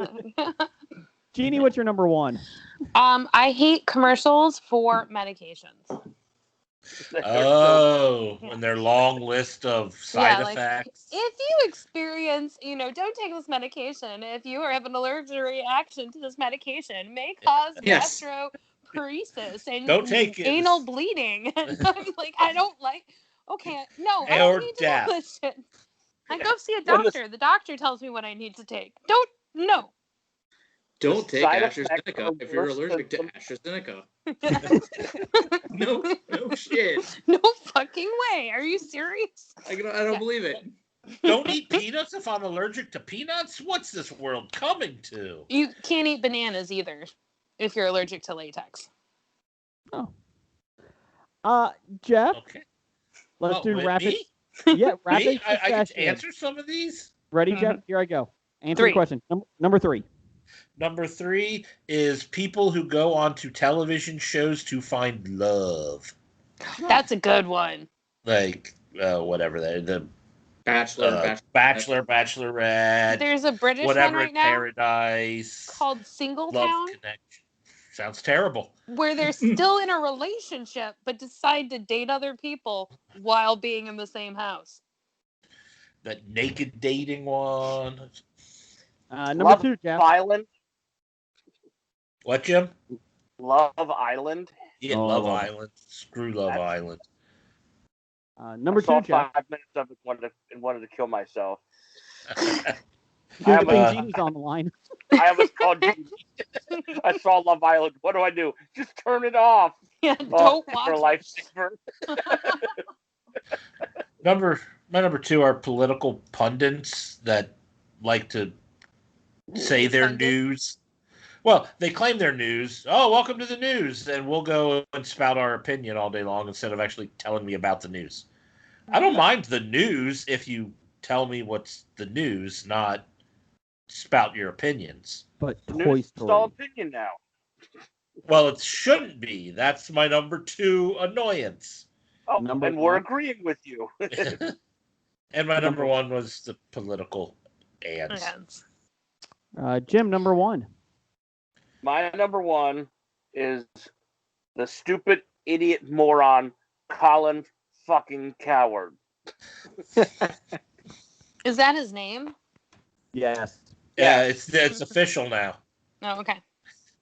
Jeannie, what's your number one? I hate commercials for medications. Oh, Yeah. and their long list of side effects. If you experience, don't take this medication. If you have an allergic reaction to this medication, it may cause Yes. gastroparesis and Don't take it. anal bleeding. And I'm like, I don't like. Okay, no, I don't Or need to death. know this shit. I go see a doctor. The doctor tells me what I need to take. No. Don't take side effects AstraZeneca are if you're worse allergic to than- AstraZeneca. No shit. No fucking way. Are you serious? I don't believe it. Don't eat peanuts if I'm allergic to peanuts? What's this world coming to? You can't eat bananas either if you're allergic to latex. Oh. Jeff, Okay. let's do wait, rapid. me? Yeah, rapid Me? I get to succession. answer some of these? Ready, Jeff? Here I go. Answer 3. the question. Number 3. Number 3 is people who go onto television shows to find love. That's a good one. Like, whatever. The Bachelor. Bachelorette. There's a British Whatever one right in now Paradise. called Love Singletown, Connection. Sounds terrible. where they're still in a relationship but decide to date other people while being in the same house. That naked dating one. Number Love 2, Jeff. Island. What, Jim? Love Island. Yeah, Oh, Love Love Island. Screw Love Island. Number I saw 2, Jeff. 5 minutes of it and wanted to kill myself. Good thing uh, Jeannie's on the line. I was called. I saw Love Island. What do I do? Just turn it off. Yeah, Oh, don't for a watch lifesaver. My number 2 are political pundits that like to say their Offended. news. Well, they claim their news. Oh, welcome to the news, and we'll go and spout our opinion all day long instead of actually telling me about the news. I don't mind the news if you tell me what's the news, not spout your opinions. But Toy News is all Story. opinion now. Well, it shouldn't be. That's my number 2 annoyance. Oh, Number and we're 1. agreeing with you. And my number 1 was the political ads. Yes. Jim, number 1. My number 1 is the stupid idiot moron Colin fucking Coward. Is that his name? Yes. Yeah, it's official now. Oh, okay.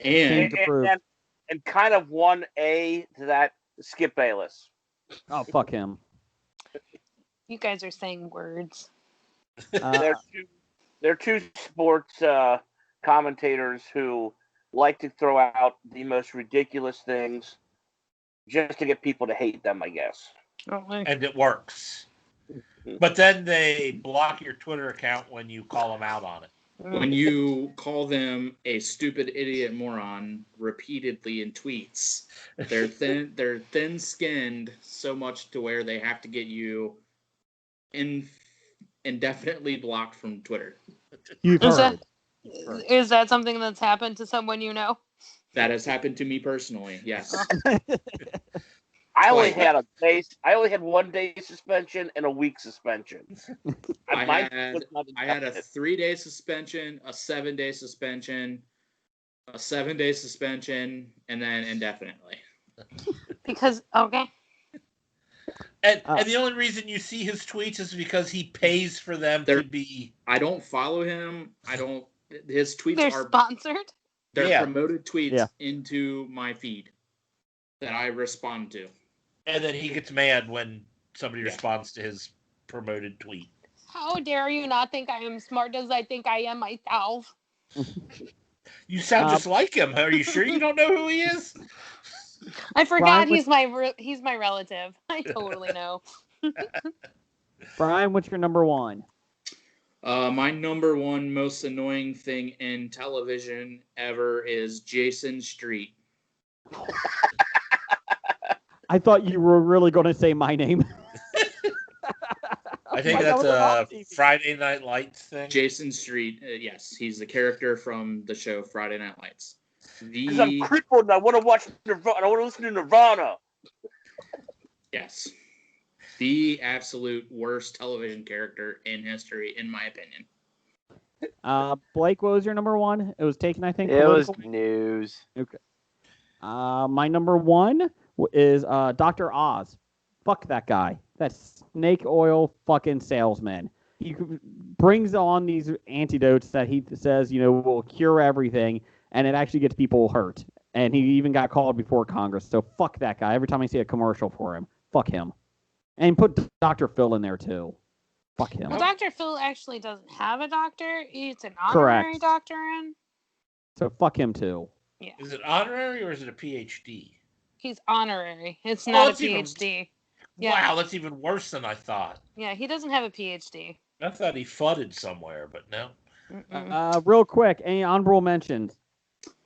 And to prove. And kind of 1A to that Skip Bayless. Oh, fuck him. You guys are saying words. They're two sports commentators who like to throw out the most ridiculous things just to get people to hate them, I guess. Oh, And it works. But then they block your Twitter account when you call them out on it. when you call them a stupid idiot moron repeatedly in tweets, they're thin-skinned so much to where they have to get you indefinitely blocked from Twitter. You've heard. Is that something that's happened to someone you know? That has happened to me personally. Yes. I only had 1 day suspension and a week suspension. I had a 3-day suspension, a 7-day suspension, a 7-day suspension, and then indefinitely. Because okay. And the only reason you see his tweets is because he pays for them to be. I don't follow him. His tweets They're are sponsored. They're promoted tweets into my feed that I respond to. And then he gets mad when somebody responds to his promoted tweet. How dare you not think I am smart as I think I am myself? You sound just like him. Are you sure you don't know who he is? I forgot Brian, he's my relative. I totally know. Brian, what's your number one? My number one most annoying thing in television ever is Jason Street. I thought you were really going to say my name. I think that's a Friday Night Lights thing. Jason Street, yes, he's the character from the show Friday Night Lights. Because I'm crippled and I want to watch Nirvana. I want to listen to Nirvana. Yes. The absolute worst television character in history, in my opinion. Blake, what was your number one? It was taken, I think. It was news. Okay. My number one is Dr. Oz. Fuck that guy. That snake oil fucking salesman. He brings on these antidotes that he says, will cure everything, and it actually gets people hurt. And he even got called before Congress. So fuck that guy. Every time I see a commercial for him, fuck him. And put Dr. Phil in there too. Fuck him. Well, Dr. Phil actually doesn't have a doctor. It's an honorary doctorate. So fuck him too. Yeah. Is it honorary or is it a PhD? He's honorary. It's not a PhD. Wow, that's even worse than I thought. Yeah, he doesn't have a PhD. I thought he fudded somewhere, but no. Real quick, any honorable mentions?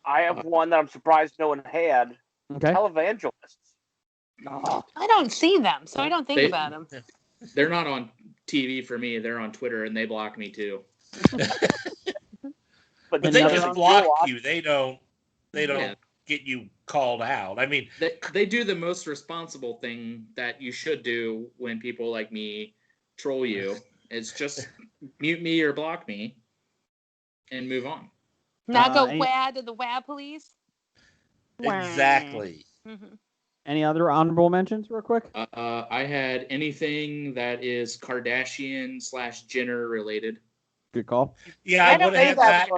I have one that I'm surprised no one had. Okay. Televangelists. I don't see them, so I don't think about them. They're not on TV for me. They're on Twitter, and they block me too. but they just block you. They don't get you called out. I mean, they do the most responsible thing that you should do when people like me troll you. It's just mute me or block me and move on. Not go wad to the WAD police. Exactly. Mm-hmm. Any other honorable mentions, real quick? I had anything that is Kardashian/Jenner related. Good call. Yeah, I would have had that,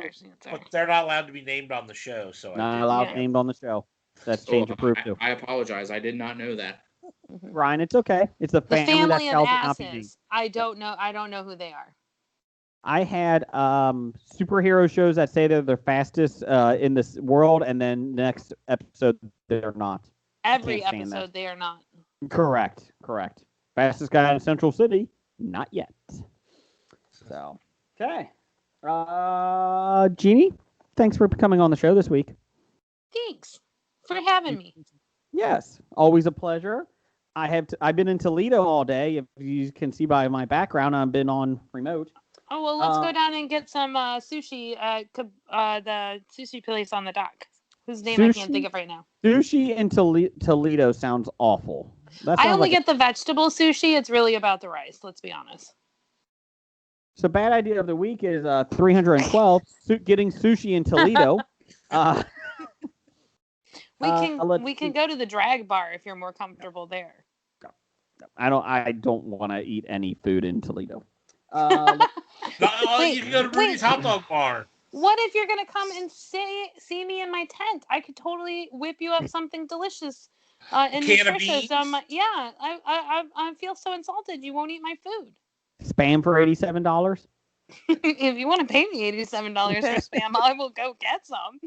but they're not allowed to be named on the show. So not allowed named on the show. That's change approved too. I apologize. I did not know that. Ryan, it's okay. It's the family of asses. I don't know who they are. I had superhero shows that say they're the fastest in this world, and then next episode they're not. Every episode they are not. Correct. Fastest guy in Central City, not yet. So, okay. Jeannie, thanks for coming on the show this week. Thanks for having me. Yes, always a pleasure. I've been in Toledo all day. If you can see by my background, I've been on remote. Oh, well, let's go down and get some sushi at the sushi place on the dock, whose name I can't think of right now. Sushi in Toledo sounds awful. I only get the vegetable sushi. It's really about the rice, let's be honest. So bad idea of the week is 312, getting sushi in Toledo. We can go to the drag bar if you're more comfortable there. I don't want to eat any food in Toledo. You can go to Rudy's Hot Dog Bar. What if you're gonna come and see me in my tent? I could totally whip you up something delicious and nutritious. I feel so insulted. You won't eat my food. Spam for $87. If you want to pay me $87 for spam, I will go get some.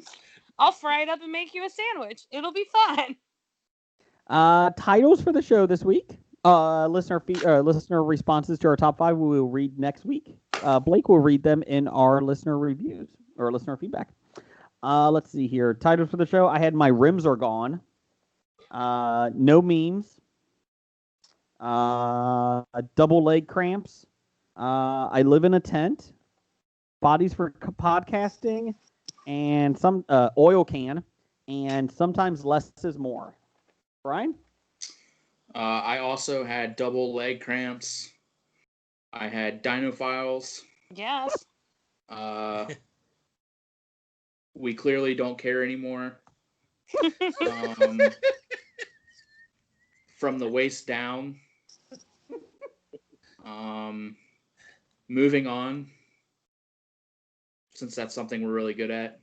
I'll fry it up and make you a sandwich. It'll be fun. Titles for the show this week. Listener responses to our top 5 we will read next week. Blake will read them in our listener reviews or listener feedback. Let's see here. Titles for the show. I had My Rims Are Gone. No Memes. Double Leg Cramps. I Live in a Tent. Bodies for Podcasting. And some Oil Can. And Sometimes Less is More. Brian? I also had Double Leg Cramps. I had Dinophiles. Yes. We clearly don't care anymore. From the waist down. Moving on. Since that's something we're really good at.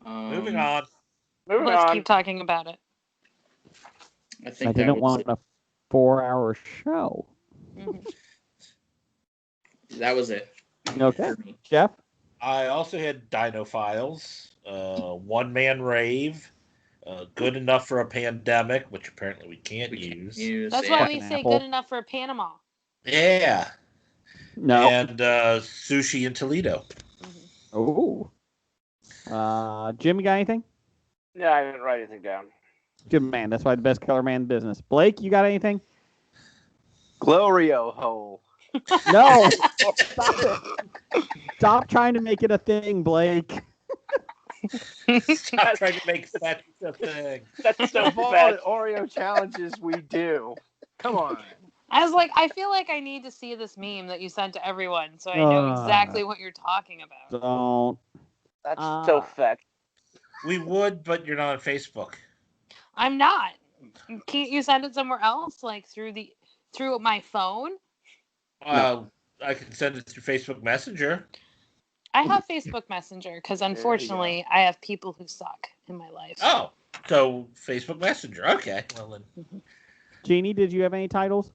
Moving on. Let's keep talking about it. I think I didn't want a 4-hour show. Mm-hmm. That was it. Okay. Jeff? I also had Dinophiles, One Man Rave, Good enough for a pandemic, which apparently we can't use. That's yeah. why we Fucking say Apple. good enough for Panama. Yeah. No. And sushi in Toledo. Oh. Jim, you got anything? Yeah, I didn't write anything down. Jim, man, that's why the best color man in business. Blake, you got anything? Glorio hole. No. Stop it. Stop trying to make it a thing, Blake. Stop trying to make fetch a thing. That's so Of all bad. the Oreo challenges we do. Come on. I was like, I feel like I need to see this meme that you sent to everyone so I know exactly what you're talking about. Don't. That's so fat. We would, but you're not on Facebook. I'm not. Can't you send it somewhere else, like through my phone? I can send it through Facebook Messenger. I have Facebook Messenger because unfortunately I have people who suck in my life. Oh, so Facebook Messenger. Okay. Well then. Jeannie, did you have any titles?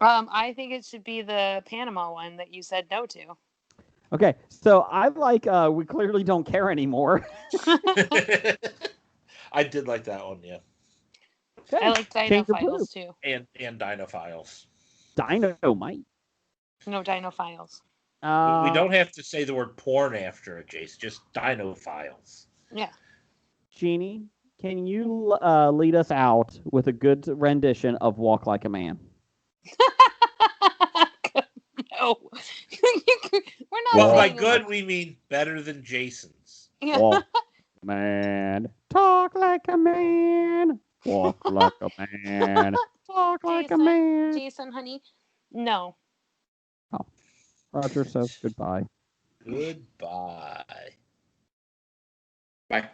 I think it should be the Panama one that you said no to. Okay, so I like We Clearly Don't Care Anymore. I did like that one, yeah. Okay. I like Change your Dino-Files too. And Dinophiles. Dynamite. No Dino-Files. We don't have to say the word porn after it, Jace. Just Dinophiles. Yeah. Jeannie, can you lead us out with a good rendition of Walk Like a Man? No. We're not. Well, by saying good, we mean better than Jason's. Yeah. Walk, man. Talk like a man. Walk like a man. Talk like a man. Jason, honey. No. Roger says goodbye. Goodbye. Bye.